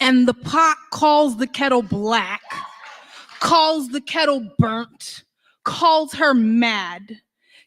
And the pot calls the kettle black, calls the kettle burnt, calls her mad.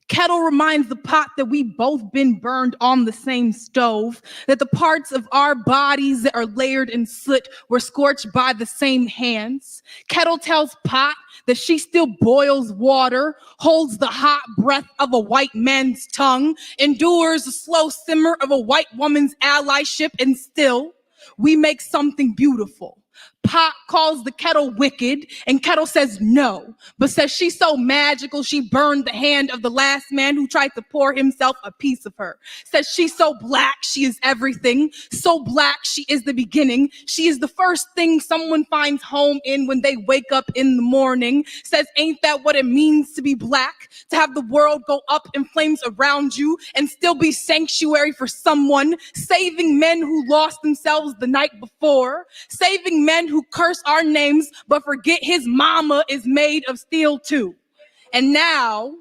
Kettle reminds the pot that we both been burned on the same stove, that the parts of our bodies that are layered in soot were scorched by the same hands. Kettle tells pot that she still boils water, holds the hot breath of a white man's tongue, endures the slow simmer of a white woman's allyship, and still we make something beautiful. Pot calls the kettle wicked, and kettle says no, but says she's so magical she burned the hand of the last man who tried to pour himself a piece of her. Says she's so black she is everything, so black she is the beginning. She is the first thing someone finds home in when they wake up in the morning. Says ain't that what it means to be black? To have the world go up in flames around you and still be sanctuary for someone, saving men who lost themselves the night before, saving men who curse our names but forget his mama is made of steel too. And now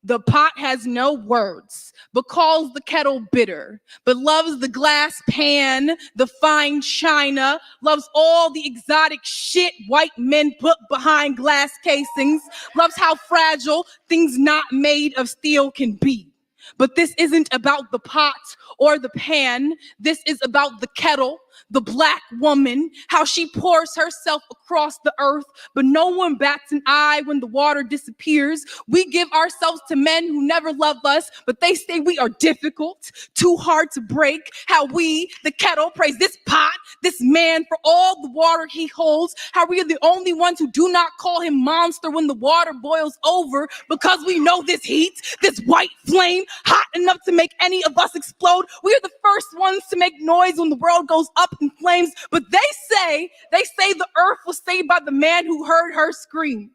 the pot has no words but calls the kettle bitter, but loves the glass pan, the fine china, loves all the exotic shit white men put behind glass casings, loves how fragile things not made of steel can be. But this isn't about the pot or the pan. This is about the kettle, the black woman, how she pours herself across the earth, but no one bats an eye when the water disappears. We give ourselves to men who never love us, but they say we are difficult, too hard to break. How we, the kettle, praise this pot, this man for all the water he holds. How we are the only ones who do not call him monster when the water boils over, because we know this heat, this white flame, hot enough to make any of us explode. We are the first ones to make noise when the world goes up in flames, but they say the earth was saved by the man who heard her scream.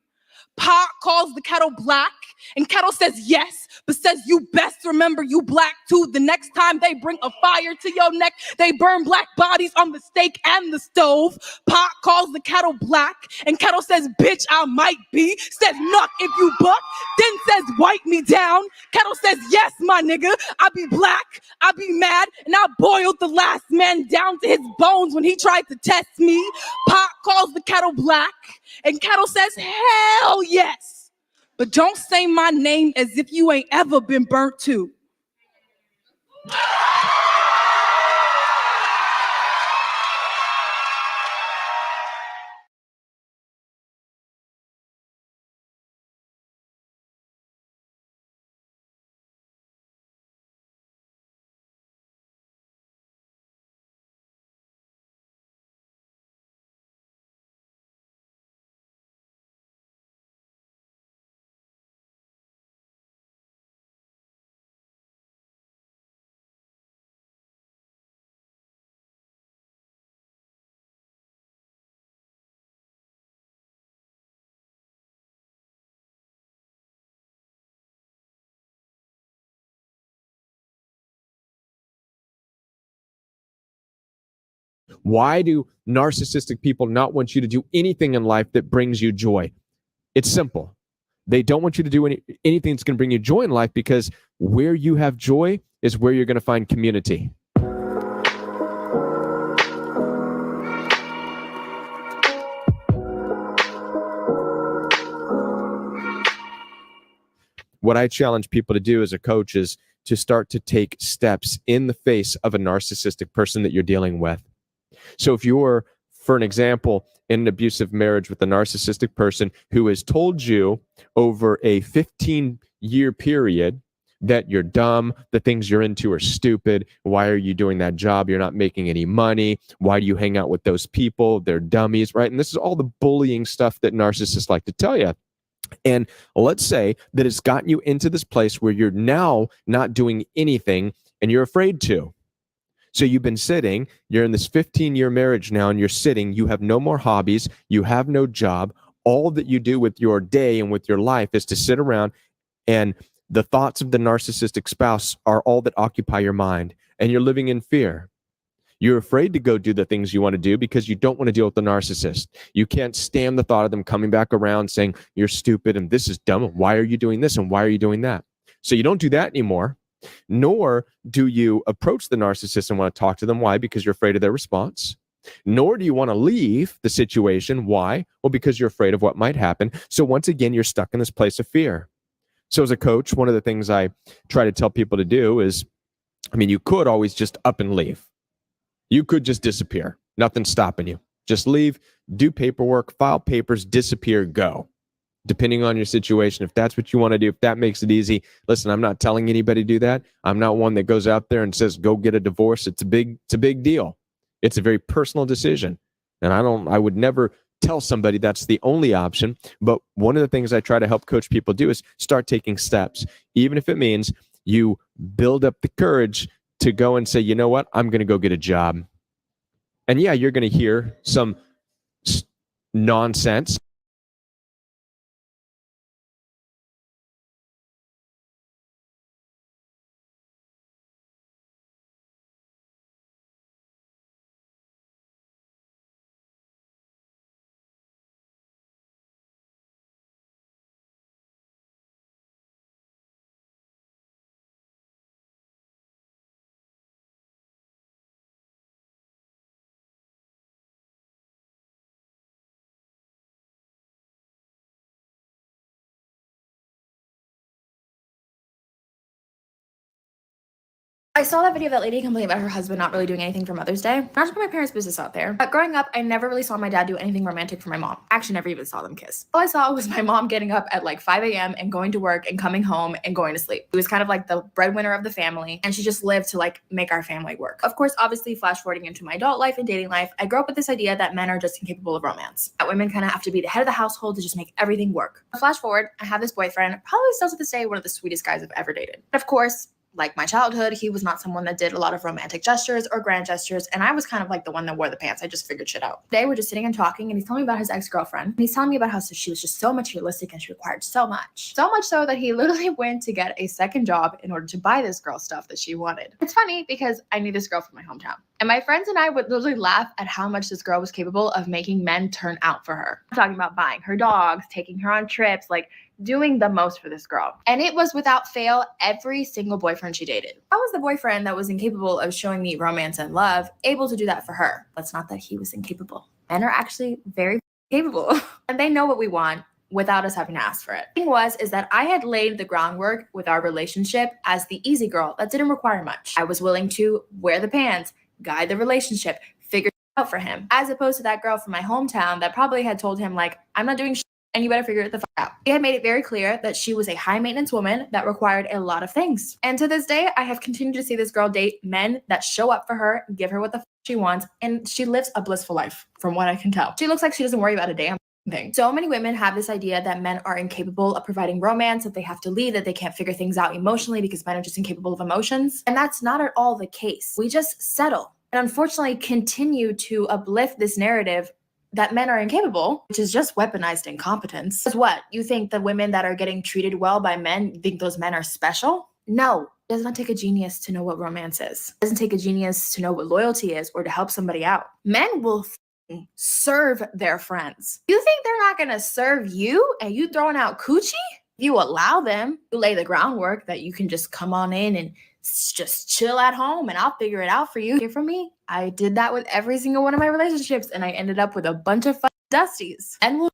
Pot calls the kettle black, and kettle says yes, but says you best remember you black too. The next time they bring a fire to your neck, they burn black bodies on the stake and the stove. Pot calls the kettle black, and kettle says bitch I might be, says nuck if you buck, then says wipe me down. Kettle says yes my nigga, I be black, I be mad, and I boiled the last man down to his bones when he tried to test me. Pot calls the kettle black, and kettle says hell yes. But don't say my name as if you ain't ever been burnt too. Why do narcissistic people not want you to do anything in life that brings you joy? It's simple. They don't want you to do anything that's going to bring you joy in life, because where you have joy is where you're going to find community. What I challenge people to do as a coach is to start to take steps in the face of a narcissistic person that you're dealing with. So if you're, for an example, in an abusive marriage with a narcissistic person who has told you over a 15-year period that you're dumb, the things you're into are stupid, why are you doing that job? You're not making any money. Why do you hang out with those people? They're dummies, right? And this is all the bullying stuff that narcissists like to tell you. And let's say that it's gotten you into this place where you're now not doing anything and you're afraid to. So you've been sitting, you're in this 15-year marriage now, and you're sitting, you have no more hobbies, you have no job. All that you do with your day and with your life is to sit around, and the thoughts of the narcissistic spouse are all that occupy your mind, and you're living in fear. You're afraid to go do the things you want to do because you don't want to deal with the narcissist. You can't stand the thought of them coming back around saying, you're stupid, and this is dumb, and why are you doing this, and why are you doing that? So you don't do that anymore. Nor do you approach the narcissist and want to talk to them. Why? Because you're afraid of their response. nor do you want to leave the situation. Why? Well, because you're afraid of what might happen. So once again, you're stuck in this place of fear. So as a coach, one of the things I try to tell people to do is, you could always just up and leave. You could just disappear. Nothing's stopping you. Just leave, do paperwork, file papers, disappear, go. Depending on your situation, if that's what you want to do, if that makes it easy. Listen, I'm not telling anybody to do that. I'm not one that goes out there and says, go get a divorce. It's a big deal. It's a very personal decision. And I would never tell somebody that's the only option. But one of the things I try to help coach people do is start taking steps, even if it means you build up the courage to go and say, you know what, I'm going to go get a job. And yeah, you're going to hear some nonsense. I saw that video of that lady complaining about her husband not really doing anything for Mother's Day. Not to put my parents' business out there, but growing up, I never really saw my dad do anything romantic for my mom. I actually never even saw them kiss. All I saw was my mom getting up at like 5 a.m. and going to work and coming home and going to sleep. It was kind of like the breadwinner of the family, and she just lived to like make our family work. Of course, obviously, flash forwarding into my adult life and dating life, I grew up with this idea that men are just incapable of romance. That women kind of have to be the head of the household to just make everything work. Flash forward, I have this boyfriend, probably still to this day one of the sweetest guys I've ever dated. But of course, like my childhood, he was not someone that did a lot of romantic gestures or grand gestures, and I was kind of like the one that wore the pants. I just figured shit out. Today, we're just sitting and talking, and he's telling me about his ex-girlfriend, and he's telling me about how she was just so materialistic and she required so much. So much so that he literally went to get a second job in order to buy this girl stuff that she wanted. It's funny because I knew this girl from my hometown, and my friends and I would literally laugh at how much this girl was capable of making men turn out for her. I'm talking about buying her dogs, taking her on trips, like doing the most for this girl. And it was without fail every single boyfriend she dated. I was the boyfriend that was incapable of showing me romance and love, able to do that for her. But it's not that he was incapable. Men are actually very capable and they know what we want without us having to ask for it. The thing is that I had laid the groundwork with our relationship as the easy girl that didn't require much. I was willing to wear the pants, guide the relationship, figure it out for him, as opposed to that girl from my hometown that probably had told him like, I'm not doing shit and you better figure it the fuck out. She had made it very clear that she was a high maintenance woman that required a lot of things. And to this day, I have continued to see this girl date men that show up for her, give her what the fuck she wants, and she lives a blissful life from what I can tell. She looks like she doesn't worry about a damn thing. So many women have this idea that men are incapable of providing romance, that they have to lead, that they can't figure things out emotionally because men are just incapable of emotions. And that's not at all the case. We just settle and unfortunately continue to uplift this narrative that men are incapable, which is just weaponized incompetence. Because what? You think the women that are getting treated well by men, you think those men are special? No. It does not take a genius to know what romance is. It doesn't take a genius to know what loyalty is or to help somebody out. Men will serve their friends. You think they're not gonna serve you and you throwing out coochie? You allow them to lay the groundwork that you can just come on in and just chill at home and I'll figure it out for you. Hear from me? I did that with every single one of my relationships and I ended up with a bunch of dusties. And we'll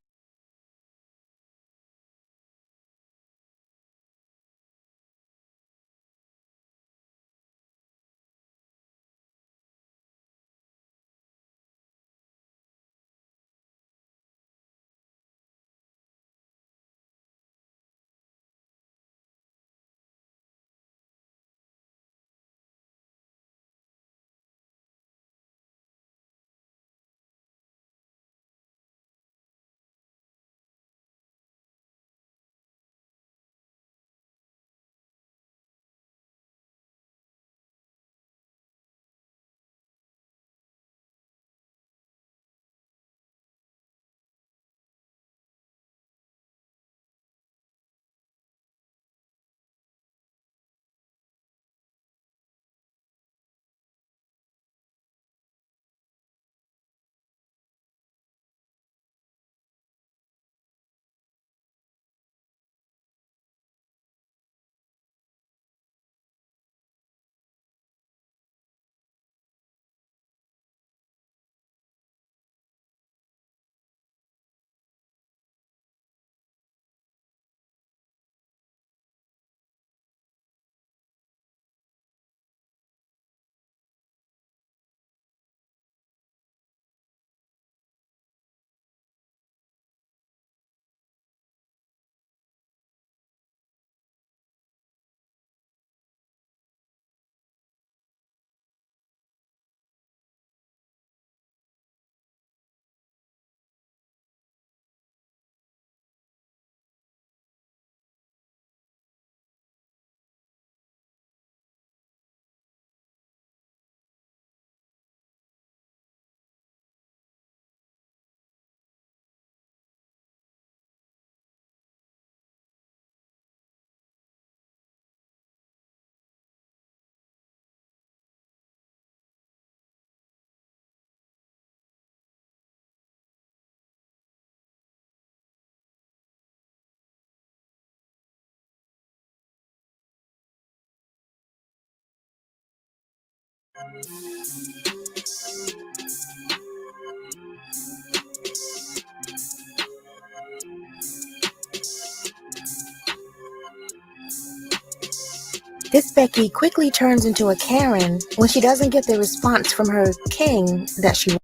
This Becky quickly turns into a Karen when she doesn't get the response from her king that she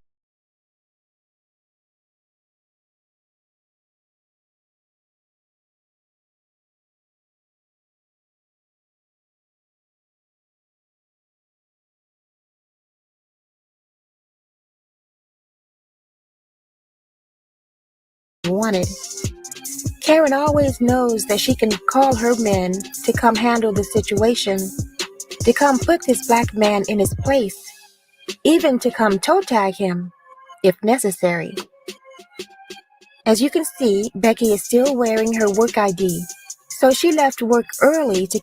wanted. Karen always knows that she can call her men to come handle the situation, to come put this black man in his place, even to come toe tag him if necessary. As you can see, Becky is still wearing her work ID, so she left work early to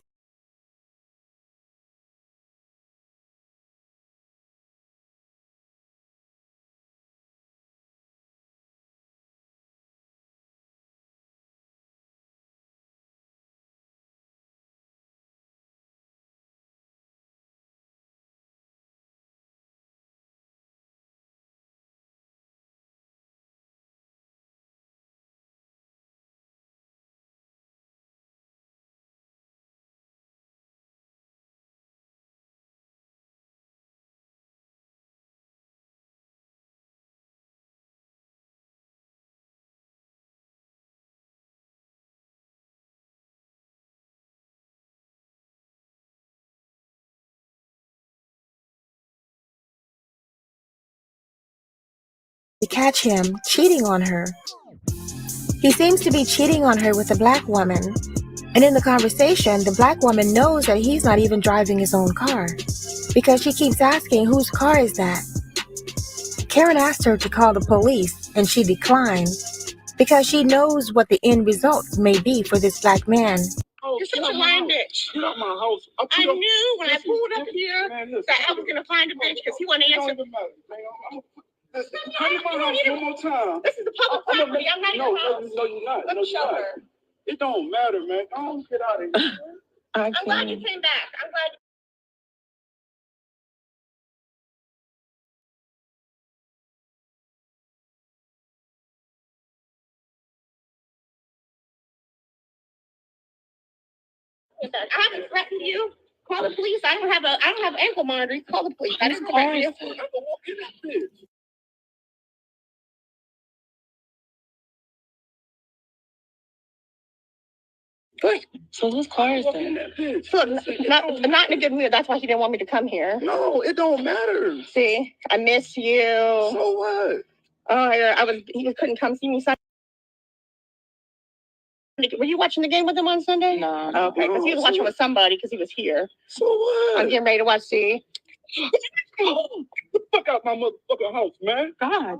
catch him cheating on her. He seems to be cheating on her with a black woman, and in the conversation, the black woman knows that he's not even driving his own car, because she keeps asking, whose car is that? Karen asked her to call the police, and she declined, because she knows what the end result may be for this black man. You're such a lying bitch. Get out my house. I knew when I pulled up here that I was gonna find a bitch because he wasn't answering. Listen, come to my house one more time. This is a public property. I'm not in your house. No, you're not. Let me show her. It don't matter, man. Don't get out of here. I'm glad you came back. I'm glad. I haven't threatened you. Call the police. I don't have ankle monitoring. Call the police. I didn't threaten you. I'm gonna walk in that bitch. Good. So whose car is that? So not in a good mood. That's why she didn't want me to come here. No, it don't matter. See, I miss you. So what? Oh, he couldn't come see me Sunday. Were you watching the game with him on Sunday? No. Okay, because he was watching with somebody because he was here. So what? I'm getting ready to watch the. Oh, get the fuck out my motherfucking house, man. God.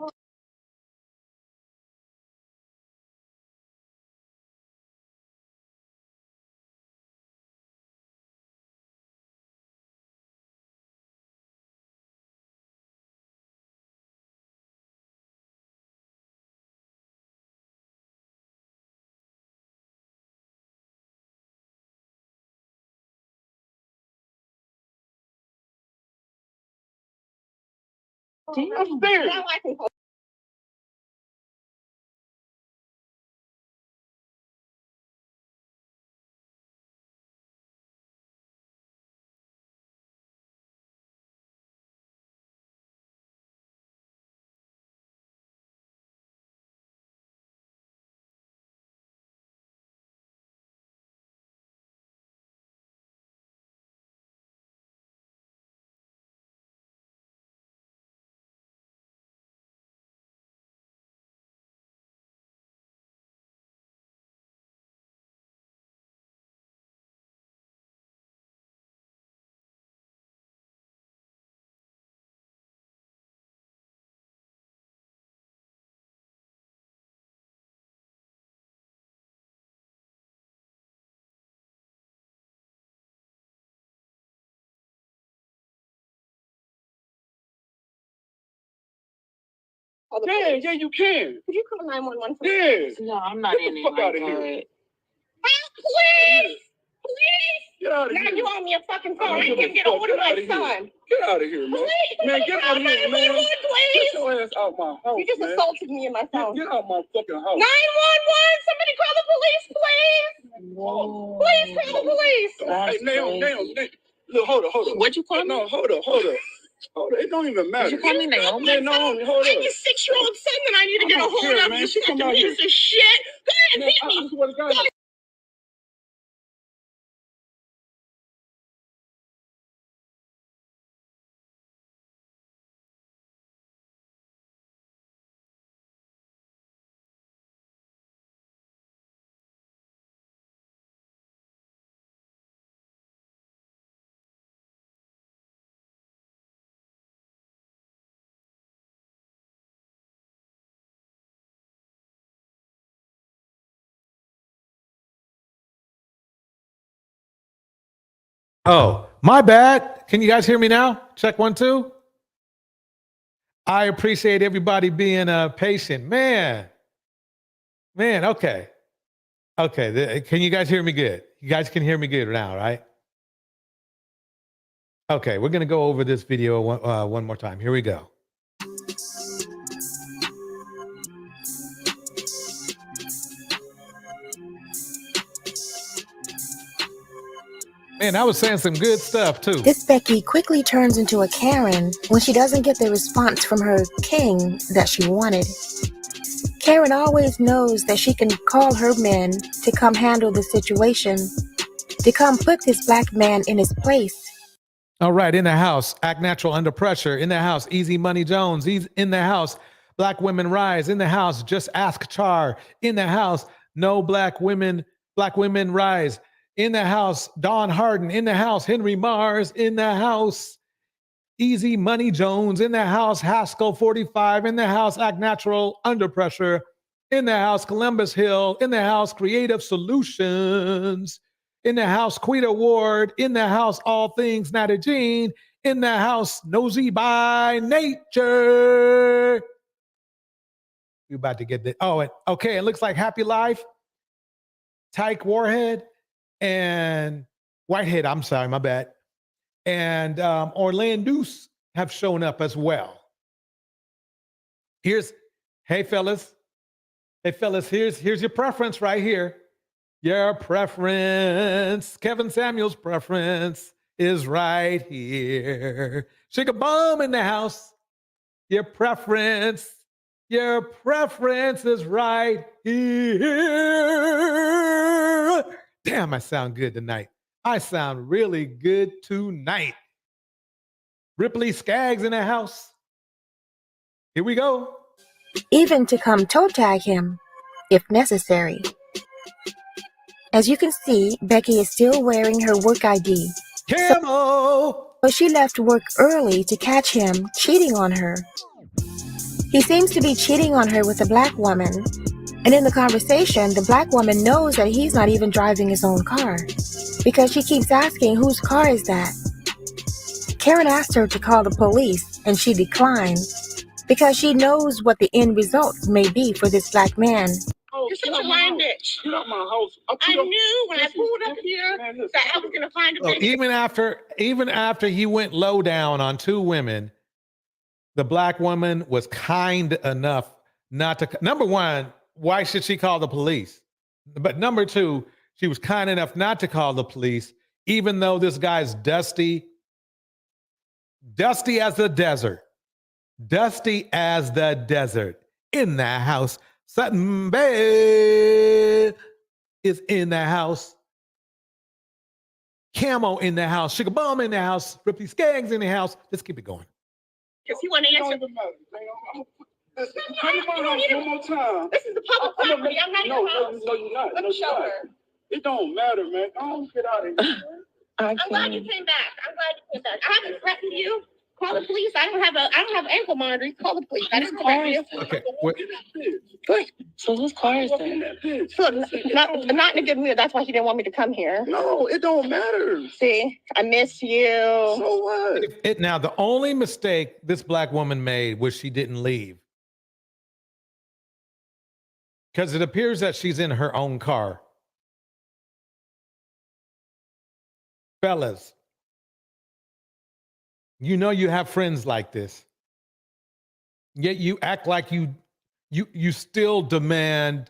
Upstairs. Yeah, you can. Could you call 911? Yeah. No, I'm not in it. Get the fuck out of here. Help, please! Please. Get out of here. Now you owe me a fucking phone. I can't get over to my son. Get out of here, man. Please. Man, get out of here, man. Please. Get your ass out my house, you just assaulted me in my phone. Get out my fucking house. 911. Somebody call the police, please. Whoa. Please call the police. Hey, Naomi. Look, hold up. What'd you call me? No, hold up. Hold up. It don't even matter. Did you call me Naomi? Naomi, hold up. I have a 6-year-old son that I need to get a hold of. You fucking piece of shit. Go ahead and hit me. I swear to God. Oh, my bad. Can you guys hear me now? Check 1, 2. I appreciate everybody being patient. Man, okay. Can you guys hear me good? You guys can hear me good now, right? Okay, we're going to go over this video one more time. Here we go. Man, I was saying some good stuff, too. This Becky quickly turns into a Karen when she doesn't get the response from her king that she wanted. Karen always knows that she can call her men to come handle the situation, to come put this black man in his place. All right, in the house, act natural under pressure. In the house, Easy Money Jones. In the house, Black Women Rise. In the house, Just Ask Char. In the house, No Black Women Rise. In the house, Don Harden. In the house, Henry Mars. In the house, Easy Money Jones. In the house, Haskell 45. In the house, Act Natural Under Pressure. In the house, Columbus Hill. In the house, Creative Solutions. In the house, Quita Ward. In the house, All Things Natty Jean. In the house, Nosy by Nature. You about to get the okay. It looks like Happy Life, Tyke Warhead, and Whitehead, I'm sorry, my bad. And Orlando's have shown up as well. Hey fellas, here's your preference right here. Your preference, Kevin Samuel's preference is right here. Shake a bum in the house. Your preference is right here. Damn, I sound good tonight. I sound really good tonight. Ripley Skaggs in the house. Here we go. Even to come toe tag him, if necessary. As you can see, Becky is still wearing her work ID. But she left work early to catch him cheating on her. He seems to be cheating on her with a black woman. And in the conversation, the black woman knows that he's not even driving his own car, because she keeps asking, whose car is that? Karen asked her to call the police, and she declined, because she knows what the end result may be for this black man. You're such a lying bitch. Get out my house. I knew when I pulled up here that I was going to find a bitch. Even after he went low down on 2 women, the black woman was kind enough not to. Number one, why should she call the police? But number 2, she was kind enough not to call the police, even though this guy's dusty as the desert. Dusty as the desert. In the house. Sutton Bay is in the house. Camo in the house. Sugar Bum in the house. Ripley Skaggs in the house. Let's keep it going. Because he want to answer. Listen, come to my house one more time. This is the public property. I'm not in your house. No, you're not. Let me show her. It don't matter, man. Don't get out of here. I'm glad you came back. I haven't threatened you. Call the police. I don't have ankle monitors. Call the police. I didn't threaten you. Okay. Good. So whose car is that? So not in a good mood. That's why he didn't want me to come here. No, it don't matter. See, I miss you. So what? Now, the only mistake this black woman made was she didn't leave. Because it appears that she's in her own car. Fellas, you know you have friends like this, yet you act like you still demand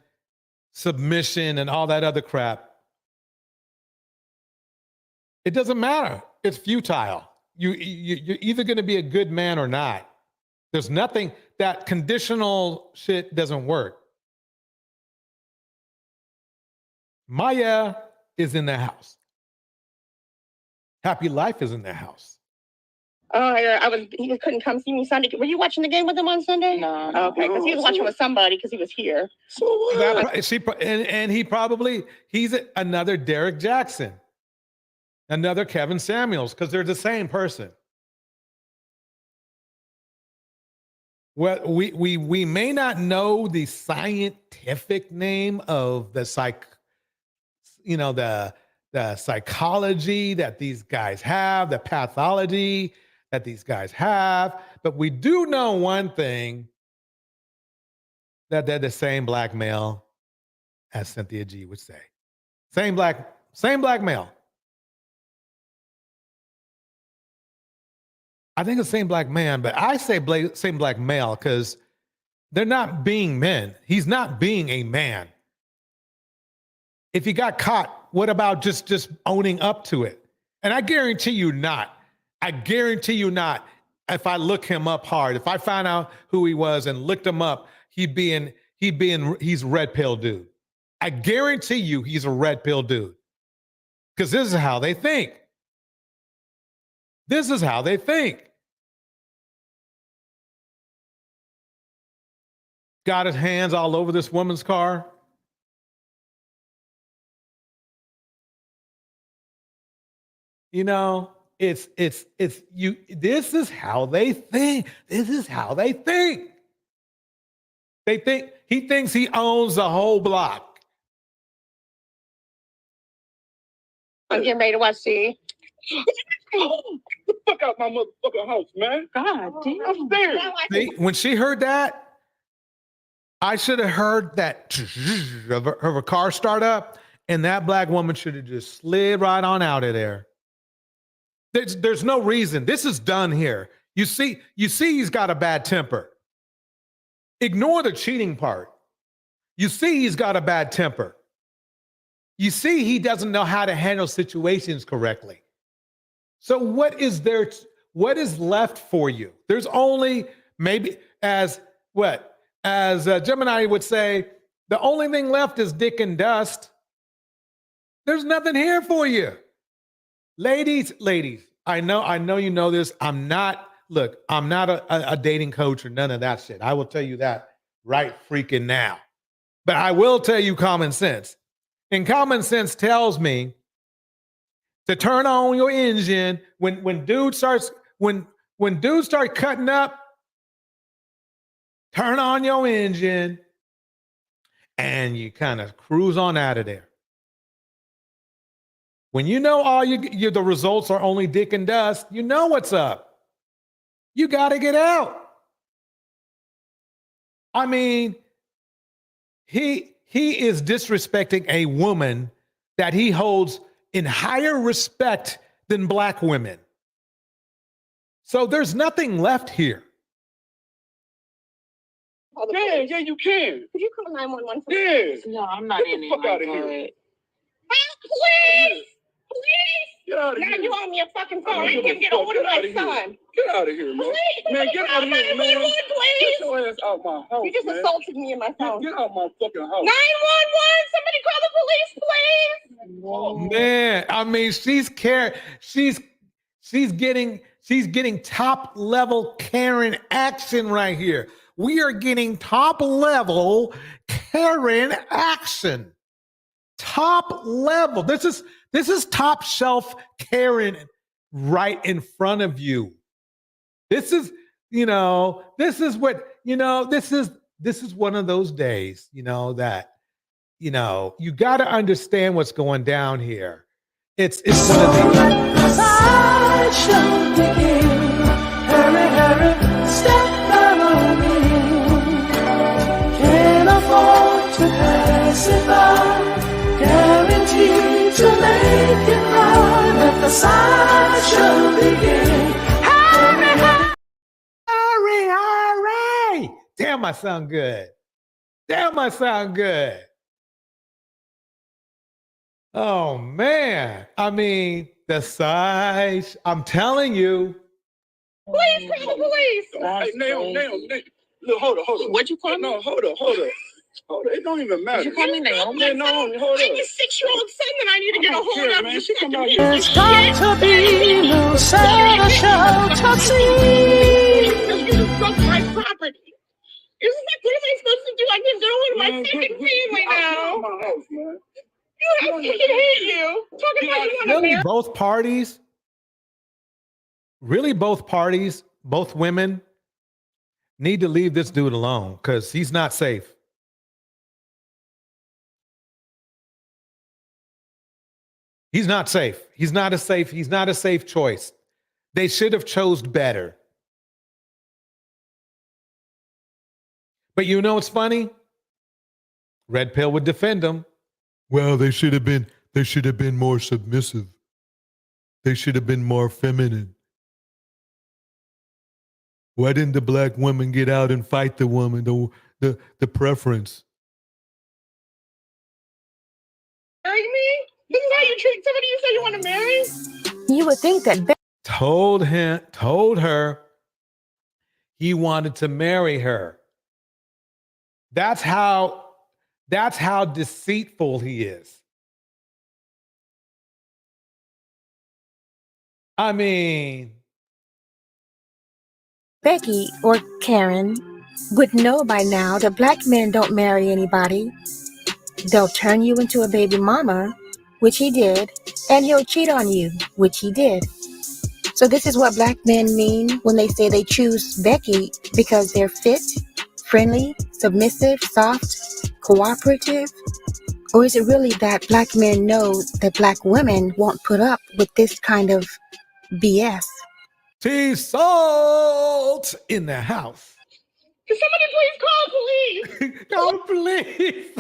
submission and all that other crap. It doesn't matter. It's futile. You're either going to be a good man or not. There's nothing, that conditional shit doesn't work. Maya is in the house. Happy Life is in the house. Oh, he couldn't come see me Sunday. Were you watching the game with him on Sunday? No. Okay, because he was watching with somebody because he was here. So what? He's another Derek Jackson, another Kevin Samuels, because they're the same person. Well, we may not know the scientific name of the psychology that these guys have, the pathology that these guys have, but we do know one thing, that they're the same black male, as Cynthia G would say. Same black male. I think it's same black man, but I say same black male because they're not being men. He's not being a man. If he got caught, what about just owning up to it? And I guarantee you not. If I look him up hard, if I find out who he was and looked him up, he's red pill dude. I guarantee you he's a red pill dude. Because this is how they think. Got his hands all over this woman's car. You know, it's you. This is how they think. He thinks he owns the whole block. I'm getting ready to watch the. Get the fuck out my motherfucking house, man. God damn. Upstairs. See, when she heard that, I should have heard that of her car start up, and that black woman should have just slid right on out of there. There's no reason. This is done here. You see he's got a bad temper. Ignore the cheating part. You see he's got a bad temper. You see he doesn't know how to handle situations correctly. So what is left for you? There's only maybe, as Gemini would say, the only thing left is dick and dust. There's nothing here for you. Ladies, I know you know this. I'm not a dating coach or none of that shit. I will tell you that right freaking now. But I will tell you common sense. And common sense tells me to turn on your engine when dudes start cutting up, turn on your engine and you kind of cruise on out of there. When you know the results are only dick and dust, you know what's up. You got to get out. I mean, he is disrespecting a woman that he holds in higher respect than black women. So there's nothing left here. Yeah, you can. Could you call 911 for me? Yeah. No, I'm not Get in the it. fuck out of here. Help, please! Please! Get out of Now here. you owe me a fucking phone. I can't get over to my son. Get out of here, man. Please! Man, get out of here, man. Please! Get your ass out my house, You just man. assaulted me in my phone. Get out my fucking 911! house. Somebody call the police, please! Oh, man, I mean, she's getting top level Karen action right here. We are getting top level Karen action. Top level. This is top shelf Karen right in front of you. This is one of those days, that you got to understand what's going down here. It's one of these. Hurry, step on me. Can't afford to pass it by. Guaranteed to make it right. Let the sideshow begin. Hurry! Damn, I sound good. Oh man. I mean, the size. I'm telling you. Please call the police. Hey, Naomi. Look, hold up. What'd you call me? No, hold up. It don't even matter. Did you call me Naomi? Yeah, Naomi, hold I'm up. a 6-year-old son that I need to get a hold of. Man, she come out here. There's got to be no sideshow to see. You just broke my property. Isn't that what am I supposed to do? I can go in my second family now. My house, man. I fucking hate you. Talking about you want to Really, marry. both parties, both women need to leave this dude alone because he's not safe. He's not safe. He's not a safe choice. They should have chose better. But you know what's funny? Red Pill would defend him. Well, they should have been more submissive. They should have been more feminine. Why didn't the black woman get out and fight the woman, the preference? Marry me? This is how you treat somebody you say you want to marry? You would think that Told her he wanted to marry her. That's how deceitful he is. I mean, Becky or Karen would know by now that black men don't marry anybody. They'll turn you into a baby mama, which he did, and he'll cheat on you, which he did. So this is what black men mean when they say they choose Becky because they're fit, friendly, submissive, soft, cooperative? Or is it really that black men know that black women won't put up with this kind of BS? T-Salt in the house. Can somebody please call police? Call the police.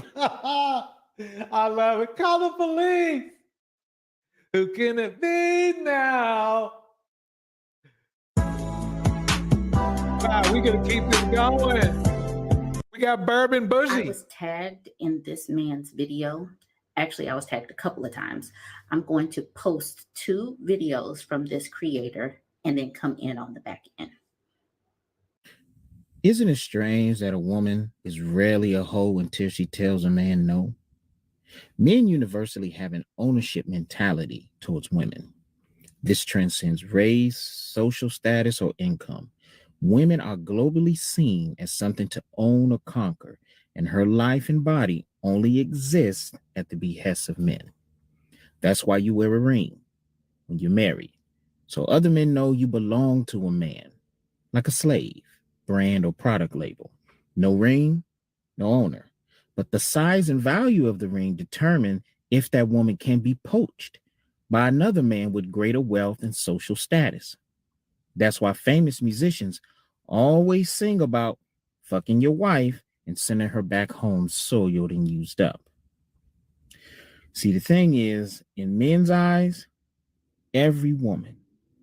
I love it. Call the police. Who can it be now? Wow, we're going to keep this going. We got I Burbnbougie. was tagged in this man's video. Actually, I was tagged a couple of times. I'm going to post 2 videos from this creator and then come in on the back end. Isn't it strange that a woman is rarely a hoe until she tells a man no? Men universally have an ownership mentality towards women. This transcends race, social status, or income. Women are globally seen as something to own or conquer, and her life and body only exist at the behest of men. That's why you wear a ring when you're married, so other men know you belong to a man, like a slave, brand, or product label. No ring, no owner. But the size and value of the ring determine if that woman can be poached by another man with greater wealth and social status. That's why famous musicians always sing about fucking your wife and sending her back home soiled and used up. See, the thing is, in men's eyes, every woman,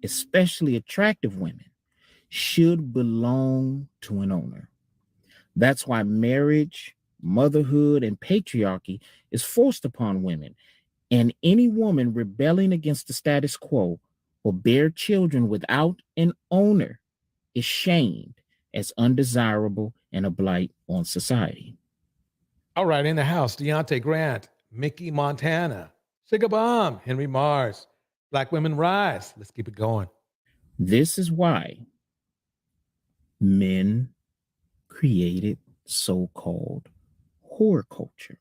especially attractive women, should belong to an owner. That's why marriage, motherhood, and patriarchy is forced upon women, and any woman rebelling against the status quo or bear children without an owner is shamed as undesirable and a blight on society. All right, in the house, Deontay Grant, Mickey Montana, Sugar Bomb, Henry Mars, Black Women Rise. Let's keep it going. This is why men created so-called whore culture.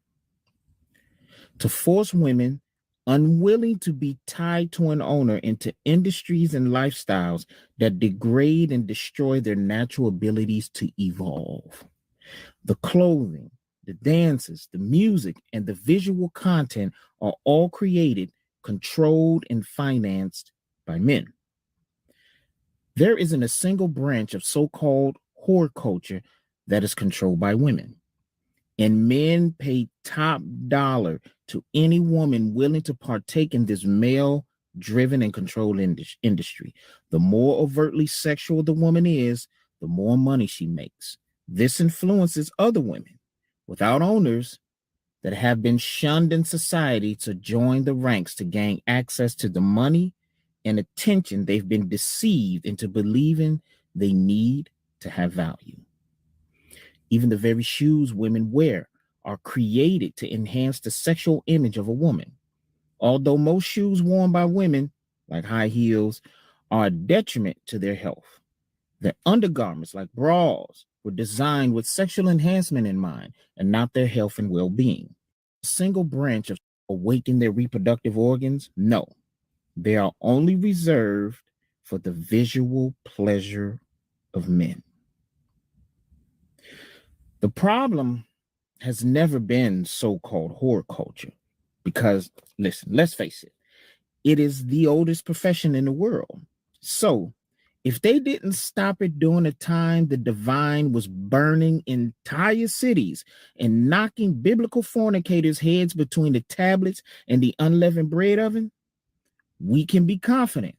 To force women unwilling to be tied to an owner into industries and lifestyles that degrade and destroy their natural abilities to evolve. The clothing, the dances, the music, and the visual content are all created, controlled, and financed by men. There isn't a single branch of so-called whore culture that is controlled by women. And men pay top dollar to any woman willing to partake in this male driven and controlled industry. The more overtly sexual the woman is, the more money she makes. This influences other women without owners that have been shunned in society to join the ranks to gain access to the money and attention they've been deceived into believing they need to have value. Even the very shoes women wear are created to enhance the sexual image of a woman. Although most shoes worn by women, like high heels, are a detriment to their health. Their undergarments, like bras, were designed with sexual enhancement in mind and not their health and well-being. A single branch of awaken their reproductive organs? No. They are only reserved for the visual pleasure of men. The problem has never been so-called whore culture because, listen, let's face it, it is the oldest profession in the world. So if they didn't stop it during the time the divine was burning entire cities and knocking biblical fornicators' heads between the tablets and the unleavened bread oven, we can be confident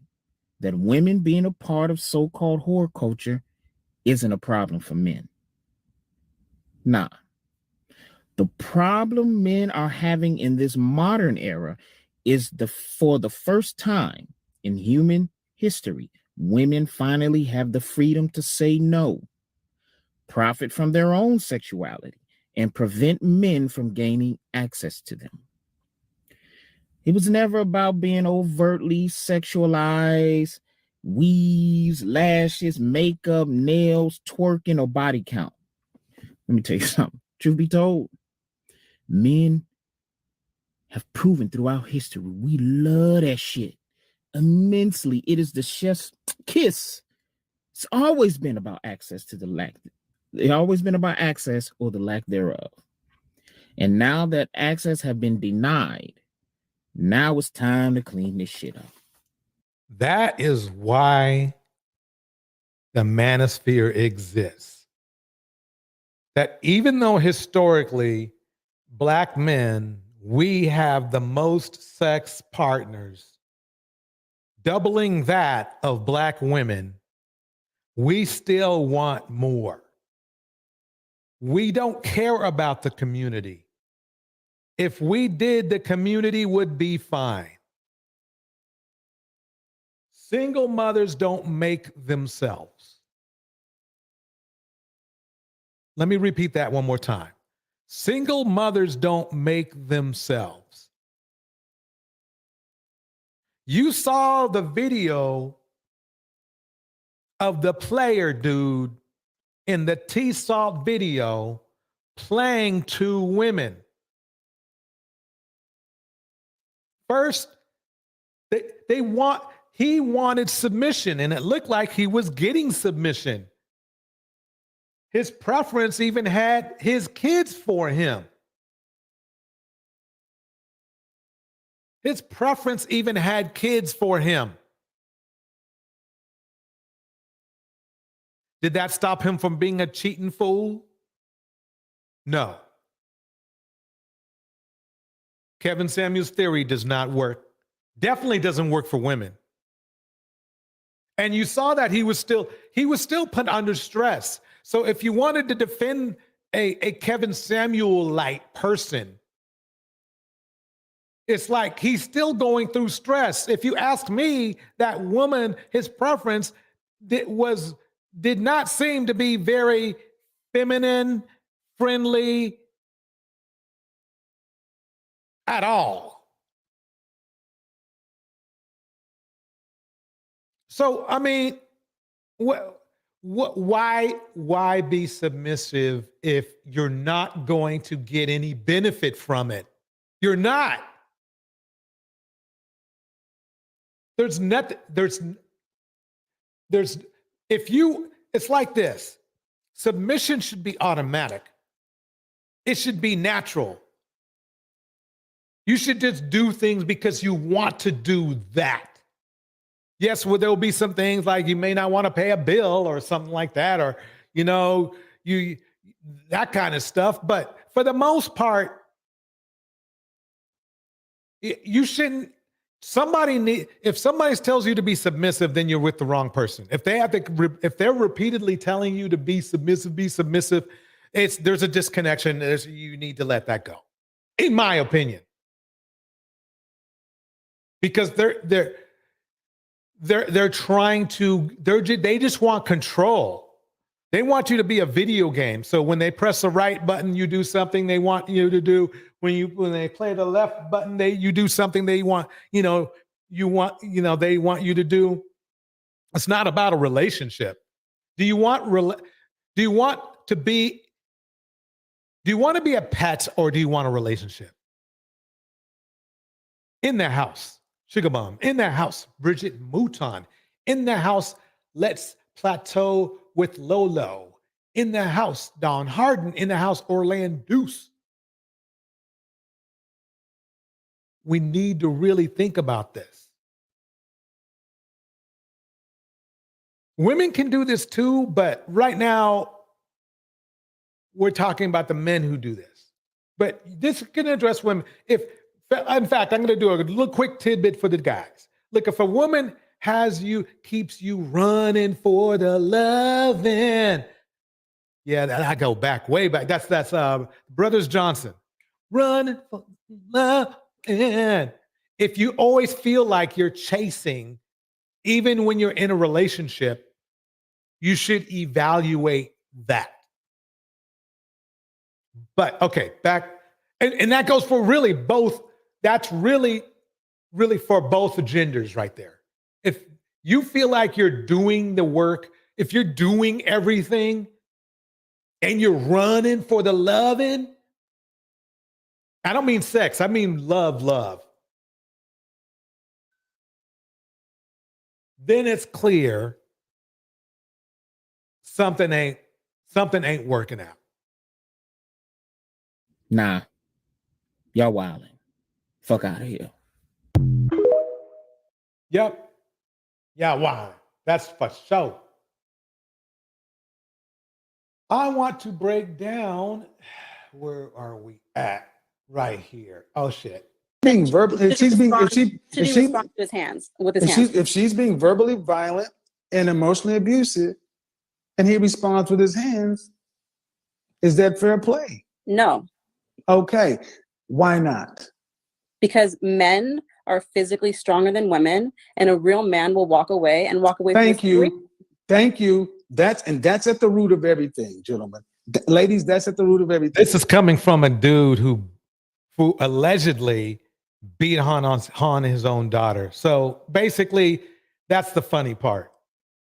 that women being a part of so-called whore culture isn't a problem for men. Nah. The problem men are having in this modern era is for the first time in human history, women finally have the freedom to say no, profit from their own sexuality, and prevent men from gaining access to them. It was never about being overtly sexualized, weaves, lashes, makeup, nails, twerking, or body count. Let me tell you something. Truth be told, men have proven throughout history we love that shit immensely. It is the chef's kiss. It's always been about access to the lack. It's always been about access or the lack thereof. And now that access have been denied, now it's time to clean this shit up. That is why the manosphere exists. That even though historically, Black men, we have the most sex partners, doubling that of Black women, we still want more. We don't care about the community. If we did, the community would be fine. Single mothers don't make themselves. Let me repeat that one more time. Single mothers don't make themselves. You saw the video of the player dude in the T-Salt video playing two women. First, he wanted submission, and it looked like he was getting submission. His preference even had his kids for him. His preference even had kids for him. Did that stop him from being a cheating fool? No. Kevin Samuel's theory does not work. Definitely doesn't work for women. And you saw that he was still put under stress. So if you wanted to defend a Kevin Samuel-like person, it's like he's still going through stress. If you ask me, that woman, his preference did not seem to be very feminine, friendly at all. So, I mean, why be submissive if you're not going to get any benefit from it? You're not. There's nothing, it's like this. Submission should be automatic. It should be natural. You should just do things because you want to do that. Yes, well, there'll be some things like you may not want to pay a bill or something like that, or, that kind of stuff. But for the most part, you shouldn't if somebody tells you to be submissive, then you're with the wrong person. If they're repeatedly telling you to be submissive, there's a disconnection. You need to let that go, in my opinion, because they just want control. They want you to be a video game. So when they press the right button, you do something they want you to do. When they play the left button, you do something they want, they want you to do. It's not about a relationship. Do you want to be a pet, or do you want a relationship? In their house, Sugar Bomb. In their house, Bridget Mouton. In their house, Let's Plateau with Lolo. In the house, Don Harden. In the house, Orlando Deuce. We need to really think about this. Women can do this too, but right now, we're talking about the men who do this. But this can address women. In fact, I'm going to do a little quick tidbit for the guys. Look, if a woman keeps you running for the loving. Yeah, I go way back. That's Brothers Johnson. Run for love. If you always feel like you're chasing, even when you're in a relationship, you should evaluate that. But okay, back, and that goes for really both. That's really for both genders right there. If you feel like you're doing the work, if you're doing everything and you're running for the loving, I don't mean sex, I mean love. Then it's clear something ain't working out. Nah. Y'all wildin'. Fuck out of here. Yep. Yeah, wow. That's for sure. I want to break down. Where are we at? Right here. Oh shit. Being verbal. If she's respond to his hands with his hands. If she's being verbally violent and emotionally abusive, and he responds with his hands, is that fair play? No. Okay. Why not? Because men are physically stronger than women, and a real man will walk away. Thank you. That's at the root of everything, gentlemen. Ladies, that's at the root of everything. This is coming from a dude who allegedly beat on his own daughter. So basically, that's the funny part.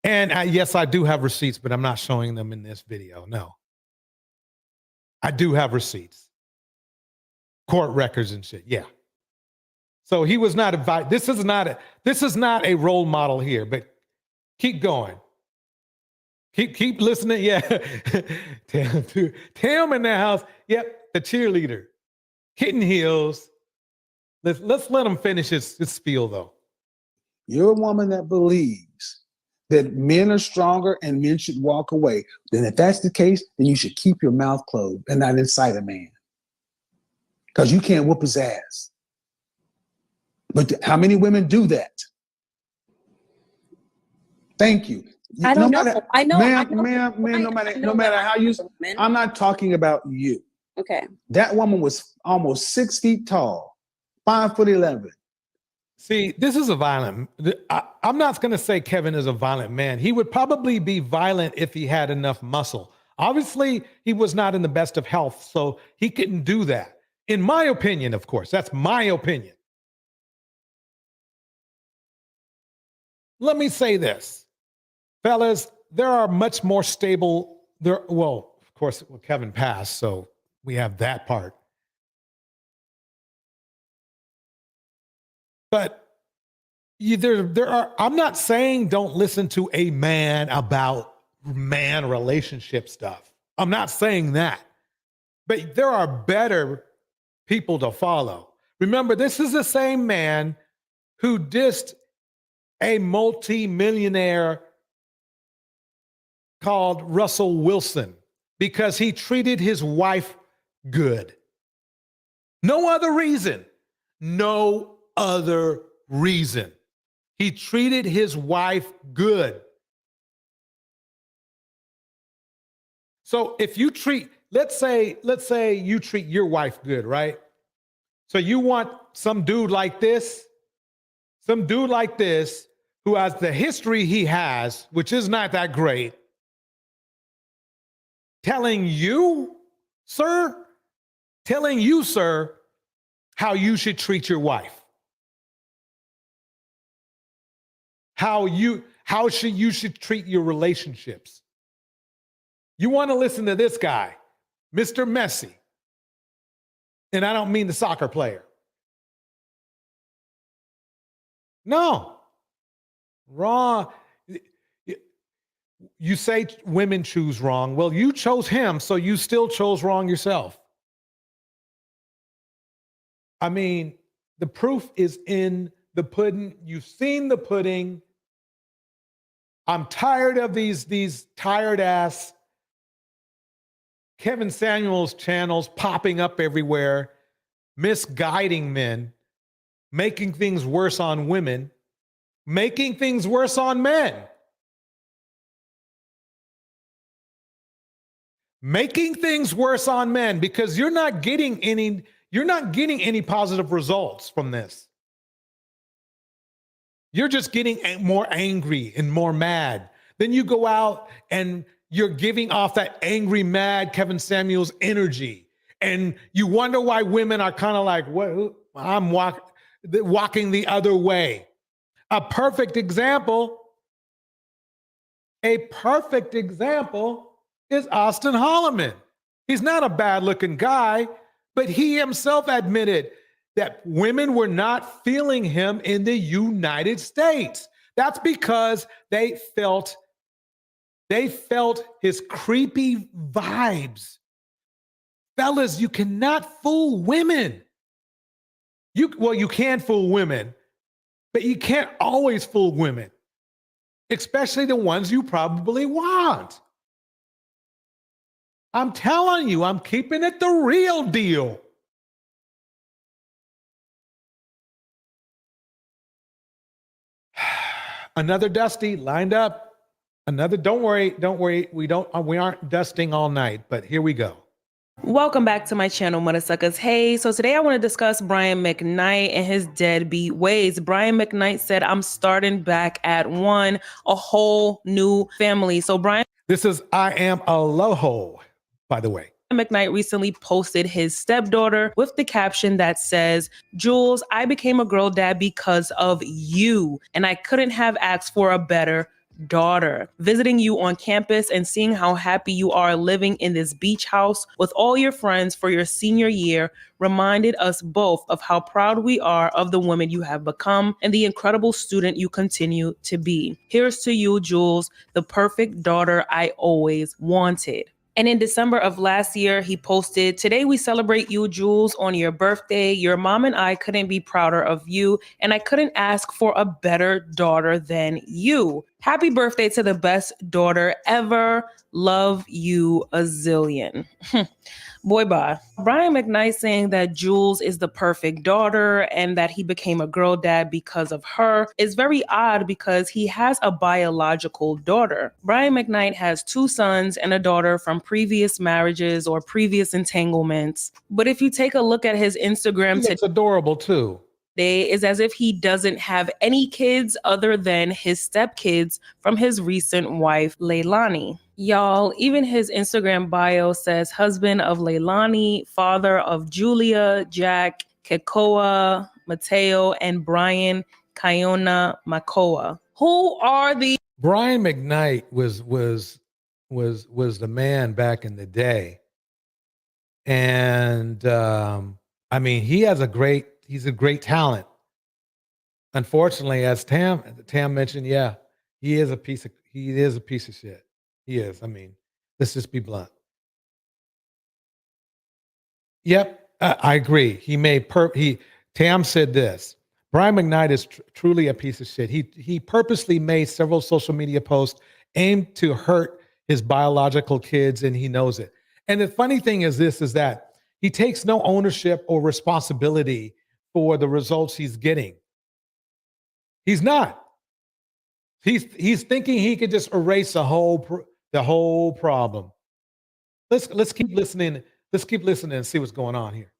And yes, I do have receipts, but I'm not showing them in this video. No. I do have receipts. Court records and shit. Yeah. So he was not invited. This is not a role model here, but keep going. Keep listening. Yeah. Tim in the house. Yep. The cheerleader. Kitten heels. Let's let him finish his spiel though. You're a woman that believes that men are stronger and men should walk away. Then if that's the case, then you should keep your mouth closed and not incite a man. Because you can't whoop his ass. But how many women do that? Thank you. I don't know. I know. Ma'am, no matter how you, I'm not talking about you. Okay. That woman was almost 6 feet tall, 5'11". See, this is a violent, I'm not going to say Kevin is a violent man. He would probably be violent if he had enough muscle. Obviously, he was not in the best of health, so he couldn't do that. In my opinion, of course, that's my opinion. Let me say this, fellas, there are much more stable, well, of course, Kevin passed, so we have that part. But I'm not saying don't listen to a man about man relationship stuff. I'm not saying that. But there are better people to follow. Remember, this is the same man who dissed a multi-millionaire called Russell Wilson because he treated his wife good. No other reason. No other reason. He treated his wife good. So if you treat, let's say you treat your wife good, right? So you want some dude like this who has the history he has, which is not that great, telling you, sir, how you should treat your wife. How you should treat your relationships. You want to listen to this guy, Mr. Messi. And I don't mean the soccer player. No. Wrong. You say women choose wrong. Well, you chose him, so you still chose wrong yourself. I mean, the proof is in the pudding. You've seen the pudding. I'm tired of these tired ass Kevin Samuels channels popping up everywhere, misguiding men, making things worse on women, making things worse on men. Making things worse on men because you're not getting any positive results from this. You're just getting more angry and more mad. Then you go out and you're giving off that angry, mad Kevin Samuels energy. And you wonder why women are kind of like, what? I'm walking the other way. A perfect example is Austin Holloman. He's not a bad looking guy, but he himself admitted that women were not feeling him in the United States. That's because they felt his creepy vibes. Fellas, you cannot fool women. You can fool women, but you can't always fool women, especially the ones you probably want. I'm telling you, I'm keeping it the real deal. Another Dusty lined up. Don't worry. We aren't dusting all night, but here we go. Welcome back to my channel, Mother Suckers. Hey, so today I want to discuss Brian McKnight and his deadbeat ways. Brian McKnight said, I'm starting back at one, a whole new family. So This is I Am Aloho, by the way. McKnight recently posted his stepdaughter with the caption that says, Jules, I became a girl dad because of you, and I couldn't have asked for a better daughter. Visiting you on campus and seeing how happy you are living in this beach house with all your friends for your senior year reminded us both of how proud we are of the woman you have become and the incredible student you continue to be. Here's to you, Jules, the perfect daughter I always wanted. And in December of last year, he posted, today we celebrate you, Jules, on your birthday. Your mom and I couldn't be prouder of you, and I couldn't ask for a better daughter than you. Happy birthday to the best daughter ever. Love you a zillion. Boy, bye. Brian McKnight saying that Jules is the perfect daughter and that he became a girl dad because of her is very odd because he has a biological daughter. Brian McKnight has 2 sons and a daughter from previous marriages or previous entanglements. But if you take a look at his Instagram, it's adorable too. Today is as if he doesn't have any kids other than his stepkids from his recent wife, Leilani. Y'all, even his Instagram bio says husband of Leilani, father of Julia, Jack, Kekoa, Mateo, and Brian Kayona Makoa. Who are these? Brian McKnight was the man back in the day. And I mean, he's a great talent. Unfortunately, as Tam mentioned, yeah, he is a piece of shit. He is. I mean, let's just be blunt. Yep, I agree. Tam said this. Brian McKnight is truly a piece of shit. He purposely made several social media posts aimed to hurt his biological kids, and he knows it. And the funny thing is that he takes no ownership or responsibility for the results he's getting. He's not. He's thinking he could just erase the whole problem. Let's keep listening. Let's keep listening and see what's going on here.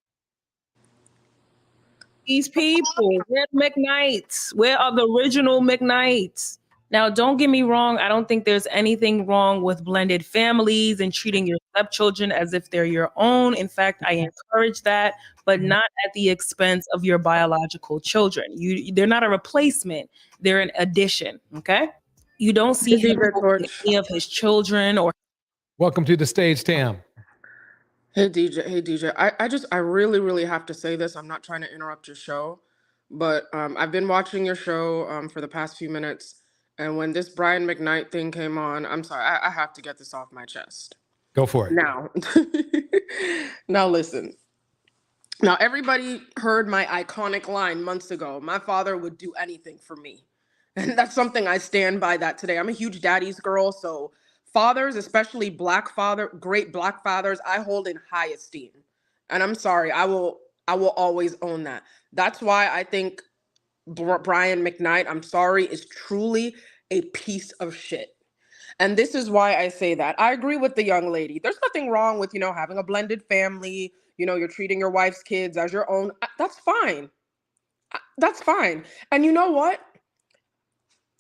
These people, where the McKnights? Where are the original McKnights? Now, don't get me wrong. I don't think there's anything wrong with blended families and treating your stepchildren as if they're your own. In fact, I encourage that, but not at the expense of your biological children. They're not a replacement. They're an addition, okay? You don't see him with any of his children or... Welcome to the stage, Tam. Hey DJ. I really, really have to say this. I'm not trying to interrupt your show, but I've been watching your show for the past few minutes. And when this Brian McKnight thing came on, I'm sorry, I have to get this off my chest. Go for it. Now listen. Now, everybody heard my iconic line months ago. My father would do anything for me. And that's something I stand by that today. I'm a huge daddy's girl, so fathers, especially great black fathers, I hold in high esteem. And I'm sorry, I will always own that. That's why I think Brian McKnight, I'm sorry, is truly a piece of shit. And this is why I say that. I agree with the young lady. There's nothing wrong with, having a blended family. You're treating your wife's kids as your own. That's fine. That's fine. And you know what?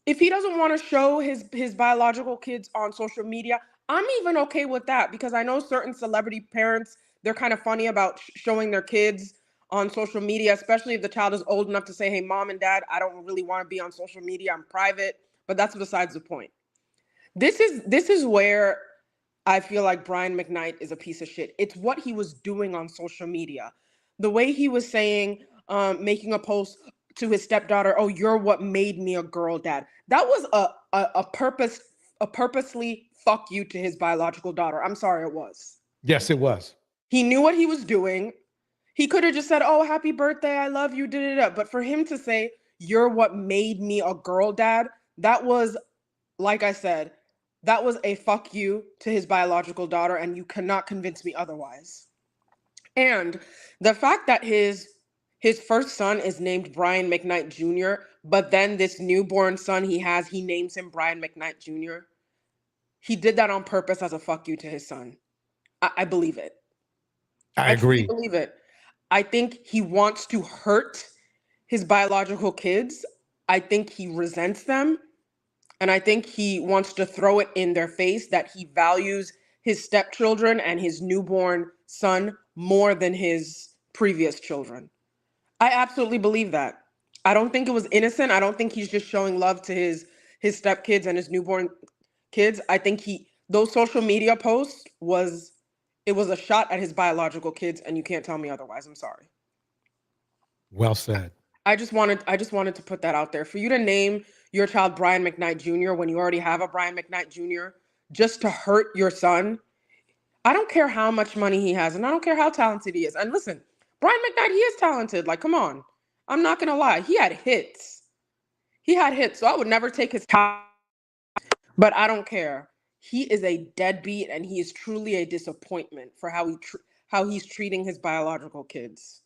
If he doesn't want to show his biological kids on social media, I'm even okay with that, because I know certain celebrity parents, they're kind of funny about showing their kids on social media, especially if the child is old enough to say, hey, mom and dad, I don't really want to be on social media. I'm private. But that's besides the point. This is where I feel like Brian McKnight is a piece of shit. It's what he was doing on social media. The way he was saying, making a post to his stepdaughter, oh, you're what made me a girl dad. That was a purposely fuck you to his biological daughter. I'm sorry, it was. Yes, it was. He knew what he was doing. He could have just said, oh, happy birthday, I love you, But for him to say, you're what made me a girl dad, that was, like I said, that was a fuck you to his biological daughter, and you cannot convince me otherwise. And the fact that his first son is named Brian McKnight Jr., but then this newborn son he names him Brian McKnight Jr., he did that on purpose as a fuck you to his son. I believe it. I agree. I believe it. I think he wants to hurt his biological kids. I think he resents them. And I think he wants to throw it in their face that he values his stepchildren and his newborn son more than his previous children. I absolutely believe that. I don't think it was innocent. I don't think he's just showing love to his stepkids and his newborn kids. I think those social media posts was a shot at his biological kids, and you can't tell me otherwise. I'm sorry. Well said. I just wanted to put that out there. For you to name your child Brian McKnight Jr. when you already have a Brian McKnight Jr. just to hurt your son. I don't care how much money he has, and I don't care how talented he is. And listen, Brian McKnight, he is talented. Like, come on. I'm not going to lie. He had hits. So I would never take his time. But I don't care. He is a deadbeat, and he is truly a disappointment for how he's treating his biological kids.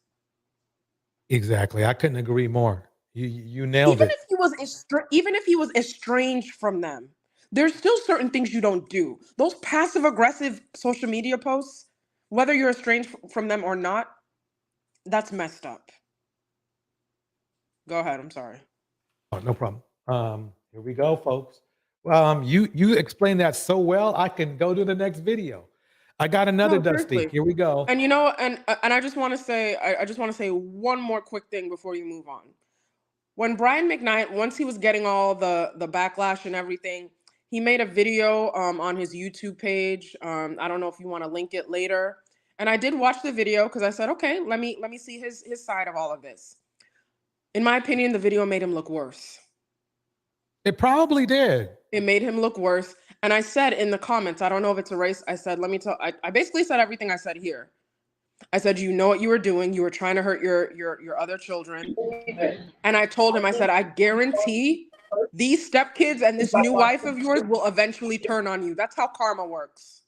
Exactly. I couldn't agree more. You nailed it. Even if he was estranged from them, there's still certain things you don't do. Those passive-aggressive social media posts, whether you're estranged from them or not, that's messed up. Go ahead. I'm sorry. Oh, no problem. Here we go, folks. You explained that so well. I can go to the next video. I got another Dusty. Here we go. And and I just want to say one more quick thing before you move on. When Brian McKnight, once he was getting all the backlash and everything, he made a video on his YouTube page. I don't know if you want to link it later. And I did watch the video because I said, okay, let me see his side of all of this. In my opinion, the video made him look worse. It probably did. It made him look worse. And I said in the comments, I don't know if it's erased. I said, I basically said everything I said here. I said, you know what you were doing. You were trying to hurt your other children. And I told him, I said, I guarantee these stepkids and this new wife of yours will eventually turn on you. That's how karma works.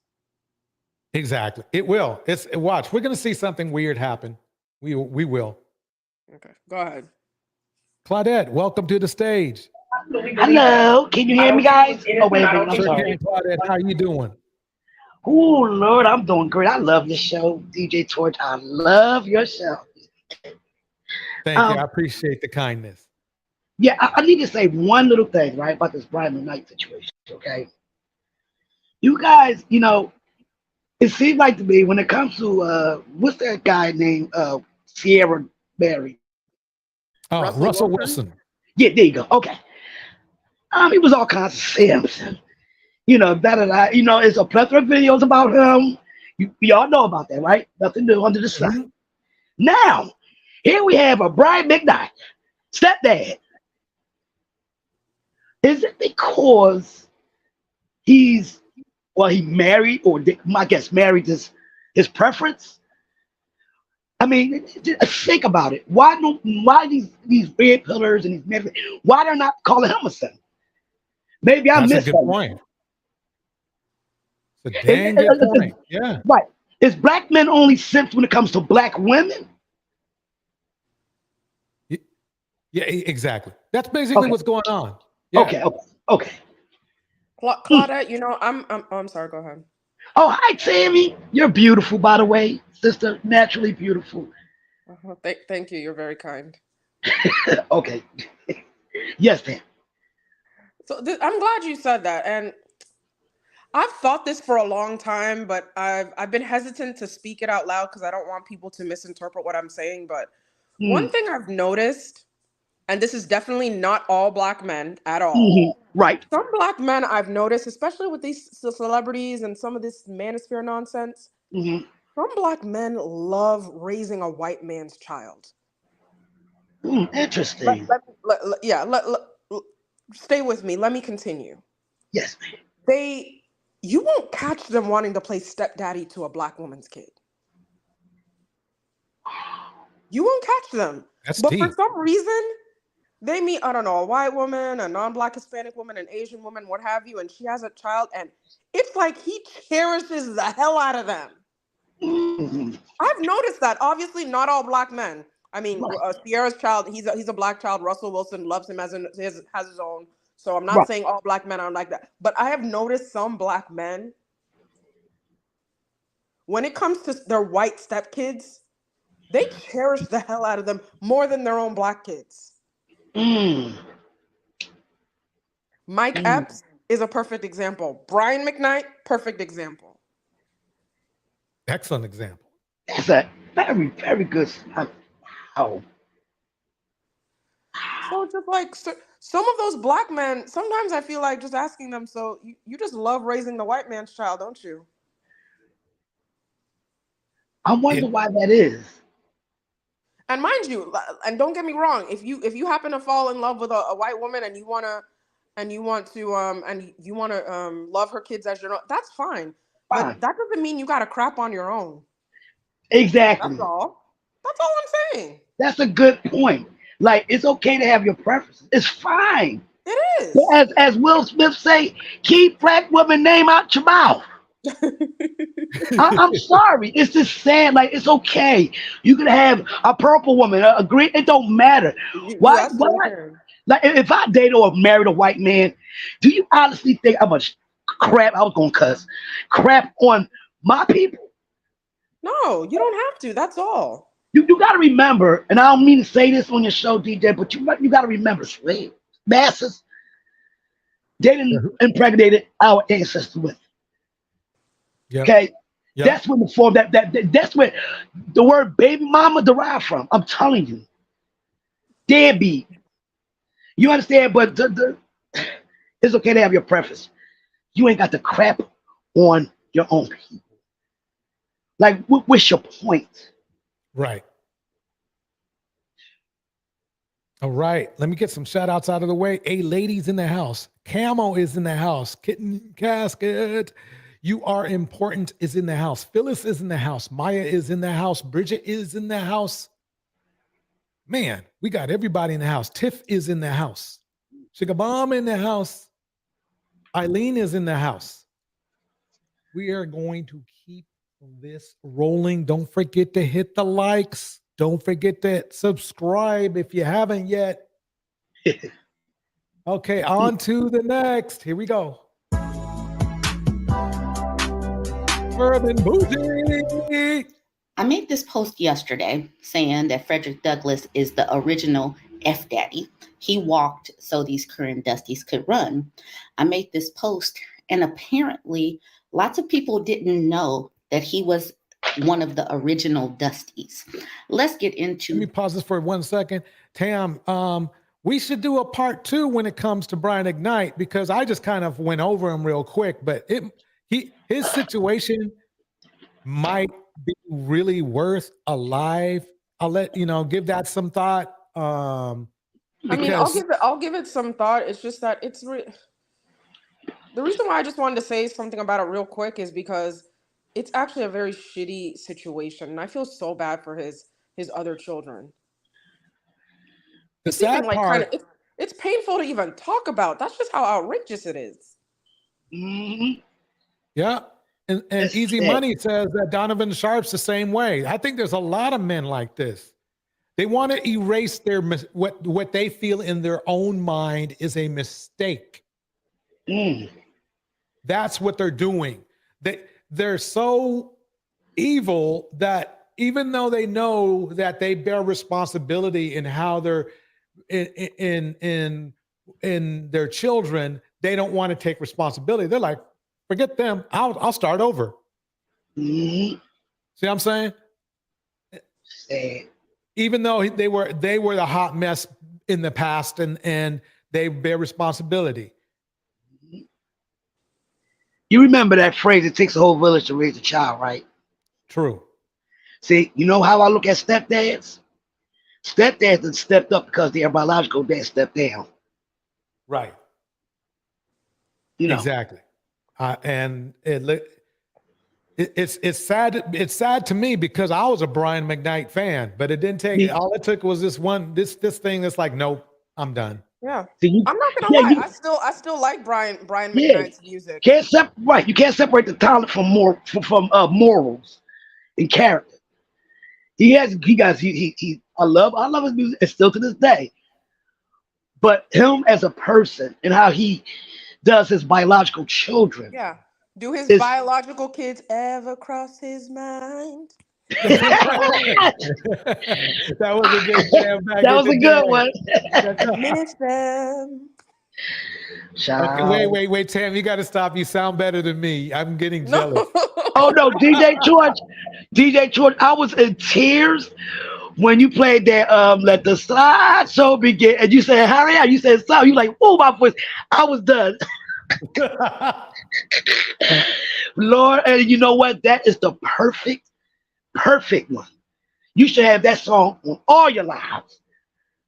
Exactly. It will. Watch. We're going to see something weird happen. We will. Okay, go ahead. Claudette, welcome to the stage. Hello, can you hear me, guys? Oh, wait a minute, I'm Sure sorry. can, Claudette. How you doing? Oh, Lord, I'm doing great. I love your show, DJ Torch. I love your show. Thank you. I appreciate the kindness. Yeah, I need to say one little thing, right, about this Brian McKnight situation, okay? You guys, you know, it seems like to me when it comes to, what's that guy named Sierra Berry? Russell Wilson. Yeah, there you go. Okay. He was all kinds of simps. You know, you know, it's a plethora of videos about him. You all know about that, right? Nothing new under the sun. Now, here we have a Brian McKnight, stepdad. Is it because he married, or I guess married his preference? I mean, think about it. Why these red pillars and these men, why they're not calling him a son? Maybe I missed That's a good point. It's a dang good point. Yeah. Right. Is black men only simps when it comes to black women? Yeah, exactly. That's basically what's going on. Yeah. Okay. Claudette, you know, I'm sorry, go ahead. Oh, hi, Tammy. You're beautiful, by the way, sister. Naturally beautiful. Thank you. You're very kind. Okay. Yes, Tam. So I'm glad you said that, and I've thought this for a long time, but I've been hesitant to speak it out loud because I don't want people to misinterpret what I'm saying. But one thing I've noticed, and this is definitely not all black men at all. Right. Some black men I've noticed, especially with these celebrities and some of this manosphere nonsense, some black men love raising a white man's child. Interesting. Stay with me. Let me continue. Yes, ma'am. You won't catch them wanting to play stepdaddy to a black woman's kid. You won't catch them. But for some reason, they meet, I don't know, a white woman, a non-black Hispanic woman, an Asian woman, what have you, and she has a child, and it's like he cherishes the hell out of them. I've noticed that. Obviously, not all black men. I mean, Sierra's child, he's a black child. Russell Wilson loves him has his own. So I'm not saying all black men are like that. But I have noticed some black men, when it comes to their white stepkids, they cherish the hell out of them more than their own black kids. Mike Epps is a perfect example. Brian McKnight, perfect example. Excellent example. That's a very, very good. So just like some of those black men, sometimes I feel like just asking them, so you just love raising the white man's child, don't you? I wonder why that is. And mind you, and don't get me wrong, if you happen to fall in love with a white woman and you want to love her kids as your own, that's fine. But that doesn't mean you got to crap on your own. Exactly. That's all I'm saying. That's a good point. Like, it's okay to have your preferences. It's fine. It is. As Will Smith say, keep black woman name out your mouth. I'm sorry. It's just saying, like, it's okay. You can have a purple woman, a green. It don't matter. Why? Like, if I date or married a white man, do you honestly think I'm a crap? I was gonna cuss crap on my people. No, you don't have to. That's all. You got to remember, and I don't mean to say this on your show, DJ, but you got to remember, slave masses, they didn't impregnated our ancestors with. Yep. Okay, that's when the form that's where the word baby mama derived from. I'm telling you, deadbeat. You understand? But it's okay to have your preference. You ain't got to crap on your own people. Like, what's your point? Right. All right. Let me get some shout outs out of the way. Hey, ladies in the house. Camo is in the house. Kitten Casket. You Are Important is in the house. Phyllis is in the house. Maya is in the house. Bridget is in the house. Man, we got everybody in the house. Tiff is in the house. Shigabama in the house. Eileen is in the house. We are going to keep this rolling. Don't forget to hit the likes. Don't forget to subscribe if you haven't yet. Okay, on to the next. Here we go. Burbnbougie. I made this post yesterday saying that Frederick Douglass is the original F Daddy. He walked so these current Dusties could run. I made this post, and apparently lots of people didn't know that he was one of the original Dusties. Let's get into. Let me pause this for 1 second. Tam, we should do a part 2 when it comes to Brian Ignite, because I just kind of went over him real quick, but his situation might be really worth a live. I'll let give that some thought. I mean, I'll give it some thought. It's just that the reason why I just wanted to say something about it real quick is because it's actually a very shitty situation, and I feel so bad for his other children. The sad part, it's painful to even talk about. That's just how outrageous it is. Mm-hmm. Yeah. And Easy Money says that Donovan Sharp's the same way. I think there's a lot of men like this. They want to erase what they feel in their own mind is a mistake. That's what they're doing. They're so evil that even though they know that they bear responsibility in how they're in their children, they don't want to take responsibility. They're like, forget them. I'll start over. Mm-hmm. See what I'm saying? Sad. Even though they were the hot mess in the past, and they bear responsibility. You remember that phrase, it takes a whole village to raise a child, right? True. See, you know how I look at stepdads? Stepdads have stepped up because their biological dad stepped down. Right. You know. Exactly. And it's sad. It's sad to me because I was a Brian McKnight fan, but it didn't take. All it took was this thing that's like, nope, I'm done. Yeah, I'm not gonna lie. I still like Brian McKnight's music. You can't separate the talent from morals and character. I love his music, and still to this day. But him as a person and how he does his biological children. Yeah. Do his biological kids ever cross his mind? That was a good jam. That was a good one. Miss them. Okay, wait, Tam, you got to stop. You sound better than me. I'm getting jealous. Oh no, DJ George, I was in tears when you played that Let the Slide Show Begin, and you said hurry up, you said so, you like, oh, my voice, I was done. Lord, and you know what, that is the perfect one. You should have that song on all your lives.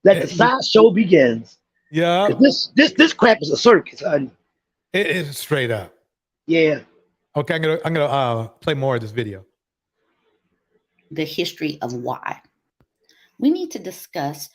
Let the Slide Show Begins. Yeah, this crap is a circus, honey. It is straight up. Yeah. Okay, I'm gonna play more of this video. The history of why. We need to discuss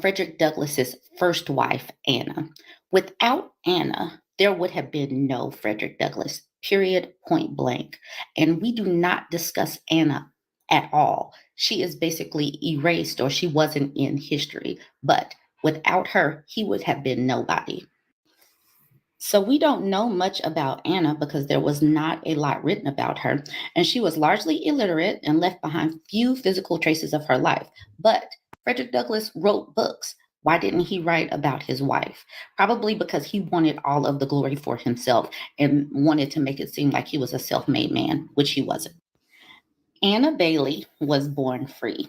Frederick Douglass's first wife, Anna. Without Anna, there would have been no Frederick Douglass, period, point blank. And we do not discuss Anna at all. She is basically erased, or she wasn't in history. But without her, he would have been nobody. So we don't know much about Anna because there was not a lot written about her, and she was largely illiterate and left behind few physical traces of her life. But Frederick Douglass wrote books. Why didn't he write about his wife? Probably because he wanted all of the glory for himself and wanted to make it seem like he was a self-made man, which he wasn't. Anna Bailey was born free.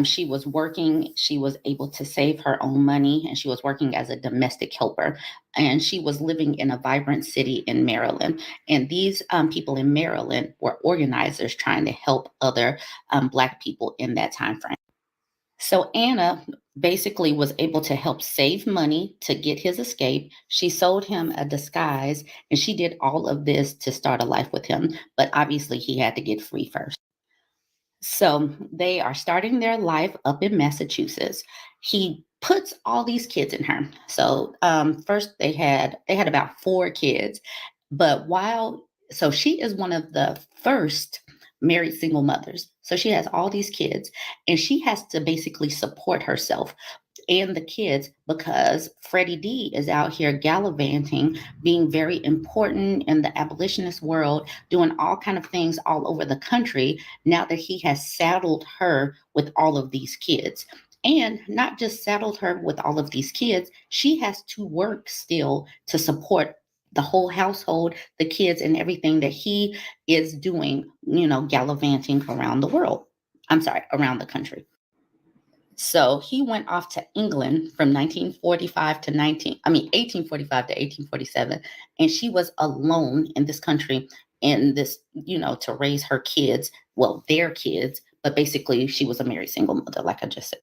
She was working, she was able to save her own money, and she was working as a domestic helper. And she was living in a vibrant city in Maryland. And these people in Maryland were organizers trying to help other Black people in that time frame. So Anna basically was able to help save money to get his escape. She sold him a disguise, and she did all of this to start a life with him. But obviously he had to get free first. So they are starting their life up in Massachusetts. He puts all these kids in her. So first they had about 4 kids, but so she is one of the first married single mothers. So she has all these kids, and she has to basically support herself. and the kids, because Freddie D is out here gallivanting, being very important in the abolitionist world, doing all kind of things all over the country now that he has saddled her with all of these kids. And not just saddled her with all of these kids, she has to work still to support the whole household, the kids, and everything that he is doing, gallivanting around the world. I'm sorry, around the country. So he went off to England from 1845 to 1847, and she was alone in this country in this, to raise her kids, well, their kids, but basically she was a married single mother, like I just said.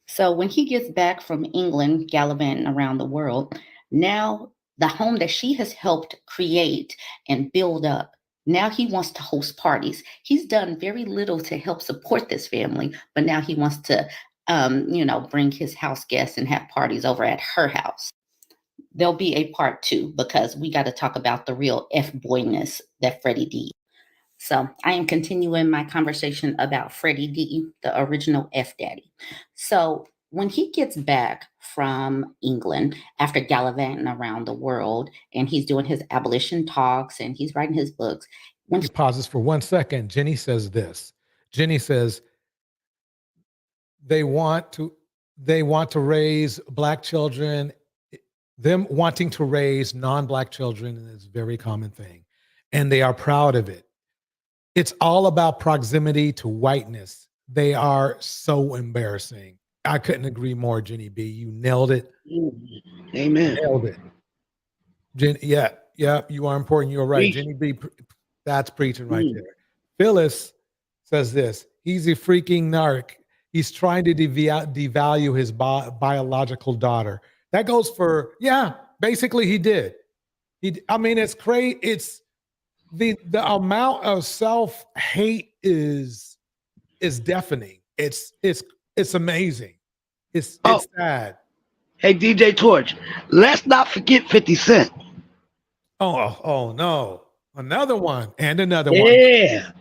So when he gets back from England, gallivanting around the world, now the home that she has helped create and build up, now he wants to host parties. He's done very little to help support this family, but now he wants to bring his house guests and have parties over at her house. There'll be a part 2 because we got to talk about the real F-boyness that Freddie D. So I am continuing my conversation about Freddie D, the original F-daddy. So when he gets back from England after gallivanting around the world and he's doing his abolition talks and he's writing his books. He pauses for 1 second. Jenny says this. Jenny says, they want to raise Black children. Them wanting to raise non-Black children is a very common thing, and they are proud of it. It's all about proximity to whiteness. They are so embarrassing. I couldn't agree more, Jenny B. You nailed it. Amen. Nailed it. Jenny, yeah, you are important. You're right. Preach. Jenny B, that's preaching right there. Phyllis says this. He's a freaking narc. He's trying to devalue his biological daughter. That goes for, basically he did. It's crazy. It's the amount of self-hate is deafening. It's amazing. It's sad. Hey, DJ Torch, let's not forget 50 Cent. Oh no. Another one and another one. Yeah.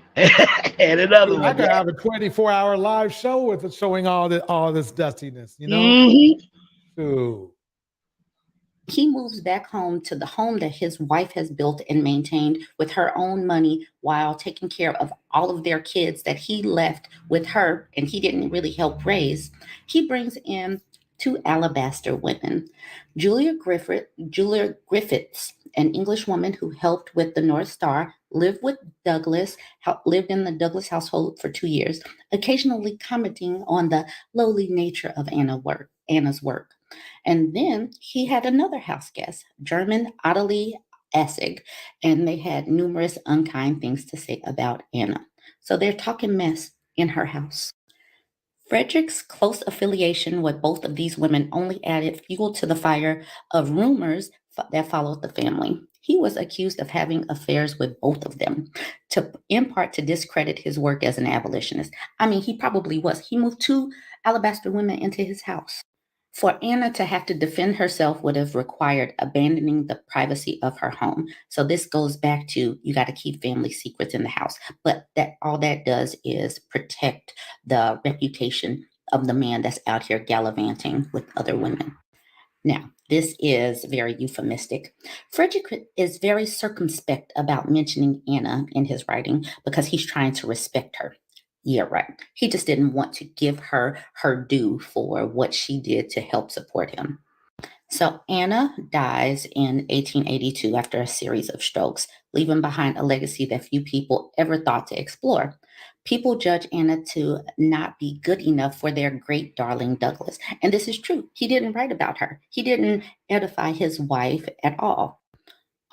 And another one. I could have a 24-hour live show with it showing all this dustiness, Ooh. He moves back home to the home that his wife has built and maintained with her own money while taking care of all of their kids that he left with her and he didn't really help raise. He brings in 2 alabaster women. Julia Griffiths, an English woman who helped with the North Star, lived with Douglas, lived in the Douglas household for 2 years, occasionally commenting on the lowly nature of Anna's work. And then he had another house guest, German Ottilie Essig, and they had numerous unkind things to say about Anna. So they're talking mess in her house. Frederick's close affiliation with both of these women only added fuel to the fire of rumors that followed the family. He was accused of having affairs with both of them, in part to discredit his work as an abolitionist. He probably was. He moved 2 alabaster women into his house. For Anna to have to defend herself would have required abandoning the privacy of her home. So this goes back to, you got to keep family secrets in the house. But all that does is protect the reputation of the man that's out here gallivanting with other women. Now, this is very euphemistic. Frederick is very circumspect about mentioning Anna in his writing because he's trying to respect her. Yeah, right. He just didn't want to give her her due for what she did to help support him. So Anna dies in 1882 after a series of strokes, leaving behind a legacy that few people ever thought to explore. People judge Anna to not be good enough for their great darling Douglas. And this is true. He didn't write about her. He didn't edify his wife at all.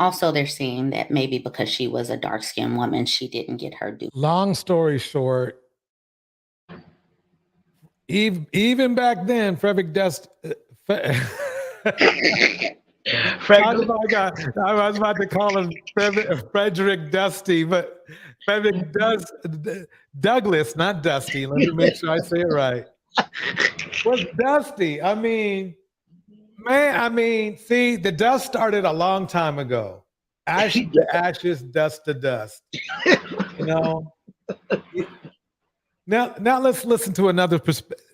Also, they're saying that maybe because she was a dark-skinned woman, she didn't get her due. Long story short, even back then, Frederick Dust. I was about to call him Frederick Dusty, but Frederick Douglas, not Dusty. Let me make sure I say it right. Was Dusty? See, the dust started a long time ago. Ash to ashes, dust to dust. Now let's listen to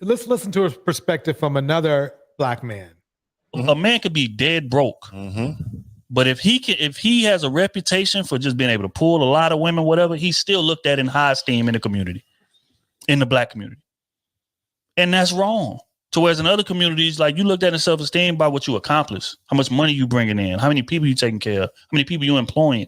let's listen to a perspective from another black man. A man could be dead broke, but if he has a reputation for just being able to pull a lot of women, whatever, he's still looked at in high esteem in the community, in the black community, and that's wrong. So whereas in other communities, like you looked at in self-esteem by what you accomplish, how much money you bringing in, how many people you taking care of, how many people you employing.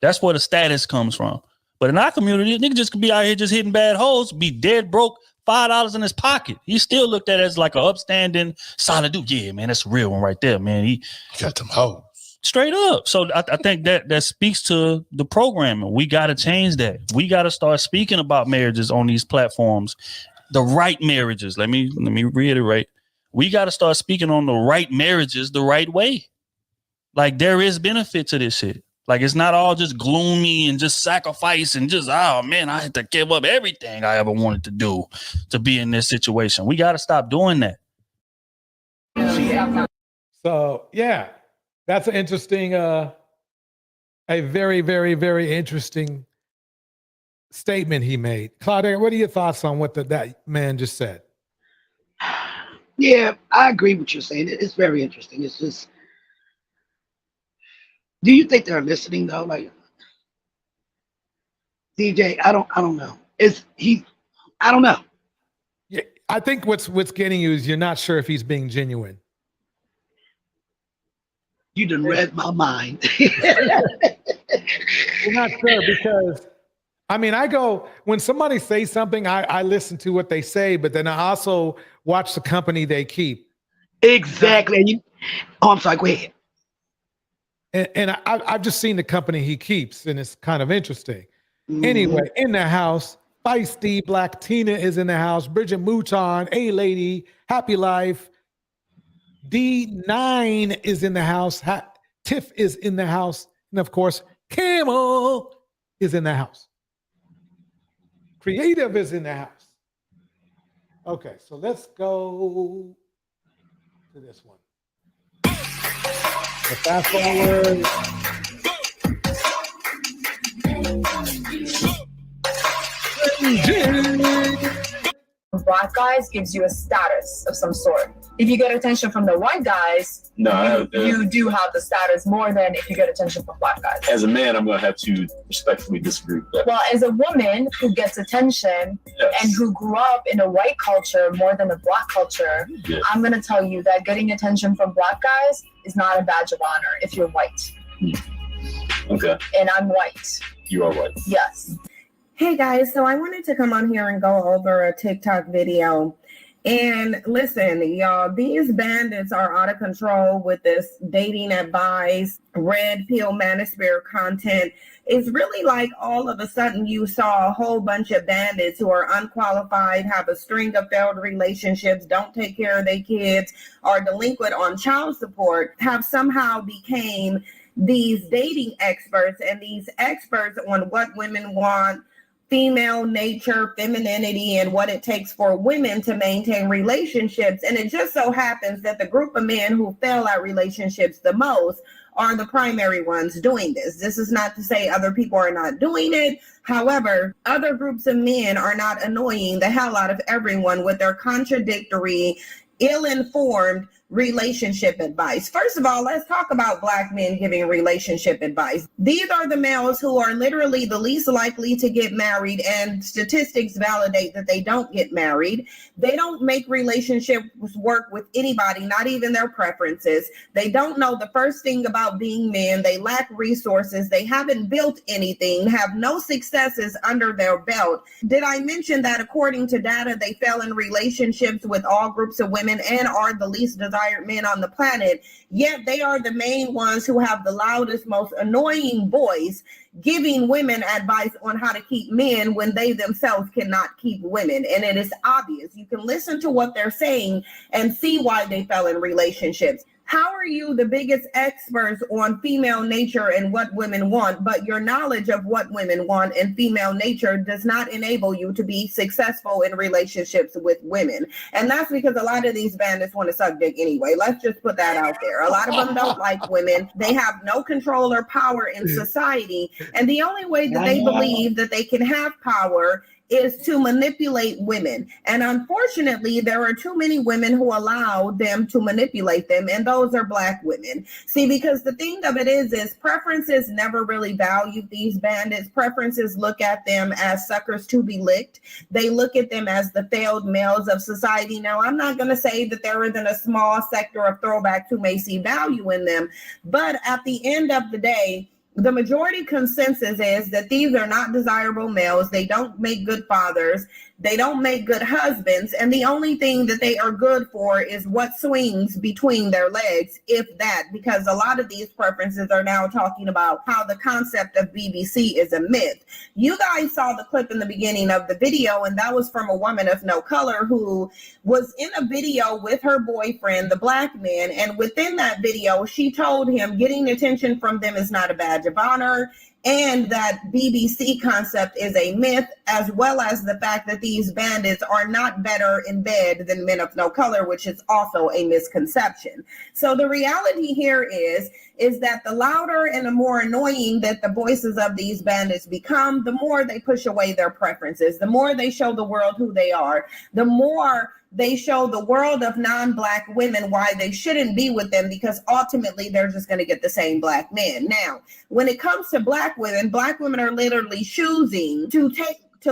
That's where the status comes from. But in our community, a nigga just could be out here just hitting bad hoes, be dead broke, $5 in his pocket. He's still looked at as like an upstanding, solid dude. Yeah, man, that's a real one right there, man. He got them hoes. Straight up. So I think that speaks to the programming. We got to change that. We got to start speaking about marriages on these platforms, the right marriages. Let me reiterate. We got to start speaking on the right marriages the right way. Like there is benefit to this shit. Like it's not all just gloomy and just sacrifice and just, oh man, I had to give up everything I ever wanted to do to be in this situation. We got to stop doing that. So yeah, that's an interesting, a very, very, very interesting statement he made. Claudette, what are your thoughts on what that man just said? Yeah, I agree with you saying. It's very interesting. It's just, do you think they're listening though? Like DJ, I don't know. I don't know. Yeah, I think what's getting you is you're not sure if he's being genuine. You done read my mind. You're not sure because, I mean, when somebody says something, I listen to what they say, but then I also watch the company they keep. Exactly. I'm sorry, go ahead. And I've just seen the company he keeps, and it's kind of interesting. Anyway, in the house, Feisty Black Tina is in the house. Bridget Mouton, A-Lady, Happy Life. D9 is in the house. Tiff is in the house. And of course, Camel is in the house. Creative is in the house. Okay, so let's go to this one. So fast forward. Black guys gives you a status of some sort. If you get attention from the white guys, you do have the status more than if you get attention from black guys. As a man, I'm going to have to respectfully disagree with that. Well, as a woman who gets attention and who grew up in a white culture more than a black culture, I'm going to tell you that getting attention from black guys is not a badge of honor if you're white. Okay. And I'm white. You are white. Yes. Hey guys, so I wanted to come on here and go over a TikTok video. And listen, y'all, these bandits are out of control with this dating advice, red pill manosphere content. It's really like all of a sudden you saw a whole bunch of bandits who are unqualified, have a string of failed relationships, don't take care of their kids, are delinquent on child support, have somehow became these dating experts and these experts on what women want, female nature, femininity, and what it takes for women to maintain relationships. And it just so happens that the group of men who fail at relationships the most are the primary ones doing this. This is not to say other people are not doing it. However, other groups of men are not annoying the hell out of everyone with their contradictory, ill-informed relationship advice. First of all, let's talk about black men giving relationship advice. These are the males who are literally the least likely to get married, and statistics validate that they don't get married. They don't make relationships work with anybody, not even their preferences. They don't know the first thing about being men. They lack resources. They haven't built anything, have no successes under their belt. Did I mention that according to data, they fell in relationships with all groups of women and are the least desired men on the planet, yet they are the main ones who have the loudest, most annoying voice giving women advice on how to keep men when they themselves cannot keep women. And it is obvious. You can listen to what they're saying and see why they fell in relationships. How are you the biggest experts on female nature and what women want, but your knowledge of what women want and female nature does not enable you to be successful in relationships with women? And that's because a lot of these bandits want to suck dick anyway. Let's just put that out there. A lot of them don't like women. They have no control or power in society. And the only way that they believe that they can have power is to manipulate women. And unfortunately, there are too many women who allow them to manipulate them, and those are Black women. See, because the thing of it is preferences never really value these bandits. Preferences look at them as suckers to be licked. They look at them as the failed males of society. Now, I'm not going to say that there isn't a small sector of throwbacks who may see value in them, but at the end of the day, the majority consensus is that these are not desirable males. They don't make good fathers. They don't make good husbands. And the only thing that they are good for is what swings between their legs, if that, because a lot of these preferences are now talking about how the concept of BBC is a myth. You guys saw the clip in the beginning of the video, and that was from a woman of no color who was in a video with her boyfriend, the Black man. And within that video, she told him getting attention from them is not a badge of honor, and that BBC concept is a myth, as well as the fact that these bandits are not better in bed than men of no color, which is also a misconception. So the reality here is that the louder and the more annoying that the voices of these bandits become, the more they push away their preferences, the more they show the world who they are, the more they show the world of non-Black women why they shouldn't be with them, because ultimately they're just going to get the same Black men. Now, when it comes to Black women are literally choosing to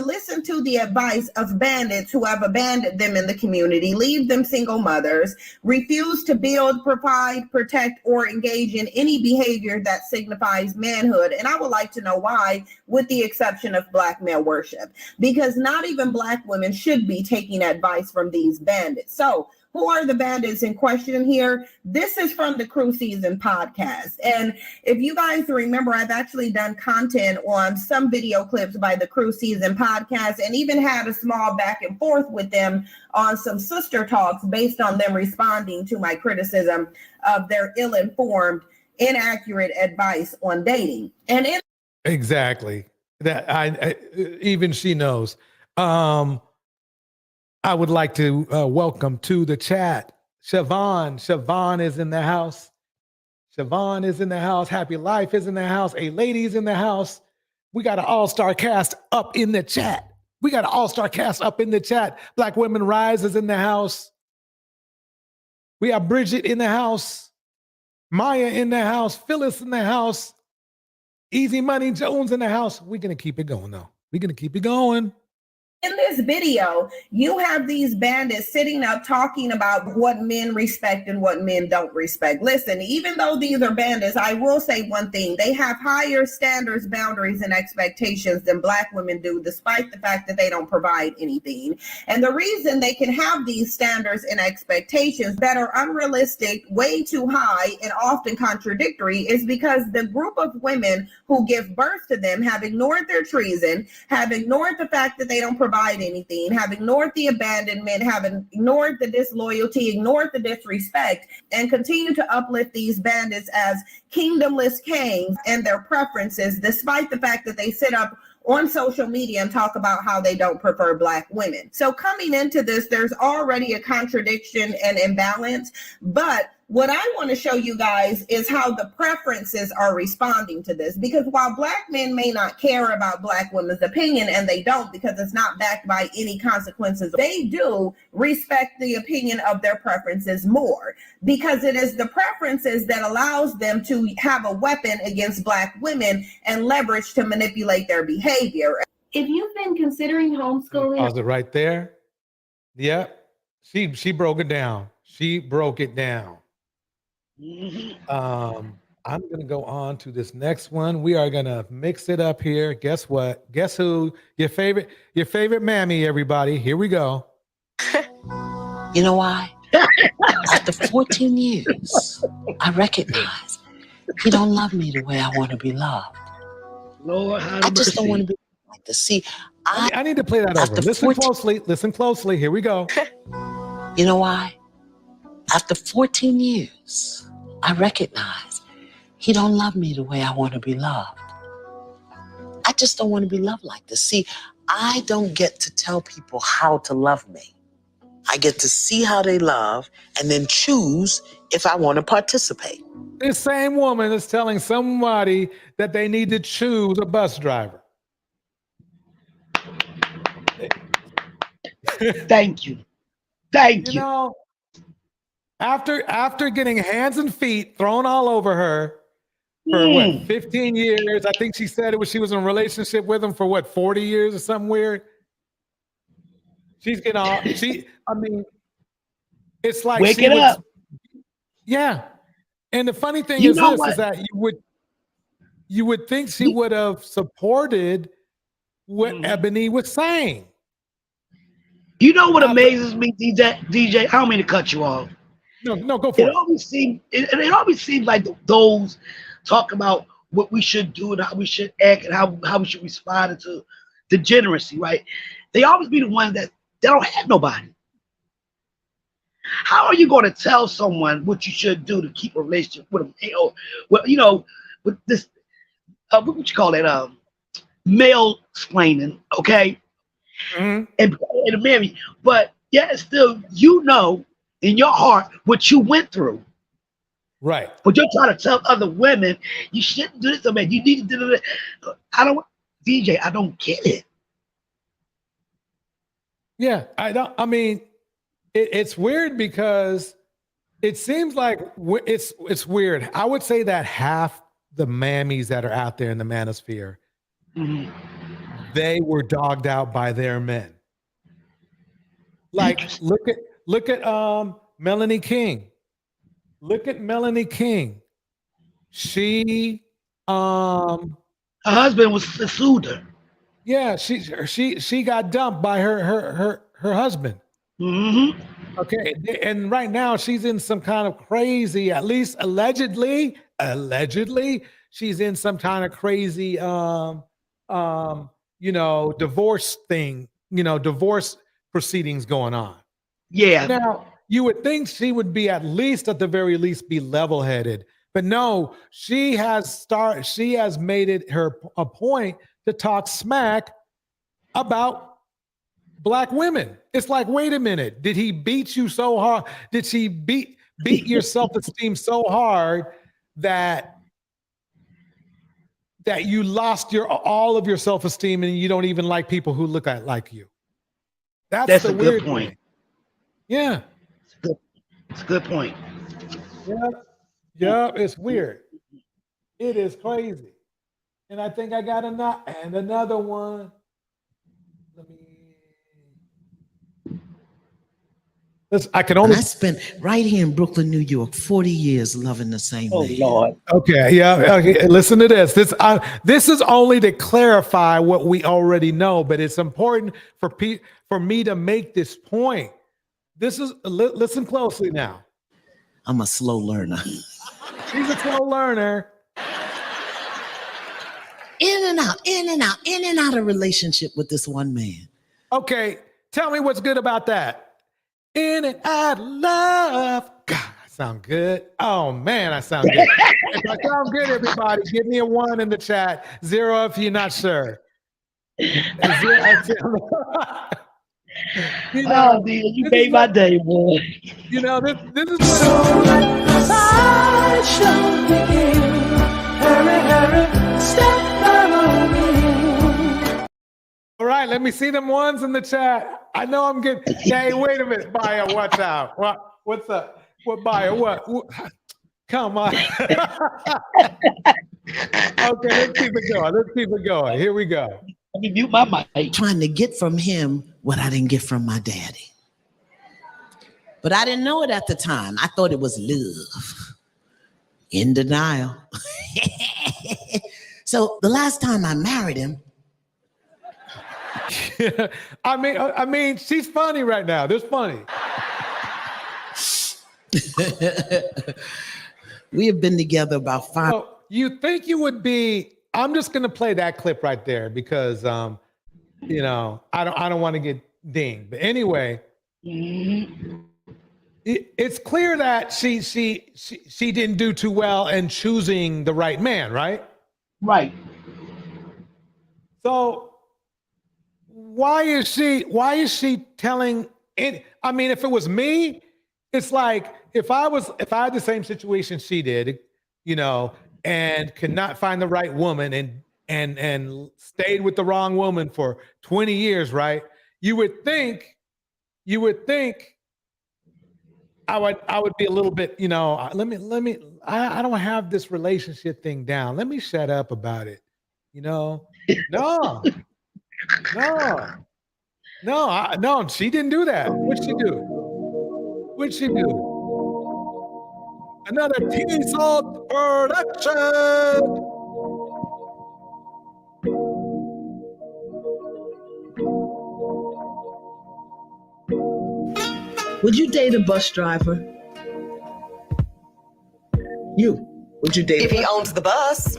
listen to the advice of bandits who have abandoned them in the community, leave them single mothers, refuse to build, provide, protect, or engage in any behavior that signifies manhood. And I would like to know why, with the exception of Black male worship, because not even Black women should be taking advice from these bandits. So who are the bandits in question here? This is from the Krew Season podcast. And if you guys remember, I've actually done content on some video clips by the Krew Season podcast, and even had a small back and forth with them on some sister talks based on them responding to my criticism of their ill-informed, inaccurate advice on dating. And exactly that I even she knows. I would like to welcome to the chat Siobhan. Siobhan is in the house. Siobhan is in the house. Happy Life is in the house. A Lady's in the house. We got an all-star cast up in the chat. Black Women Rise is in the house. We have Bridget in the house. Maya in the house. Phyllis in the house. Easy Money Jones in the house. We're going to keep it going, though. We're going to keep it going. in this video, you have these bandits sitting up talking about what men respect and what men don't respect. Listen, even though these are bandits, I will say one thing. They have higher standards, boundaries, and expectations than Black women do, despite the fact that they don't provide anything. And the reason they can have these standards and expectations that are unrealistic, way too high, and often contradictory is because the group of women who give birth to them have ignored their treason, have ignored the fact that they don't provide anything, have ignored the abandonment, have ignored the disloyalty, ignored the disrespect, and continue to uplift these bandits as kingdomless kings and their preferences, despite the fact that they sit up on social media and talk about how they don't prefer Black women. So coming into this, there's already a contradiction and imbalance, but what I want to show you guys is how the preferences are responding to this. Because while Black men may not care about Black women's opinion, and they don't because it's not backed by any consequences, they do respect the opinion of their preferences more, because it is the preferences that allows them to have a weapon against Black women and leverage to manipulate their behavior. If you've been considering homeschooling... Pause it right there. Yep. She broke it down. She broke it down. I'm gonna go on to this next one. We are gonna mix it up here. Guess what? Guess who? Your favorite mammy, everybody. Here we go. You know why? After 14 years, I recognize he don't love me the way I want to be loved. Lord, I just don't want to be like this. See, I need to play that over. Listen closely. Listen closely. Here we go. You know why? After 14 years, I recognize he don't love me the way I want to be loved. I just don't want to be loved like this. See, I don't get to tell people how to love me. I get to see how they love and then choose if I want to participate. This same woman is telling somebody that they need to choose a bus driver. Thank you. Thank You you. know, after getting hands and feet thrown all over her for what, 15 years? I think she said she was in a relationship with him for what, 40 years or something weird. She's getting all it's like Wake she it would, up. yeah. And the funny thing You is know this what? is that you would think she would have supported what Ebony was saying. You know what amazes me, DJ? I don't mean to cut you off. No, go for it. It always seems like those talk about what we should do and how we should act and how we should respond to degeneracy, right? They always be the ones that they don't have nobody. How are you going to tell someone what you should do to keep a relationship with them? Well, you know, with this, what would you call that? Male explaining, okay? And marry, but yet still, you know, in your heart what you went through. Right. But you're trying to tell other women you shouldn't do this, or man, you need to do this. I don't get it. Yeah, it's weird because it seems like it's weird. I would say that half the mammies that are out there in the manosphere, they were dogged out by their men. Like look at Melanie King. Look at Melanie King. She her husband was sued her. Yeah, she got dumped by her husband. Okay, and right now she's in some kind of crazy, at least allegedly, she's in some kind of crazy divorce thing, divorce proceedings going on. Yeah. Now, you would think she would be at the very least be level-headed, but no, she has made it a point to talk smack about Black women. It's like, wait a minute, did he beat you so hard? Did she beat your self-esteem so hard that you lost all of your self-esteem and you don't even like people who look like you? That's the a weird good point. Thing. Yeah. It's a good point. Yeah, it's weird. It is crazy. And I think I got another one. I spent right here in Brooklyn, New York, 40 years loving the same man. Lord. Okay, yeah. Okay, listen to this. This is only to clarify what we already know, but it's important for me to make this point. Listen closely now. I'm a slow learner. She's a slow learner. In and out of relationship with this one man. Okay, tell me what's good about that. In and out of love. God, I sound good. Oh man, I sound good. If I sound good, everybody, give me a 1 in the chat. 0 if you're not sure. You made my day, boy. You know, this is what All right, let me see them ones in the chat. I know I'm good. Hey, wait a minute, Bio, watch out. What's up? What Bio? What? Come on. Okay, let's keep it going. Here we go. Let me mute my mic. Trying to get from him what I didn't get from my daddy. But I didn't know it at the time. I thought it was love. In denial. So the last time I married him. I mean, she's funny right now. This funny. We have been together about 5. So you think you would be? I'm just gonna play that clip right there because I don't want to get dinged. But anyway, it's clear that she didn't do too well in choosing the right man, right? Right. So why is she telling it? I mean, if it was me, it's like if I had the same situation she did, and could not find the right woman and stayed with the wrong woman for 20 years, right? You would think you would think I would be a little bit, I don't have this relationship thing down. Let me shut up about it. No, no, she didn't do that. What'd she do? Another piece of production. Would you date a bus driver? Would you date If he owns the bus.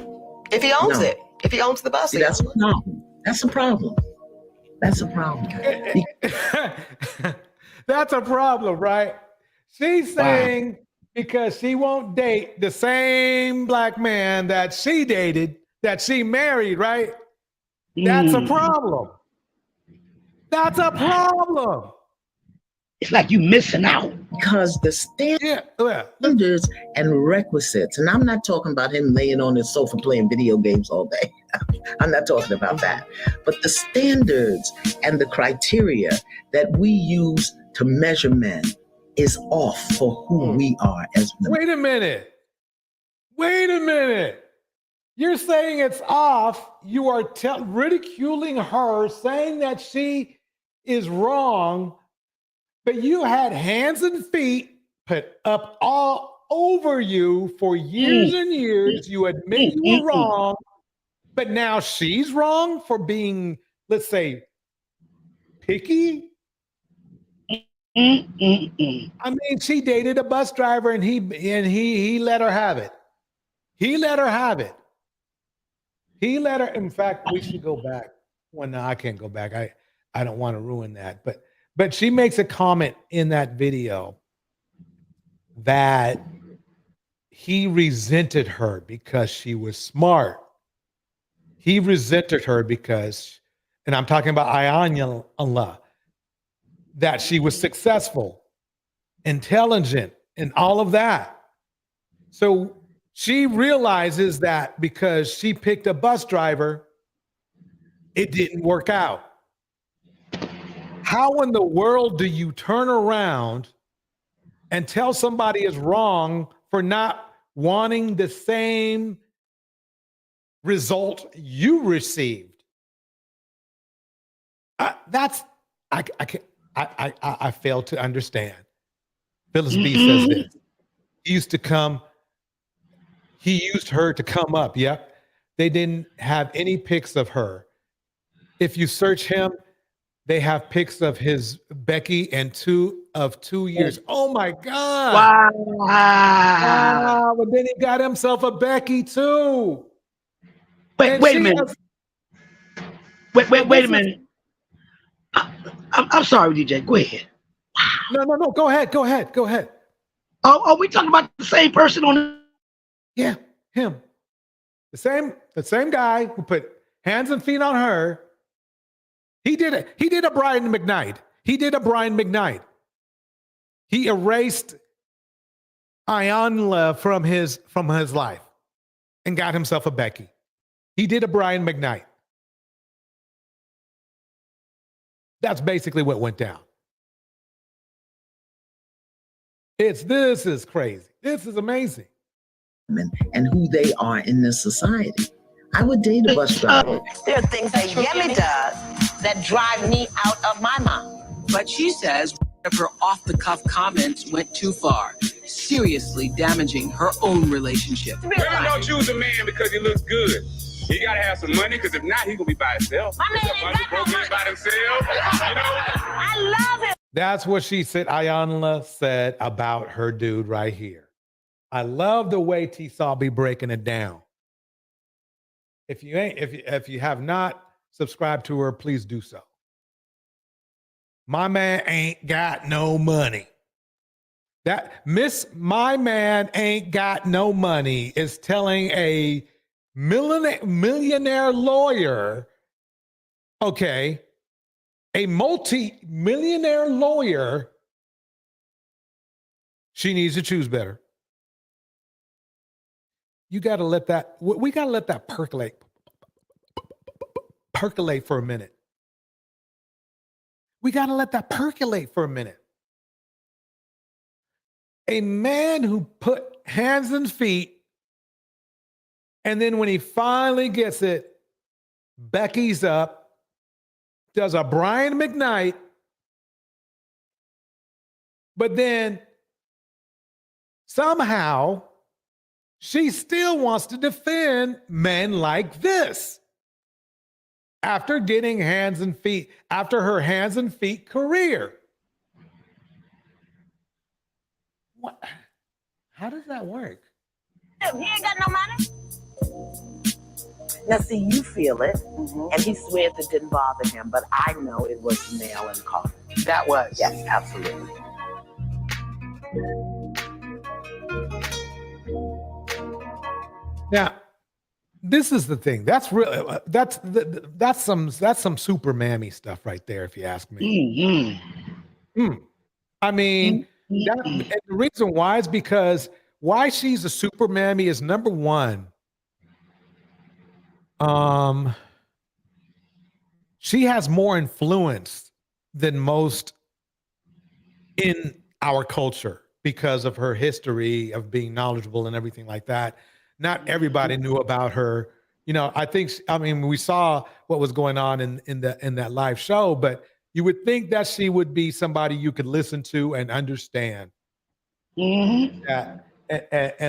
If he owns it. If he owns the bus. See, that's a problem. That's a problem. That's a problem. That's a problem, right? She's saying because she won't date the same black man that she dated, that she married, right? That's a problem. That's a problem. It's like you missing out. Because the standards and requisites, and I'm not talking about him laying on his sofa playing video games all day. I'm not talking about that. But the standards and the criteria that we use to measure men is off for who we are as men. Wait a minute. You're saying it's off. You are ridiculing her, saying that she is wrong. But you had hands and feet put up all over you for years and years. You admit you were wrong, but now she's wrong for being, let's say, picky. I mean, she dated a bus driver and he let her have it. He let her. In fact, we should go back. Well, no, I can't go back. I don't want to ruin that, But she makes a comment in that video that he resented her because she was smart. He resented her because, and I'm talking about Ayanla, that she was successful, intelligent, and all of that. So she realizes that because she picked a bus driver, it didn't work out. How in the world do you turn around and tell somebody is wrong for not wanting the same result you received? I fail to understand. Phyllis B says this. He used her to come up. Yep. They didn't have any pics of her. If you search him, they have pics of his Becky and 2 years. Oh my God. Wow. But then he got himself a Becky too. Wait a minute. Wait a minute. I'm sorry, DJ. Go ahead. No. Go ahead. Are we talking about the same person on? Yeah, him. The same guy who put hands and feet on her. He did it. He did a Brian McKnight. He erased Ayanla from his life and got himself a Becky. He did a Brian McKnight. That's basically what went down. This is crazy. This is amazing. And who they are in this society. I would date a bus driver. There are things that Yemi does that drive me out of my mind. But she says her off-the-cuff comments went too far, seriously damaging her own relationship. Women don't choose a man because he looks good. He gotta have some money, because if not, he gonna be by himself. My man ain't got no money. By himself, you know? I love it. That's what she said. Ayanla said about her dude right here. I love the way T-Saw be breaking it down. If you have not subscribed to her, please do so. My man ain't got no money. My man ain't got no money is telling a millionaire lawyer, okay, a multi-millionaire lawyer, she needs to choose better. We got to let that percolate for a minute. We got to let that percolate for a minute. A man who put hands and feet, and then when he finally gets it, Becky's up, does a Brian McKnight, but then somehow she still wants to defend men like this after getting hands and feet, after her hands and feet career. What? How does that work? You ain't got no money. Now, see, you feel it, and he swears it didn't bother him, but I know it was the nail in the coffin. That was? Yes, absolutely. Now, this is the thing. That's real. That's some super mammy stuff right there, if you ask me. I mean, and the reason why is because why she's a super mammy is number one. She has more influence than most in our culture because of her history of being knowledgeable and everything like that. Not everybody knew about her. You know, I mean, we saw what was going on in that live show, but you would think that she would be somebody you could listen to and understand. And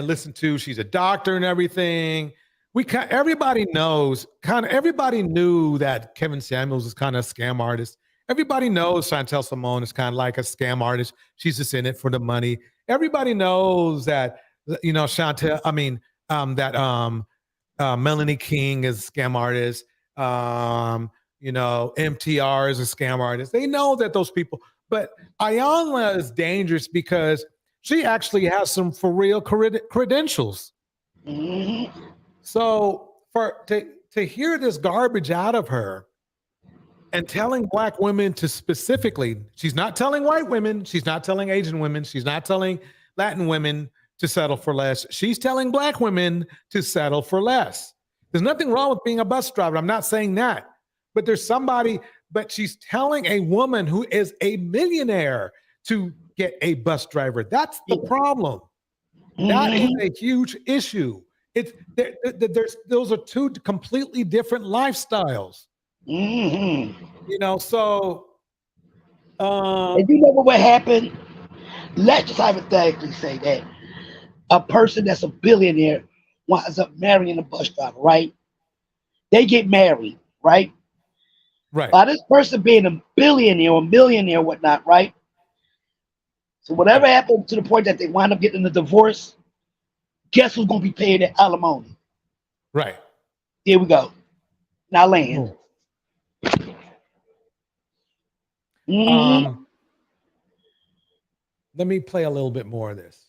listen to. She's a doctor and everything. Everybody knew that Kevin Samuels is kind of a scam artist. Everybody knows Chantel Simone is kind of like a scam artist. She's just in it for the money. Everybody knows that, you know, Melanie King is a scam artist. You know, MTR is a scam artist. They know that those people, but Ayanna is dangerous because she actually has some for real credentials. So to hear this garbage out of her and telling Black women to specifically, she's not telling white women, she's not telling Asian women, she's not telling Latin women to settle for less. She's telling Black women to settle for less. There's nothing wrong with being a bus driver. I'm not saying that. But but she's telling a woman who is a millionaire to get a bus driver. That's the problem. That is a huge issue. Those are two completely different lifestyles. You know, so and you know what happened? Let's just hypothetically say that a person that's a billionaire winds up marrying a bus driver, right? They get married, right? Right. By this person being a billionaire or millionaire or whatnot, right? So whatever happened to the point that they wind up getting a divorce, guess who's going to be paying the alimony? Right. Here we go. Now land. Let me play a little bit more of this.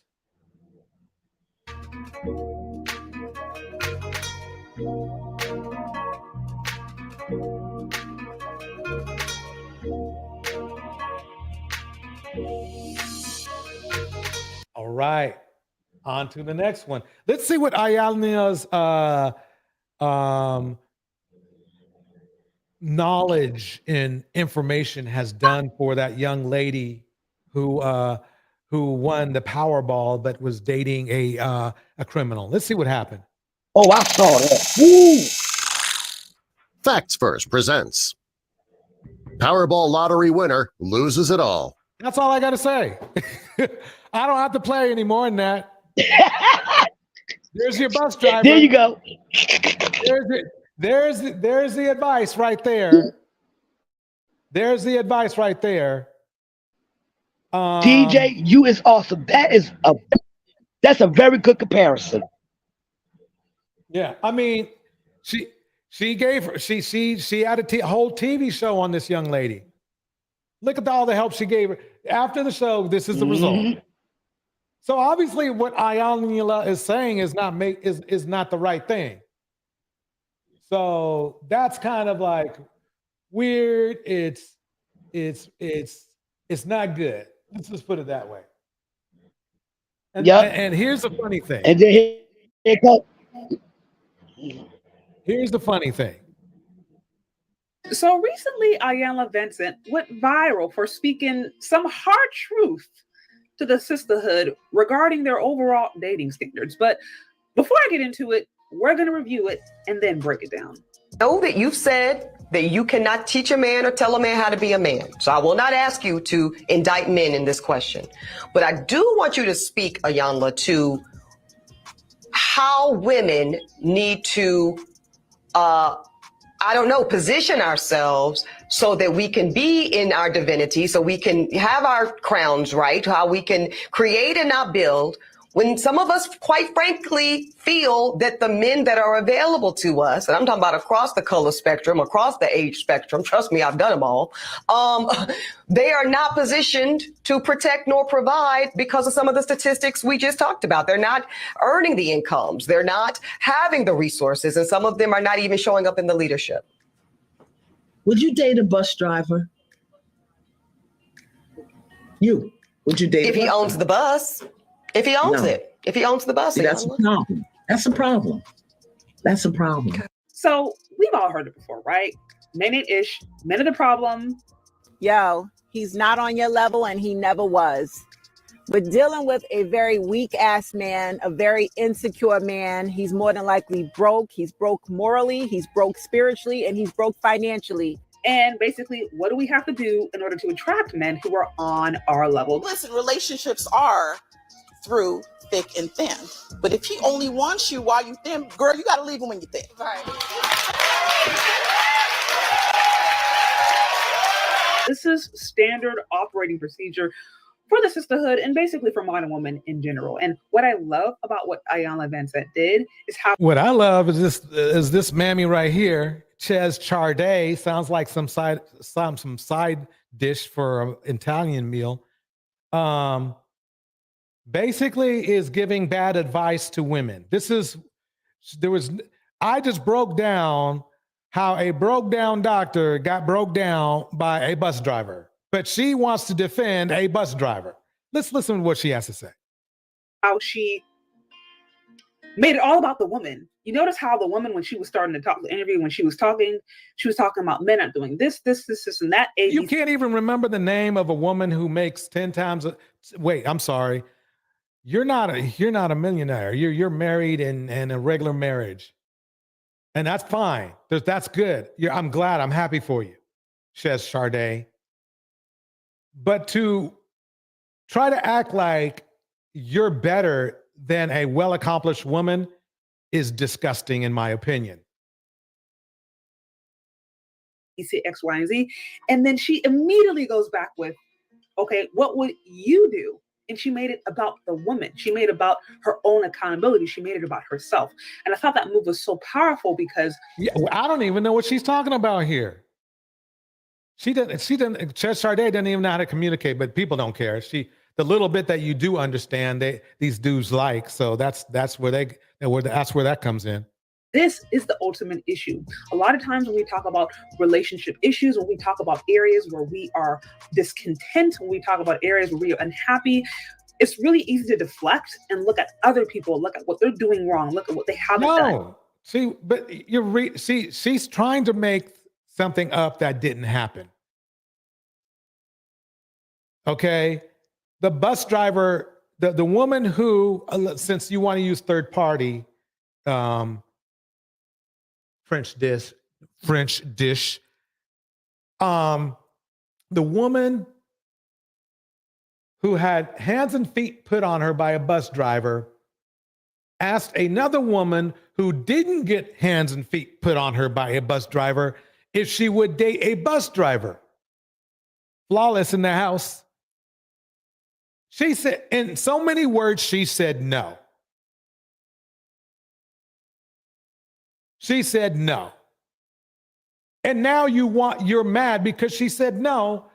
All right. On to the next one. Let's see what Ayanna's knowledge and information has done for that young lady who won the Powerball but was dating a criminal. Let's see what happened. Oh, I saw that. Woo! Facts First presents Powerball lottery winner loses it all. That's all I got to say. I don't have to play any more than that. There's your bus driver. There you go. There's the advice right there. There's the advice right there. DJ, you is awesome. That's a very good comparison. Yeah, I mean, she had a whole TV show on this young lady. Look at all the help she gave her. After the show, this is the result. So obviously, what Ayanna is saying is not the right thing. So that's kind of like weird. It's not good. Let's just put it that way. And, and here's the funny thing. And then here Here's the funny thing. So recently, Ayanna Vincent went viral for speaking some hard truth to the sisterhood regarding their overall dating standards. But before I get into it, we're going to review it and then break it down. Know that you've said that you cannot teach a man or tell a man how to be a man. So I will not ask you to indict men in this question. But I do want you to speak, Ayanna, to how women need to, position ourselves so that we can be in our divinity, so we can have our crowns right, how we can create and not build. When some of us, quite frankly, feel that the men that are available to us, and I'm talking about across the color spectrum, across the age spectrum, trust me, I've done them all, they are not positioned to protect nor provide because of some of the statistics we just talked about. They're not earning the incomes. They're not having the resources, and some of them are not even showing up in the leadership. Would you date a bus driver? Would you date if he owns the bus? If he owns it, if he owns the bus, see, that's a problem. That's a problem. That's a problem. So we've all heard it before, right? Men ain't ish. Men are the problem. Yo, he's not on your level and he never was. But dealing with a very weak ass man, a very insecure man, he's more than likely broke. He's broke morally, he's broke spiritually, and he's broke financially. And basically, what do we have to do in order to attract men who are on our level? Listen, relationships are through thick and thin. But if he only wants you while you're thin, girl, you got to leave him when you're thin. Right. This is standard operating procedure for the sisterhood and basically for modern women in general. And what I love about what Ayanna Vincent did is how— What I love is this mammy right here, Ches Charday, sounds like some side dish for an Italian meal. Basically is giving bad advice to women. I just broke down how a broke down doctor got broke down by a bus driver, but she wants to defend a bus driver. Let's listen to what she has to say. How she made it all about the woman. You notice how the woman, when she was starting to talk, the interview, when she was talking about men not doing this, and that. You can't even remember the name of a woman who makes 10 times. Wait, I'm sorry. You're not a millionaire. You're married in a regular marriage, and that's fine. That's good. I'm glad. I'm happy for you, says Charday. But to try to act like you're better than a well-accomplished woman is disgusting, in my opinion. You say X, Y, and Z, and then she immediately goes back with, "Okay, what would you do?" And she made it about the woman. She made it about her own accountability. She made it about herself. And I thought that move was so powerful because— I don't even know what she's talking about here. She didn't. Ches Charday doesn't even know how to communicate, but people don't care. The little bit that you do understand, these dudes like. So that's where that comes in. This is the ultimate issue. A lot of times when we talk about relationship issues, when we talk about areas where we are discontent, when we talk about areas where we are unhappy, it's really easy to deflect and look at other people, look at what they're doing wrong, look at what they haven't done. See, but she's trying to make something up that didn't happen. Okay? The bus driver, the woman who, since you want to use third party, French dish. The woman who had hands and feet put on her by a bus driver asked another woman who didn't get hands and feet put on her by a bus driver if she would date a bus driver. Flawless in the house. She said, in so many words, she said no. She said no. And now you're mad because she said no,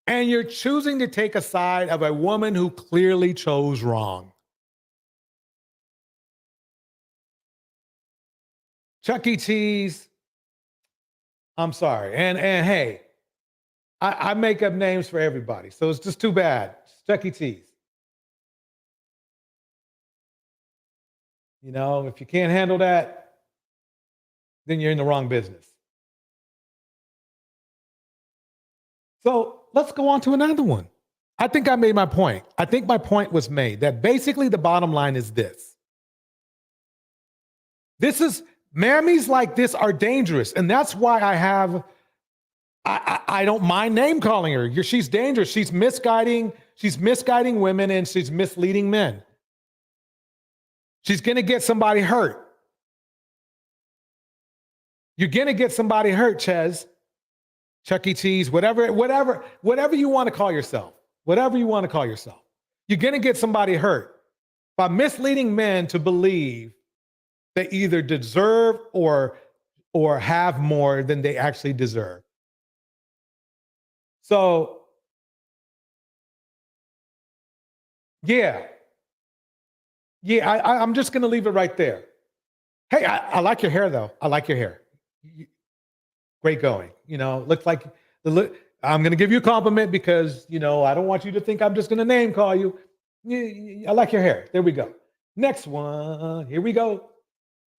and you're choosing to take a side of a woman who clearly chose wrong. Chuck E. Cheese, I'm sorry. And hey, I make up names for everybody, so it's just too bad. It's Chuck E. Cheese. You know, if you can't handle that, then you're in the wrong business. So let's go on to another one. I think I made my point. I think my point was made that basically the bottom line is this. This is, mammies like this are dangerous. And that's why I don't mind name calling her. She's dangerous. She's misguiding women and she's misleading men. She's going to get somebody hurt. You're going to get somebody hurt, Ches. Chuck E. Cheese, whatever you want to call yourself. Whatever you want to call yourself. You're going to get somebody hurt by misleading men to believe they either deserve or have more than they actually deserve. So, yeah, I'm just going to leave it right there. Hey, I like your hair, though. I like your hair. Great going. Looks like I'm going to give you a compliment because, I don't want you to think I'm just going to name call you. I like your hair. There we go. Next one. Here we go.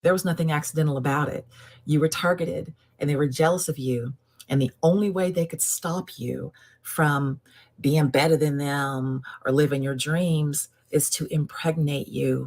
There was nothing accidental about it. You were targeted and they were jealous of you. And the only way they could stop you from being better than them or living your dreams is to impregnate you.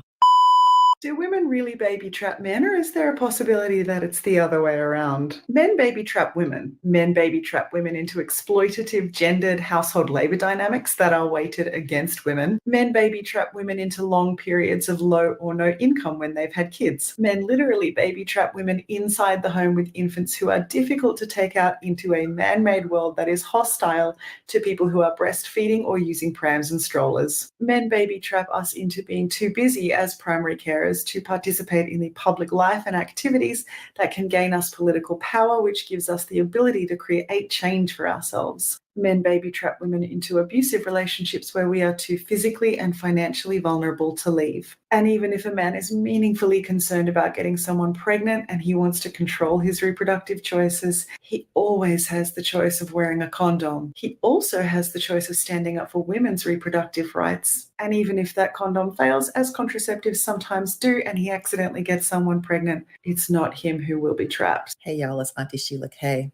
Do women really baby trap men, or is there a possibility that it's the other way around? Men baby trap women. Men baby trap women into exploitative, gendered household labor dynamics that are weighted against women. Men baby trap women into long periods of low or no income when they've had kids. Men literally baby trap women inside the home with infants who are difficult to take out into a man-made world that is hostile to people who are breastfeeding or using prams and strollers. Men baby trap us into being too busy as primary carers to participate in the public life and activities that can gain us political power, which gives us the ability to create change for ourselves. Men baby trap women into abusive relationships where we are too physically and financially vulnerable to leave. And even if a man is meaningfully concerned about getting someone pregnant and he wants to control his reproductive choices, he always has the choice of wearing a condom. He also has the choice of standing up for women's reproductive rights. And even if that condom fails, as contraceptives sometimes do, and he accidentally gets someone pregnant, it's not him who will be trapped. Hey y'all, it's Auntie Sheila K.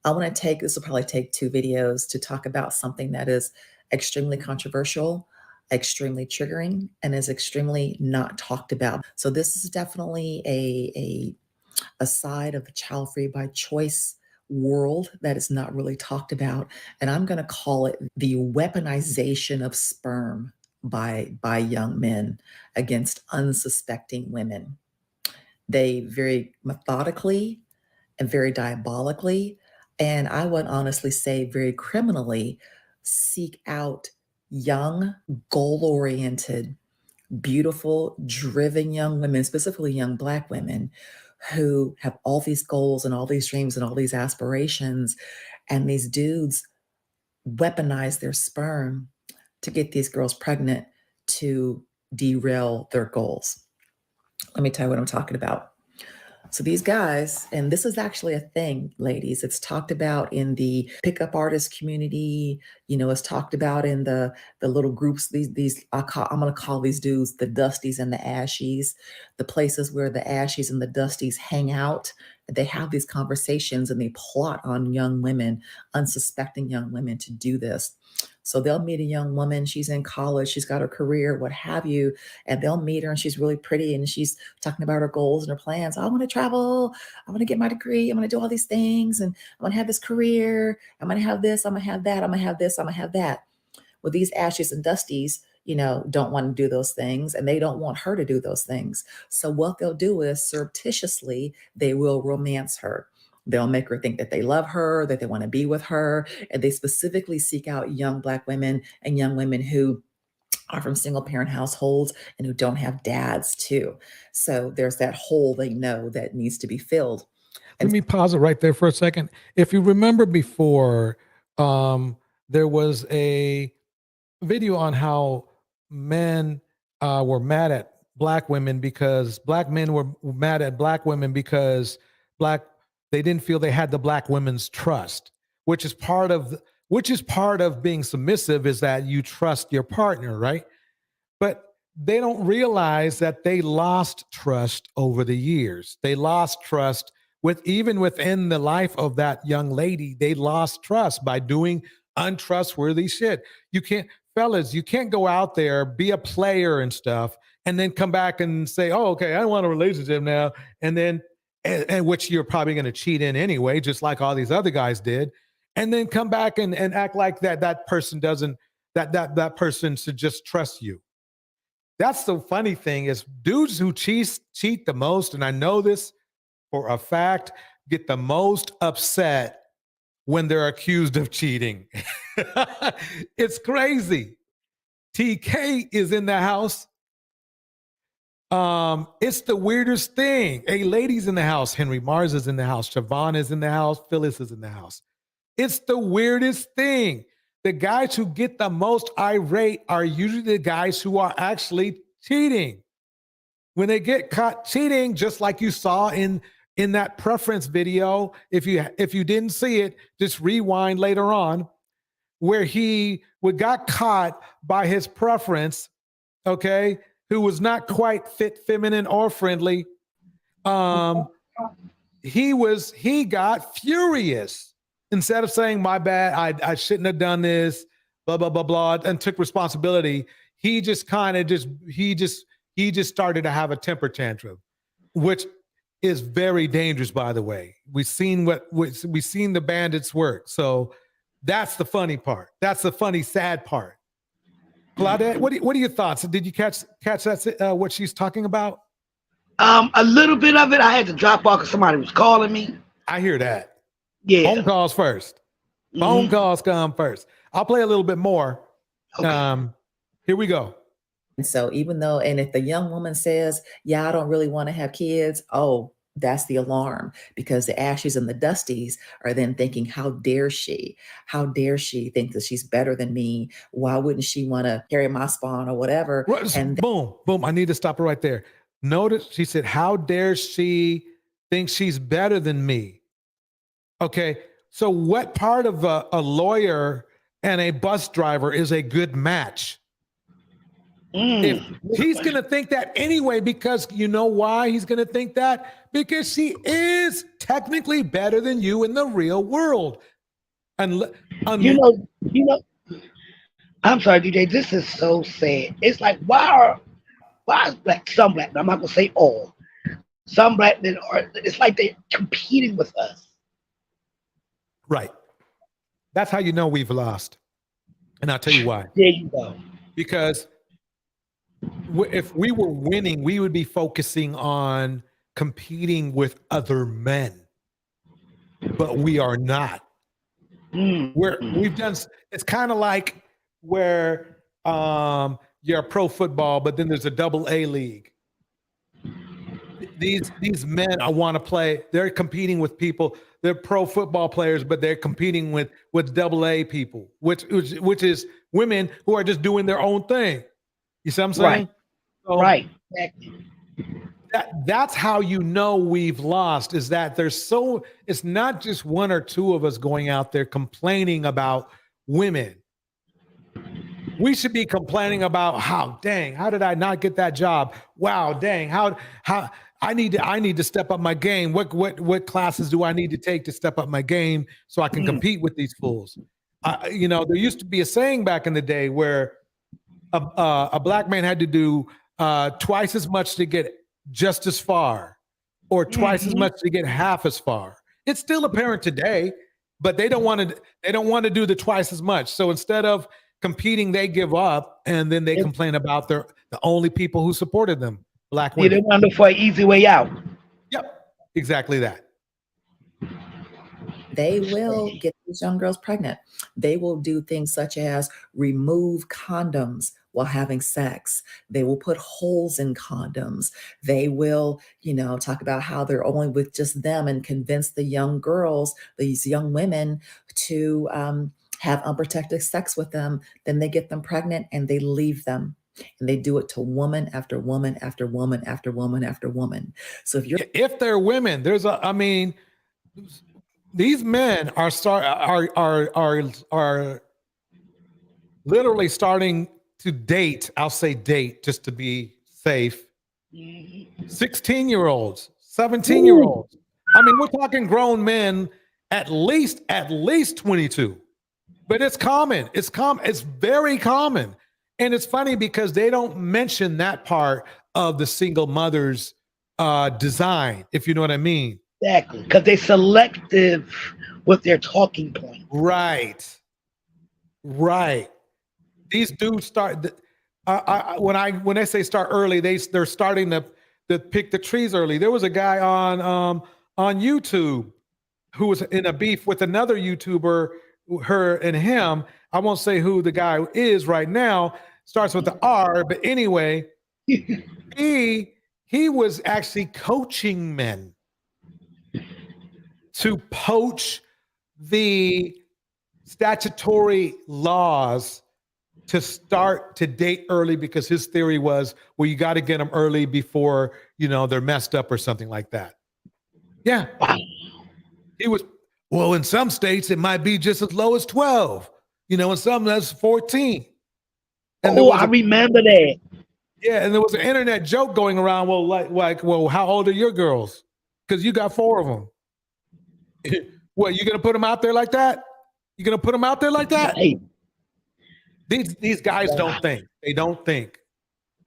This will probably take 2 videos to talk about something that is extremely controversial, extremely triggering, and is extremely not talked about. So this is definitely a side of the child free by choice world that is not really talked about. And I'm going to call it the weaponization of sperm by young men against unsuspecting women. They very methodically and very diabolically, and I would honestly say very criminally, seek out young, goal-oriented, beautiful, driven young women, specifically young Black women, who have all these goals and all these dreams and all these aspirations. And these dudes weaponize their sperm to get these girls pregnant to derail their goals. Let me tell you what I'm talking about. So these guys, and this is actually a thing, ladies, it's talked about in the pickup artist community, it's talked about in the little groups, I'm going to call these dudes the Dusties and the Ashies, the places where the Ashies and the Dusties hang out. They have these conversations and they plot on young women, unsuspecting young women to do this. So they'll meet a young woman, she's in college, she's got her career, what have you, and they'll meet her and she's really pretty and she's talking about her goals and her plans. I want to travel, I want to get my degree, I'm going to do all these things, and I'm going to have this career, I'm going to have this, I'm going to have that, I'm going to have this, I'm going to have that. Well, these Ashes and Dusties, don't want to do those things, and they don't want her to do those things. So what they'll do is surreptitiously, they will romance her. They'll make her think that they love her, that they want to be with her. And they specifically seek out young Black women and young women who are from single parent households and who don't have dads too. So there's that hole they know that needs to be filled. Let me pause it right there for a second. If you remember before, there was a video on how men were mad at Black women because Black men were mad at Black women because they didn't feel they had the Black women's trust, which is part of being submissive, is that you trust your partner, right? But they don't realize that they lost trust over the years. They lost trust even within the life of that young lady, they lost trust by doing untrustworthy shit. You can't, fellas, you can't go out there, be a player and stuff, and then come back and say, oh, okay, I want a relationship now. And then, and which you're probably going to cheat in anyway, just like all these other guys did. And then come back and act like that person doesn't, that person should just trust you. That's the funny thing is dudes who cheat the most, and I know this for a fact, get the most upset when they're accused of cheating. It's crazy. TK is in the house. It's the weirdest thing. Hey, ladies in the house. Henry Mars is in the house. Siobhan is in the house. Phyllis is in the house. It's the weirdest thing. The guys who get the most irate are usually the guys who are actually cheating. When they get caught cheating, just like you saw in that preference video, if you didn't see it, just rewind later on, where he got caught by his preference, okay, who was not quite fit, feminine, or friendly. He got furious. Instead of saying, my bad, I shouldn't have done this, blah, blah, blah, blah, and took responsibility, he just started to have a temper tantrum, which is very dangerous, by the way. We've seen the bandits work. So that's the funny part. That's the funny, sad part. Claudette, what are your thoughts? Did you catch that, what she's talking about? A little bit of it. I had to drop off because somebody was calling me. I hear that. Yeah. Phone calls first. Phone calls come first. I'll play a little bit more. Okay. Here we go. And so even though, and if the young woman says, yeah, I don't really want to have kids, oh, that's the alarm, because the Ashes and the Dusties are then thinking, how dare she? How dare she think that she's better than me? Why wouldn't she want to carry my spawn or whatever? And boom. I need to stop it right there. Notice she said, how dare she think she's better than me? Okay, so what part of a lawyer and a bus driver is a good match? If he's going to think that anyway, because you know why he's going to think that? Because she is technically better than you in the real world. You know, I'm sorry, DJ, this is so sad. It's like, why is some black men, I'm not going to say all, some black men it's like they're competing with us. Right. That's how you know we've lost. And I'll tell you why. There you go. Because if we were winning, we would be focusing on competing with other men. But we are not. We've done, it's kind of like where you're a pro football, but then there's a AA league. These men I want to play, they're competing with people. They're pro football players, but they're competing with AA people, which is women who are just doing their own thing. You see what I'm saying? Right. So Exactly. That's how you know we've lost, is that it's not just one or two of us going out there complaining about women. We should be complaining about how did I not get that job? Wow, dang, how I need to step up my game. What classes do I need to take to step up my game so I can compete with these fools? There used to be a saying back in the day where a black man had to do twice as much to get just as far, or twice as much to get half as far. It's still apparent today, but they don't want to do the twice as much. So instead of competing, they give up, and then they complain about the only people who supported them, black women. They want to look for an easy way out. Yep, exactly that. They will get these young girls pregnant. They will do things such as remove condoms while having sex. They will put holes in condoms. They will, talk about how they're only with just them and convince the young girls, these young women, to have unprotected sex with them. Then they get them pregnant and they leave them. And they do it to woman after woman after woman after woman after woman. So if they're women, these men are literally starting to date. I'll say date just to be safe. 16-year-olds, 17-year-olds, I mean, we're talking grown men, at least 22. But it's common. It's common. It's very common. And it's funny because they don't mention that part of the single mother's design, if you know what I mean. Exactly, because they're selective with their talking point. Right. These dudes start when they say start early, they're starting to pick the trees early. There was a guy on YouTube who was in a beef with another YouTuber, her and him. I won't say who the guy is right now. Starts with the R, but anyway, he was actually coaching men to poach the statutory laws to start to date early, because his theory was, well, you got to get them early before, they're messed up or something like that. Yeah. He was, well, in some states, it might be just as low as 12, in some that's 14. And I remember that. Yeah, and there was an internet joke going around, well, how old are your girls? Because you got 4 of them. What, you going to put them out there like that? You going to put them out there like that? Hey. These guys don't think. They don't think.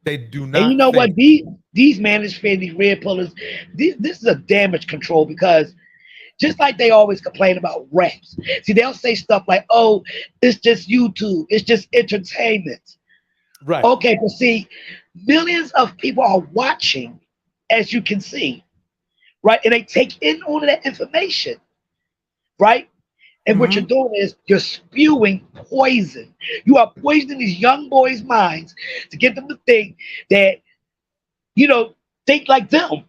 They do not. And you know think. what? These manosphere, these red pillars, this is a damage control, because just like they always complain about raps. See, they'll say stuff like, oh, it's just YouTube. It's just entertainment. Right. Okay, but see, millions of people are watching, as you can see, right? And they take in all of that information, right? And what you're doing is you're spewing poison. You are poisoning these young boys' minds to get them to think that, think like them.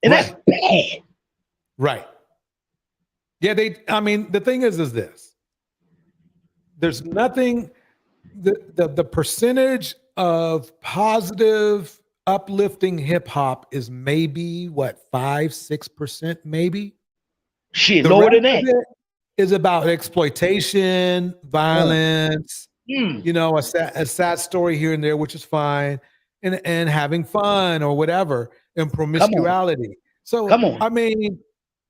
And that's bad. Right. Yeah, the thing is this. There's nothing, the percentage of positive, uplifting hip hop is maybe 5-6%, maybe. Shit, lower than that. Is about exploitation, violence, a sad story here and there, which is fine, and having fun or whatever, and promiscuity. So, I mean,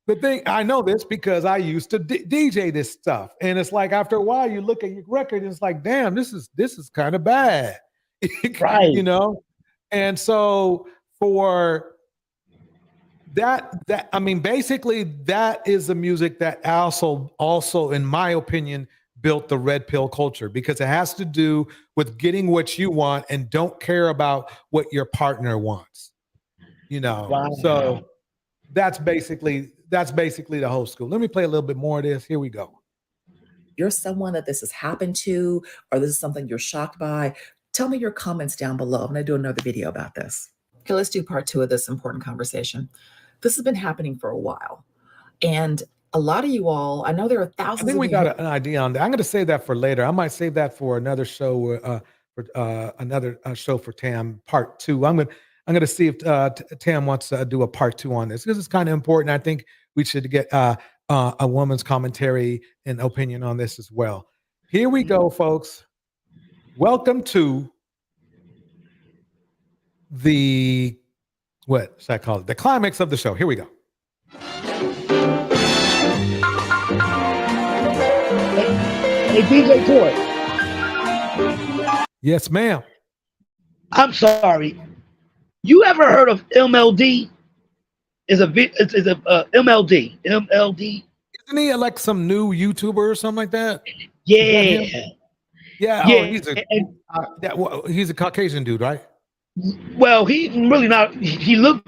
the thing, I know this because I used to DJ this stuff, and it's like after a while, you look at your record, and it's like, damn, this is kind of bad, right? And so for that I mean, basically, that is the music that also, in my opinion, built the red pill culture, because it has to do with getting what you want and don't care about what your partner wants. Wow. So that's basically the whole school. Let me play a little bit more of this. Here we go. You're someone that this has happened to, or this is something you're shocked by. Tell me your comments down below. I'm going to do another video about this. Okay, let's do part 2 of this important conversation. This has been happening for a while. And a lot of you all, I know there are thousands of you. I think we got an idea on that. I'm going to save that for later. I might save that for another show, another show for Tam, part 2. I'm going to see if Tam wants to do a part 2 on this, because it's kind of important. I think we should get a woman's commentary and opinion on this as well. Here we go, folks. Welcome to the, what should I call it? The climax of the show. Here we go. Hey, DJ Toy. Yes, ma'am. I'm sorry. You ever heard of MLD? Is a MLD. MLD. Isn't he like some new YouTuber or something like that? Yeah. Yeah. Oh, he's a Caucasian dude, right? Well, he's really not. He looked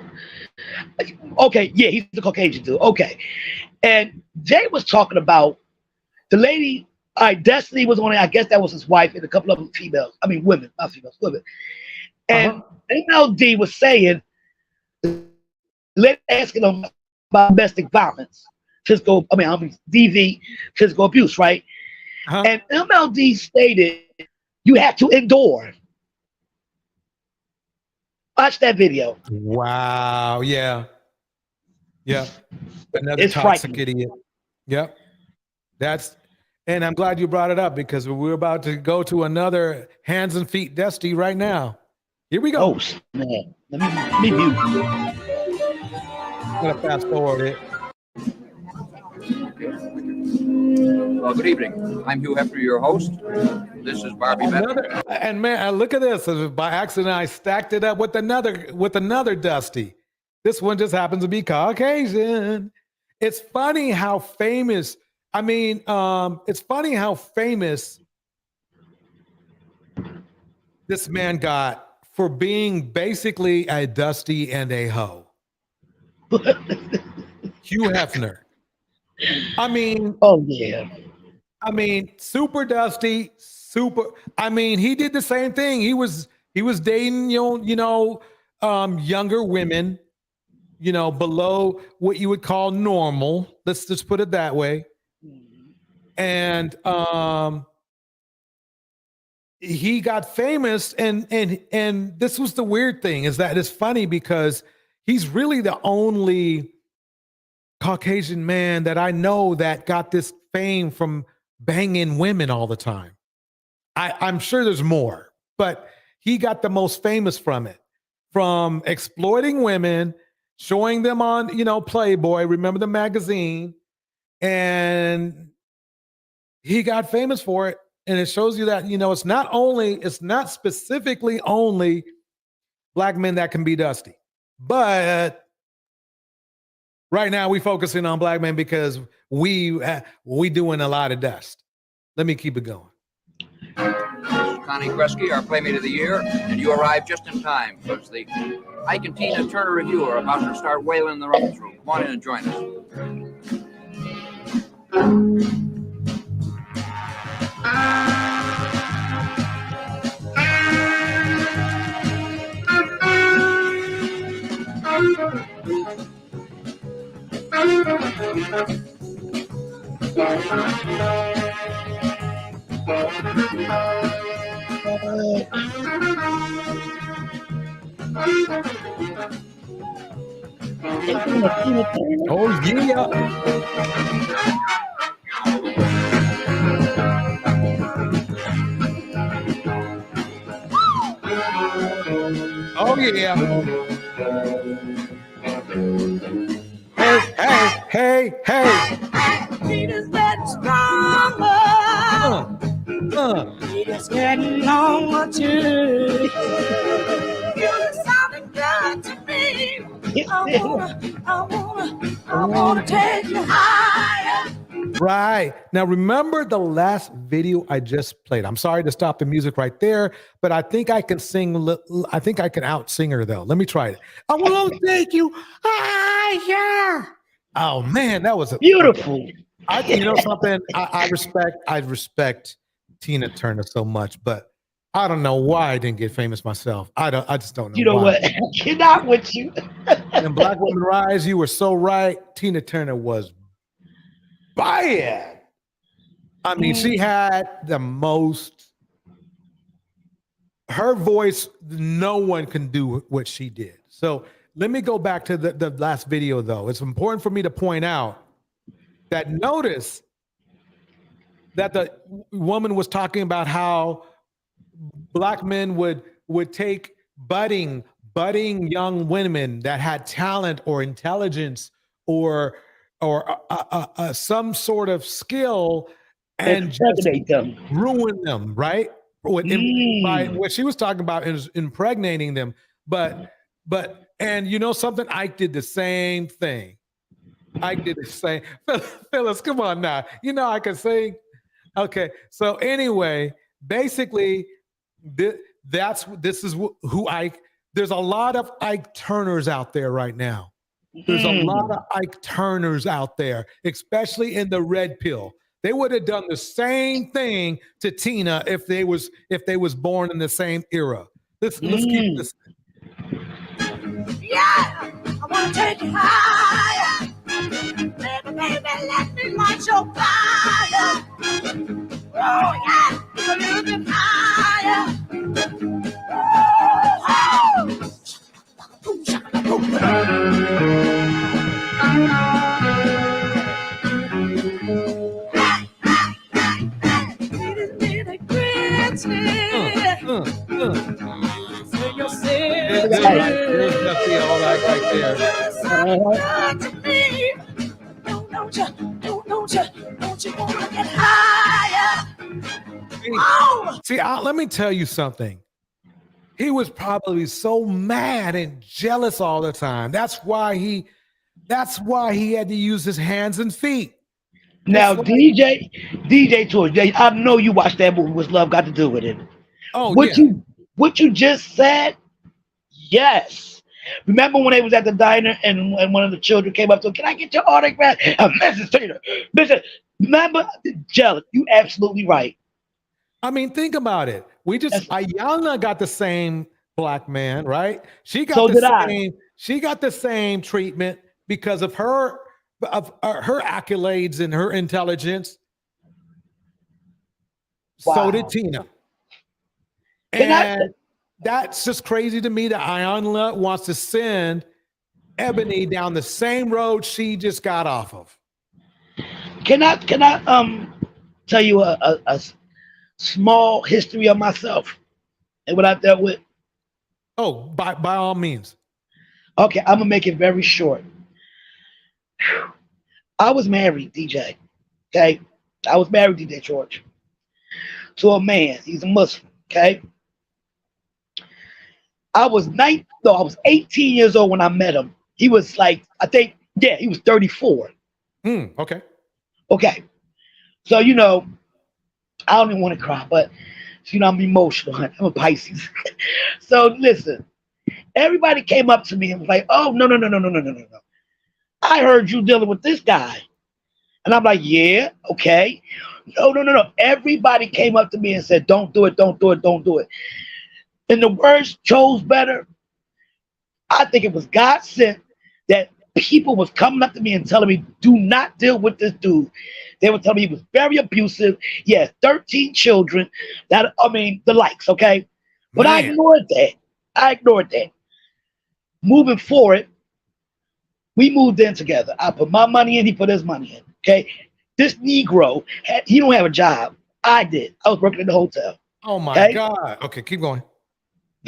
okay. Yeah, he's the Caucasian dude. Okay, and Jay was talking about the lady. Destiny was on it. I guess that was his wife and a couple of them females. I mean, women, not females, women. And MLD was saying, asking them about domestic violence, DV, physical abuse, right? And MLD stated, you have to endure. Watch that video. Wow. Yeah. Yeah. Another It's toxic frightening. idiot. Yep. And I'm glad you brought it up, because we're about to go to another hands and feet Dusty right now. Here we go. Oh, man. Let me mute. I'm going to fast forward it. Well, good evening. I'm Hugh Hefner, your host. This is Barbie. And man, look at this. By accident, I stacked it up with another Dusty. This one just happens to be Caucasian. It's funny how famous. It's funny how famous this man got for being basically a Dusty and a hoe. Hugh Hefner. Oh yeah. Super Dusty, he did the same thing. He was dating, younger women, below what you would call normal. Let's just put it that way. And he got famous, and this was the weird thing, is that it's funny because he's really the only Caucasian man that I know that got this fame from banging women all the time. I'm sure there's more, but he got the most famous from it, from exploiting women, showing them on, Playboy, remember the magazine, and he got famous for it. And it shows you that, it's not specifically only black men that can be Dusty, but right now we focusing on black men because we doing a lot of dust. Let me keep it going. Connie Kresge, our Playmate of the Year, and you arrived just in time because the Ike and Tina Turner Review are about to start wailing in the Ruffles room. Come on in and join us. Oh yeah. Oh yeah. Hey. Peter's getting stronger. Peter's getting longer too. You're sounding good to me. I wanna take you higher. Right. Now, remember the last video I just played. I'm sorry to stop the music right there, but I think I can sing. I think I can out-sing her, though. Let me try it. I want to take you higher. Oh, man, that was beautiful. You know something? I respect Tina Turner so much, but I don't know why I didn't get famous myself. I just don't know. You know why. what? I cannot with you. And Black Women Rise, you were so right. Tina Turner was bad. I mean, she had the most. Her voice, no one can do what she did. So let me go back to the last video, though. It's important for me to point out that notice that the woman was talking about how black men would take budding young women that had talent or intelligence or some sort of skill and just ruin them, right? By what she was talking about is impregnating them. But and you know something? Ike did the same thing. Ike did the same. Phyllis, come on now. You know I can sing. Okay. So anyway, basically, this is who Ike. There's a lot of Ike Turners out there right now. There's a lot of Ike Turners out there, especially in the red pill. They would have done the same thing to Tina if they was born in the same era. Let's keep this. Yeah, I wanna take you higher. Baby, let me light your fire. Oh yeah, a little bit higher. Don't you wanna See, let me tell you something. He was probably so mad and jealous all the time. That's why he had to use his hands and feet. Now, DJ George, I know you watched that movie. What's Love Got to Do with It? Oh, what you just said? Yes. Remember when they was at the diner and one of the children came up to him, "Can I get your autograph?" Mrs. Taylor, remember? Jealous. You absolutely right. I mean, think about it. Ayanna got the same black man, right? She got She got the same treatment because of her accolades and her intelligence. Wow. So did Tina. And that's just crazy to me that Ayanna wants to send Ebony down the same road she just got off of. Can I tell you a small history of myself and what I've dealt with? Oh, by all means. Okay, I'm gonna make it very short. I was married, DJ. Okay, I was married, DJ George, to a man. He's a Muslim. Okay, I was 18 years old when I met him. He was like, he was 34. Okay. Okay. So, I don't even want to cry, but, I'm emotional. I'm a Pisces. So, listen, everybody came up to me and was like, "Oh, no. I heard you dealing with this guy." And I'm like, "Yeah, okay." No. Everybody came up to me and said, "Don't do it, don't do it, don't do it." And the words chose better. I think it was God sent that people was coming up to me and telling me, "Do not deal with this dude." They were telling me he was very abusive. He had 13 children. The likes, okay? But I ignored that. Moving forward, we moved in together. I put my money in, he put his money in, okay? This Negro, he don't have a job. I did. I was working in the hotel. Oh, my God. Okay, keep going.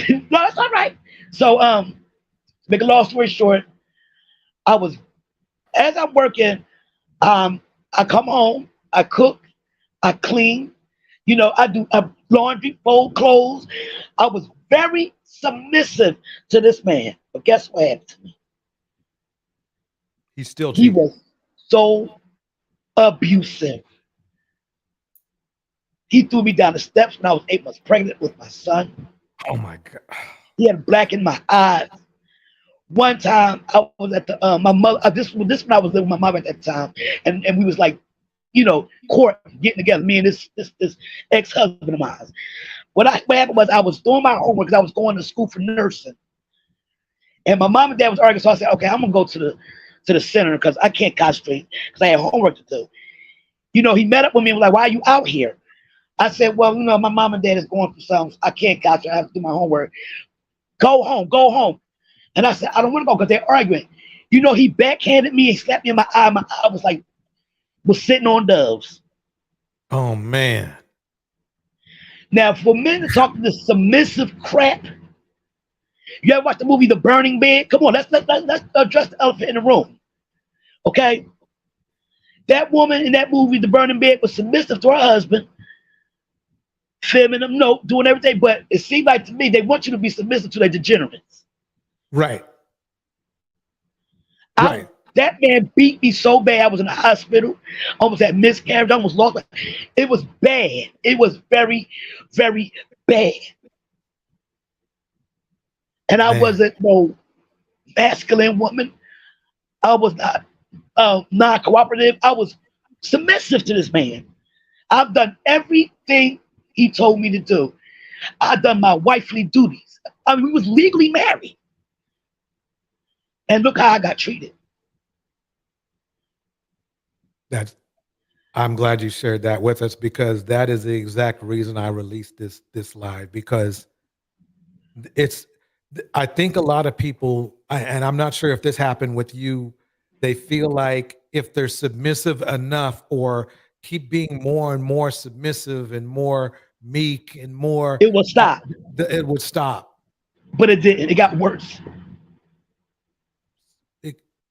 No, that's all right. So, make a long story short, as I'm working, I come home, I cook, I clean, I do laundry, fold clothes. I was very submissive to this man. But guess what happened to me? He was so abusive. He threw me down the steps when I was 8 months pregnant with my son. Oh my God. He had black in my eyes. One time I was at my mother. This when I was living with my mom at that time, and we was like, court getting together. Me and this ex-husband of mine. What happened was I was doing my homework because I was going to school for nursing, and my mom and dad was arguing. So I said, "Okay, I'm gonna go to the center because I can't concentrate because I have homework to do." He met up with me and was like, "Why are you out here?" I said, "Well, my mom and dad is going through something. I can't concentrate. I have to do my homework. Go home." And I said, "I don't want to go because they're arguing." He backhanded me and slapped me in my eye. My eye was sitting on doves. Oh, man. Now, for men to talk this submissive crap, you ever watch the movie The Burning Bed? Come on, let's address the elephant in the room. Okay? That woman in that movie, The Burning Bed, was submissive to her husband, feminine, doing everything, but it seemed like to me they want you to be submissive to their degenerates. Right. That man beat me so bad. I was in the hospital, almost had miscarriage, almost lost my. It was bad. It was very, very bad. And I wasn't no masculine woman. I was not non-cooperative. I was submissive to this man. I've done everything he told me to do. I've done my wifely duties. We was legally married. And look how I got treated. I'm glad you shared that with us because that is the exact reason I released this live, because I think a lot of people, and I'm not sure if this happened with you, they feel like if they're submissive enough or keep being more and more submissive and more meek and more, it will stop. It would stop. But it didn't. It got worse.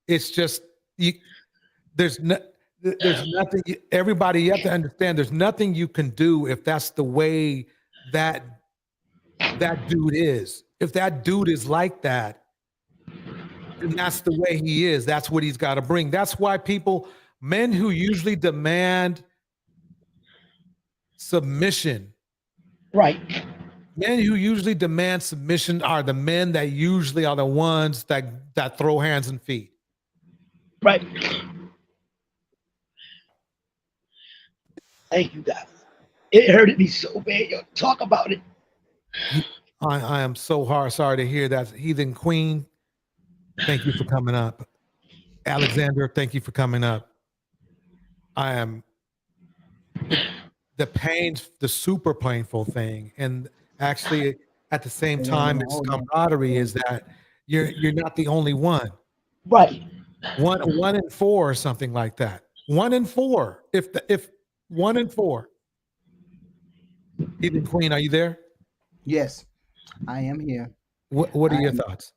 It's just there's nothing. Everybody, you have to understand. There's nothing you can do if that's the way that dude is. If that dude is like that, then that's the way he is. That's what he's got to bring. That's why men who usually demand submission, right? Men who usually demand submission are the men that usually are the ones that throw hands and feet. Right. Thank you, guys. It hurted me so bad. Yo, talk about it. I am so sorry to hear that. Heathen Queen, thank you for coming up. Alexander, thank you for coming up. I am the super painful thing, and actually at the same time, it's camaraderie is that you're not the only one. Right. One in 4 or something like that. 1 in 4. If 1 in 4. Heathen Queen, are you there? Yes, I am here. What are your thoughts?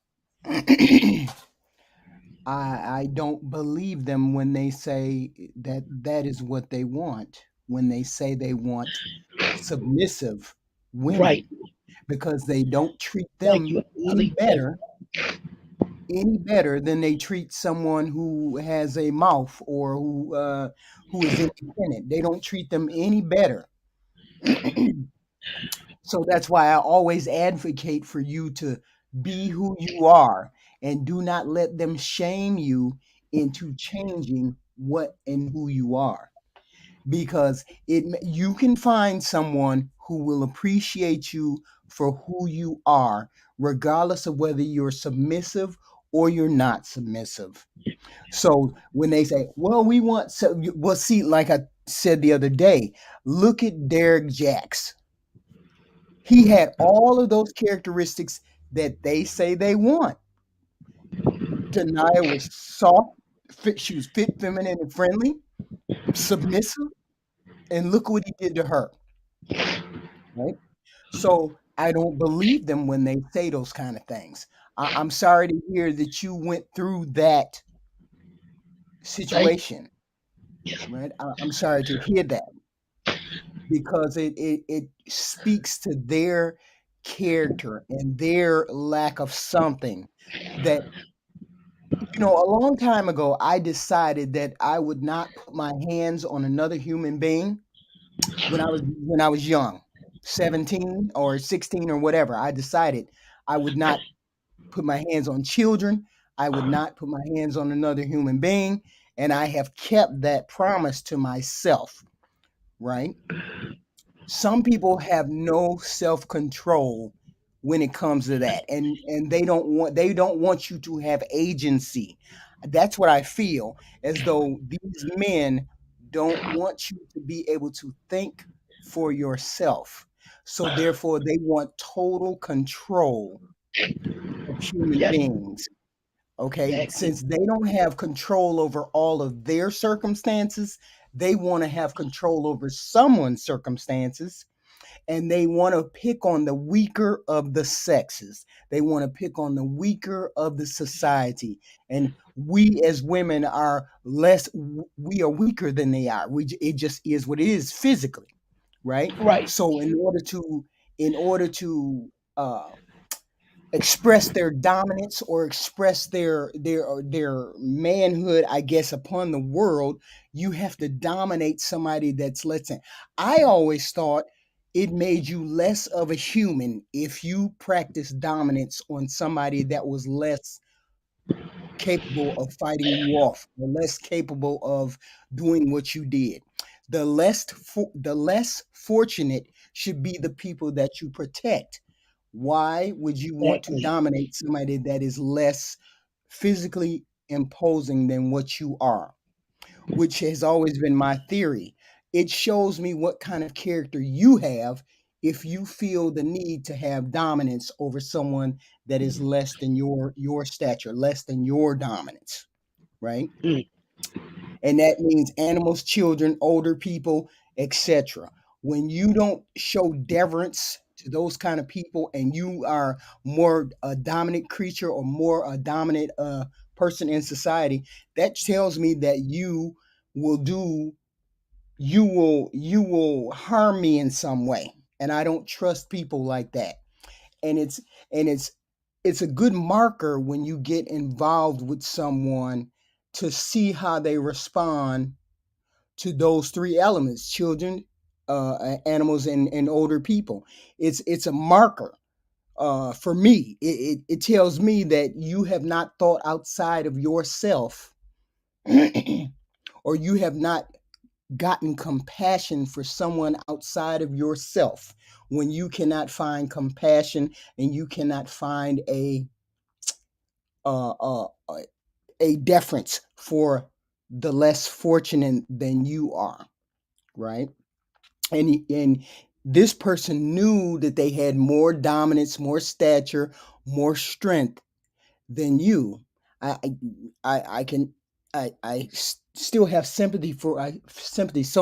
I don't believe them when they say that is what they want. When they say they want submissive women, Right. Because they don't treat them any better than they treat someone who has a mouth or who is independent. They don't treat them any better. So that's why I always advocate for you to be who you are and do not let them shame you into changing what and who you are. Because you can find someone who will appreciate you for who you are, regardless of whether you're submissive or you're not submissive. So when they say, well, see, like I said the other day, look at Derek Jacks. He had all of those characteristics that they say they want. Denia was soft, she was fit, feminine, and friendly, submissive, and look what he did to her. Right? So I don't believe them when they say those kind of things. I'm sorry to hear that you went through that situation. Right? I'm sorry to hear that, because it speaks to their character and their lack of something that, a long time ago, I decided that I would not put my hands on another human being when I was young, 17 or 16 or whatever. I decided I would not put my hands on children. I would not put my hands on another human being. And I have kept that promise to myself, right? Some people have no self-control when it comes to that, and they don't want you to have agency. That's what I feel, as though these men don't want you to be able to think for yourself. So therefore they want total control of human beings. Okay, since they don't have control over all of their circumstances, they want to have control over someone's circumstances, and they want to pick on the weaker of the sexes. They want to pick on the weaker of the society. And we as women are weaker than they are. It just is what it is physically, right? Right. So in order to express their dominance or express their manhood, I guess, upon the world, you have to dominate somebody that's less than. I always thought it made you less of a human if you practice dominance on somebody that was less capable of fighting you off, or less capable of doing what you did. The less fortunate should be the people that you protect. Why would you want to dominate somebody that is less physically imposing than what you are? Which has always been my theory. It shows me what kind of character you have if you feel the need to have dominance over someone that is less than your stature, less than your dominance, right? And that means animals, children, older people, etc. When you don't show deference to those kind of people, and you are more a dominant creature or more a dominant person in society, that tells me that you will harm me in some way. and I don't trust people like that. And it's a good marker when you get involved with someone to see how they respond to those three elements: children, animals, and older people. It's a marker. For me, it tells me that you have not thought outside of yourself, or you have not gotten compassion for someone outside of yourself. When you cannot find compassion and you cannot find uh, uh, a deference for the less fortunate than you are, right? And this person knew that they had more dominance, more stature, more strength than you. I I can still have so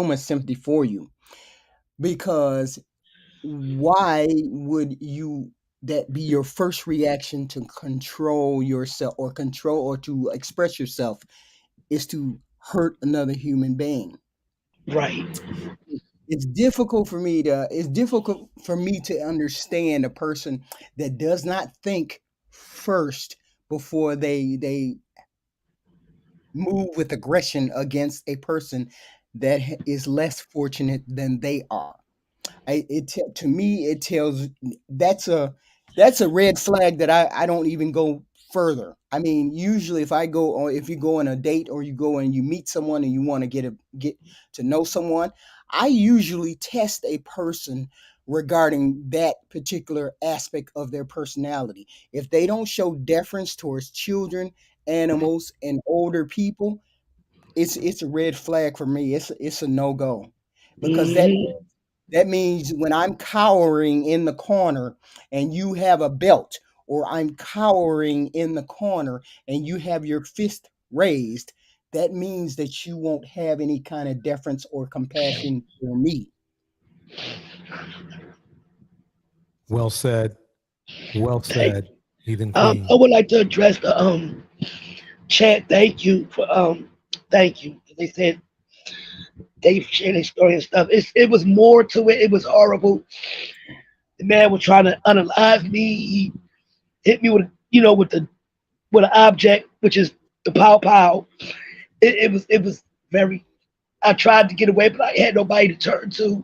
much sympathy for you, because why would you that be your first reaction to control yourself, or control, or to express yourself, is to hurt another human being? Right. It's difficult for me to understand a person that does not think first before they move with aggression against a person that is less fortunate than they are. To me, it tells that's a red flag that I don't even go further. I mean, usually if you go on a date, or you go and you meet someone and you want to get to know someone, I usually test a person regarding that particular aspect of their personality. If they don't show deference towards children, animals, and older people, it's a red flag for me. It's a no-go, because Mhm. that means when I'm cowering in the corner and you have a belt, or I'm cowering in the corner and you have your fist raised, that means that you won't have any kind of deference or compassion for me. Well said. Well Hey, said, Heathen I Queen. would like to address the chat. Thank you for thank you. They said they shared their story and stuff. It was more to it. It was horrible. The man was trying to unalive me. He hit me with with an object, which is the pow pow. It was very. I tried to get away, but I had nobody to turn to.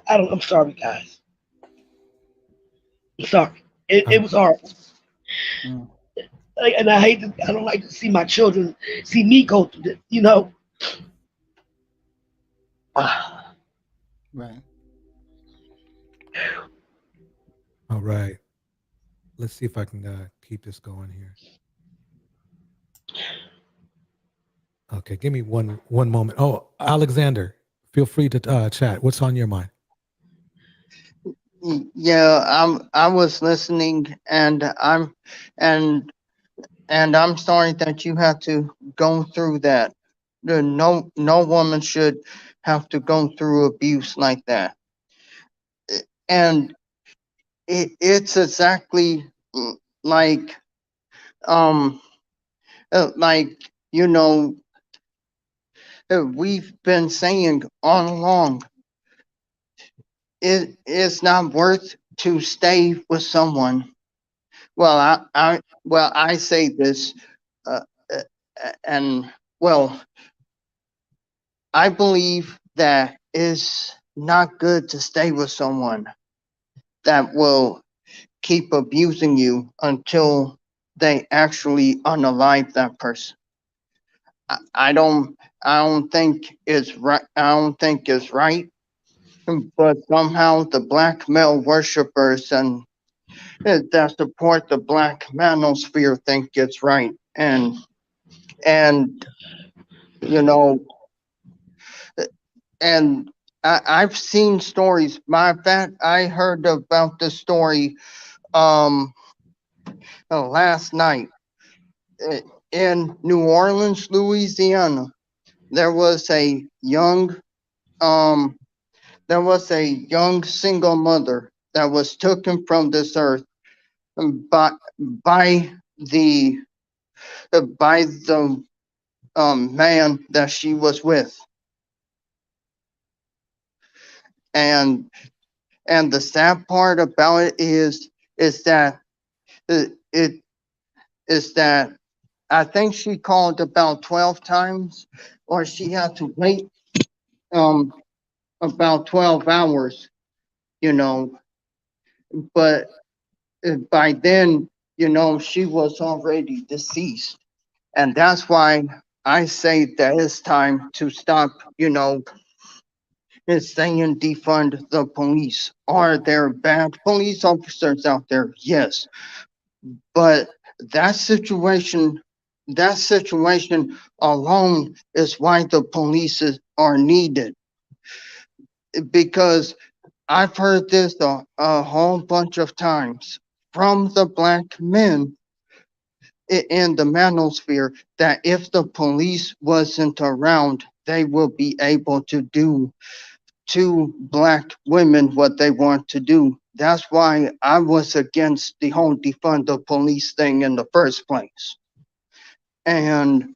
I'm sorry, guys. I'm sorry. It was horrible. And I don't like to see my children see me go through this. Right. All right. Let's see if I can keep this going here. Okay, give me one moment. Oh, Alexander, feel free to chat. What's on your mind? Yeah, I was listening, and I'm sorry that you have to go through that. No woman should have to go through abuse like that. And it's exactly like we've been saying all along. It's not worth to stay with someone. Well, I say this, and well, I believe that it's not good to stay with someone that will keep abusing you until they actually unalive that person. I don't think it's right. I don't think it's right. But somehow the black male worshippers and that support the black manosphere think it's right. And and I've seen stories. Matter of fact, I heard about this story last night. In New Orleans, Louisiana, there was a young single mother that was taken from this earth by the man that she was with. And the sad part about it is that it is that I think she called about 12 times, or she had to wait about 12 hours, you know. But by then, you know, she was already deceased. And that's why I say that it's time to stop, you know, is saying defund the police. Are there bad police officers out there? Yes. But that situation alone is why the police are needed. Because I've heard this a whole bunch of times from the black men in the manosphere, that if the police wasn't around, they will be able to do to black women what they want to do. That's why I was against the whole defund the police thing in the first place. And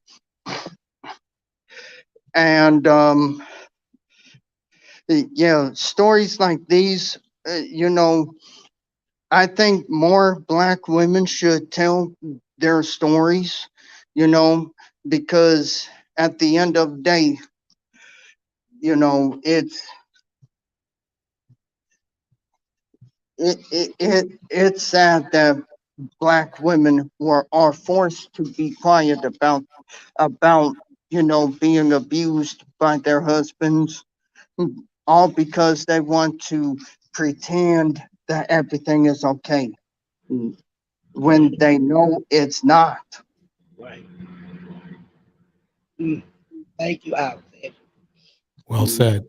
yeah, stories like these, you know, I think more black women should tell their stories, you know, because at the end of the day, you know, it's sad that black women are forced to be quiet about you know, being abused by their husbands, all because they want to pretend that everything is okay when they know it's not. Right. Thank you, Alex. Well said.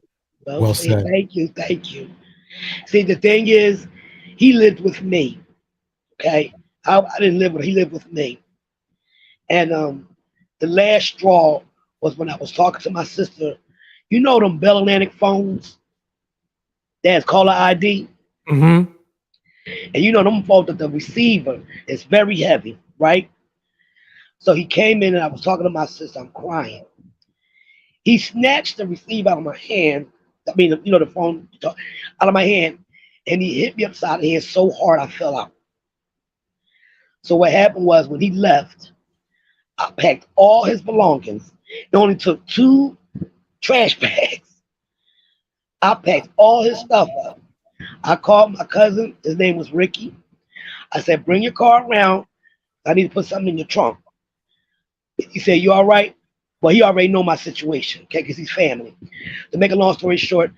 Well said. Thank you. Thank you. See, the thing is, he lived with me. Okay. I didn't live with him. He lived with me. And the last straw was when I was talking to my sister. You know them Bell Atlantic phones? That's caller ID. Mm-hmm. And you know them phones that the receiver is very heavy, right? So he came in and I was talking to my sister. I'm crying. He snatched the receiver out of my hand. I mean, you know, the phone out of my hand, and he hit me upside the head so hard I fell out. So what happened was when he left, I packed all his belongings. It only took 2 trash bags. I packed all his stuff up. I called my cousin. His name was Ricky. I said, bring your car around. I need to put something in your trunk. He said, you all right? Well, he already know my situation, okay, because he's family. To make a long story short,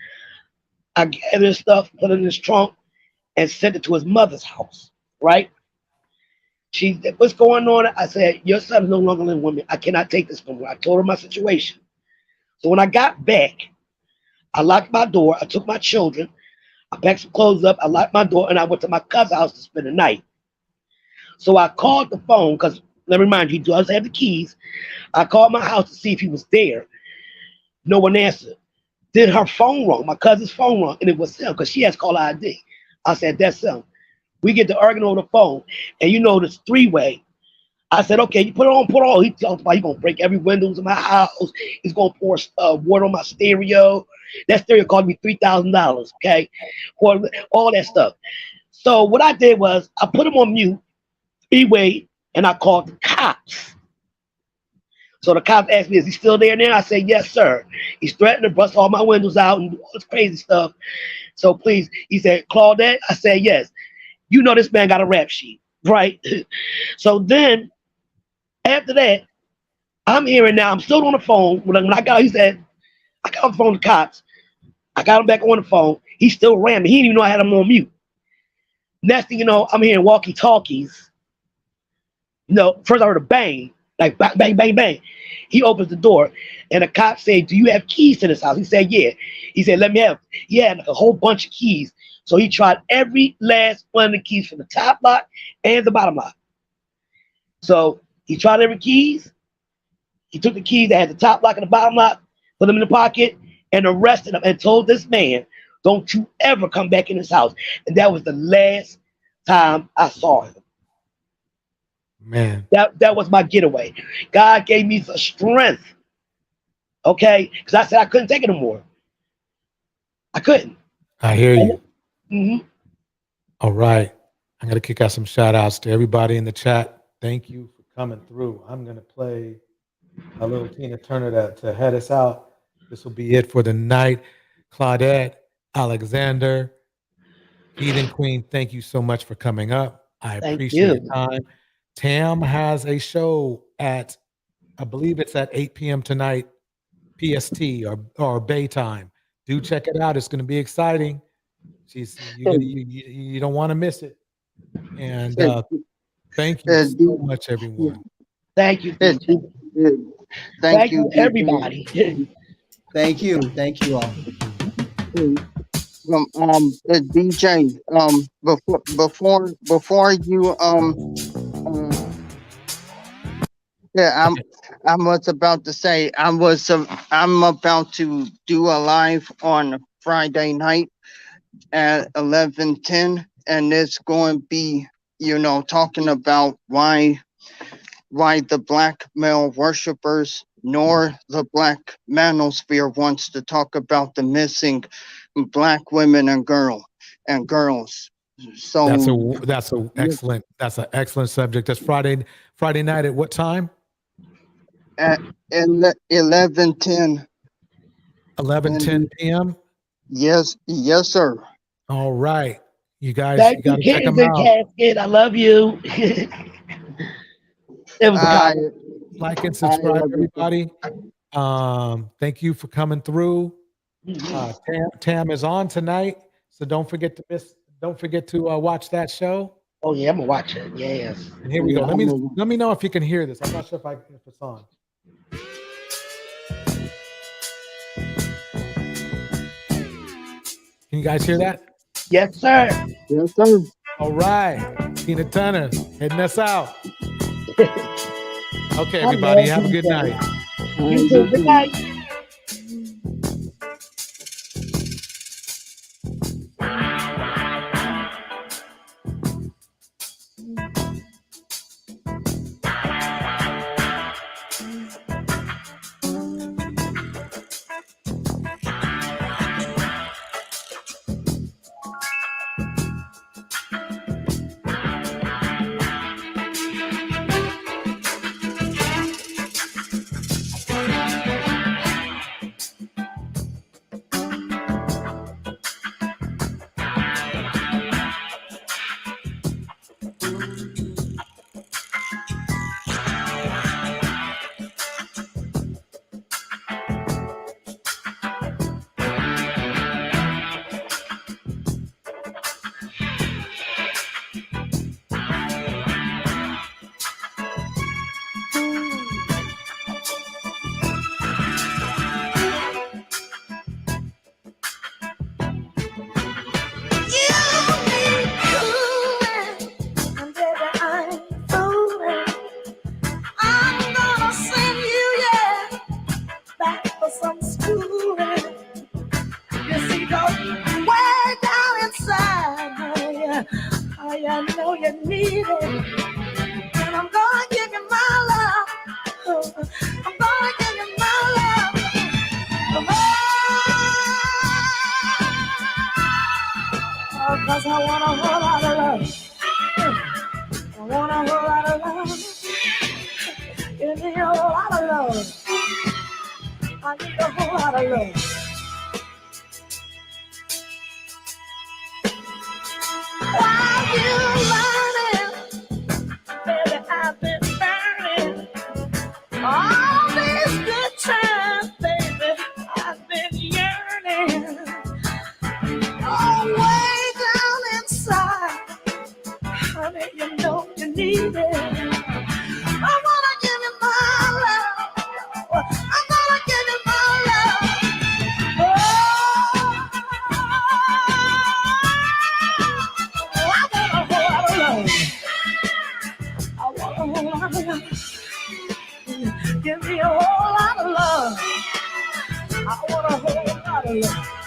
I gathered his stuff, put it in his trunk, and sent it to his mother's house, right? She said, what's going on? I said, your son is no longer living with me. I cannot take this from her. I told her my situation. So when I got back, I locked my door. I took my children. I packed some clothes up. I locked my door, and I went to my cousin's house to spend the night. So I called the phone, because let me remind you, he does have the keys. I called my house to see if he was there. No one answered. Then her phone rang, my cousin's phone rang, and it was him, because she has caller ID. I said, that's him. We get to arguing on the phone, and you know this 3-way. I said, okay, you put it on. He talked about he's going to break every windows in my house. He's going to pour water on my stereo. That stereo cost me $3,000, okay? For all that stuff. So what I did was I put him on mute, 3-way, and I called the cops. So the cop asked me, is he still there now? I said, yes, sir. He's threatening to bust all my windows out and do all this crazy stuff. So please, he said, Claudette? I said, yes. You know this man got a rap sheet, right? So then, after that, I'm hearing now, I'm still on the phone. When I got, he said, I got on the phone to the cops. I got him back on the phone. He still ran me. He didn't even know I had him on mute. Next thing you know, I'm hearing walkie-talkies. You know, first I heard a bang, like bang, bang, bang, bang. He opens the door, and the cop said, do you have keys to this house? He said, yeah. He said, let me have. He had a whole bunch of keys. So he tried every last one of the keys from the top lock and the bottom lock. So he tried every keys. He took the keys that had the top lock and the bottom lock, put them in the pocket, and arrested him and told this man, don't you ever come back in this house. And that was the last time I saw him. Man. That was my getaway. God gave me the strength. Okay? Because I said I couldn't take it anymore. I couldn't. I hear you. Mm-hmm. All right. I'm going to kick out some shout outs to everybody in the chat. Thank you for coming through. I'm going to play a little Tina Turner to head us out. This will be it for the night. Claudette, Alexander, Heathen Queen, thank you so much for coming up. I Thank appreciate you. your time. Tam has a show at, I believe it's at 8 p.m. tonight, PST or Bay time. Do check it out. It's going to be exciting. You don't want to miss it. And thank you so much, everyone. Thank you. Thank you, everybody. Thank you. Thank you all. DJ, before you yeah, I was about to say I'm about to do a live on Friday night at 11:10, and it's going to be, talking about why the black male worshipers nor the black manosphere wants to talk about the missing black women and girls. So that's an excellent subject. That's Friday night at what time? At 11:10. 11:10 p.m. Yes, sir. All right, you guys, Thank you got to you, check Kittens them and out. Casket. I love you. It was a compliment. Like and subscribe, everybody. Thank you for coming through. Tam is on tonight, so don't forget to watch that show. Oh yeah, I'm gonna watch it. Yes. And here we go. Let me know if you can hear this. I'm not sure if it's on. Can you guys hear that? Yes, sir. Yes, sir. All right. Tina Turner heading us out. Okay, everybody. Have a good night. You too. Good night. Cause I want a whole lot of love. I want a whole lot of love. Give me a whole lot of love. I need a whole lot of love. While you running, baby, I've been burning. All these good times, baby, I've been yearning. Oh, way down inside, honey, you know you need it. I wanna give you my love. I wanna give you my love. I want a whole lot of love. Give me a whole lot of love. I want a whole lot of love.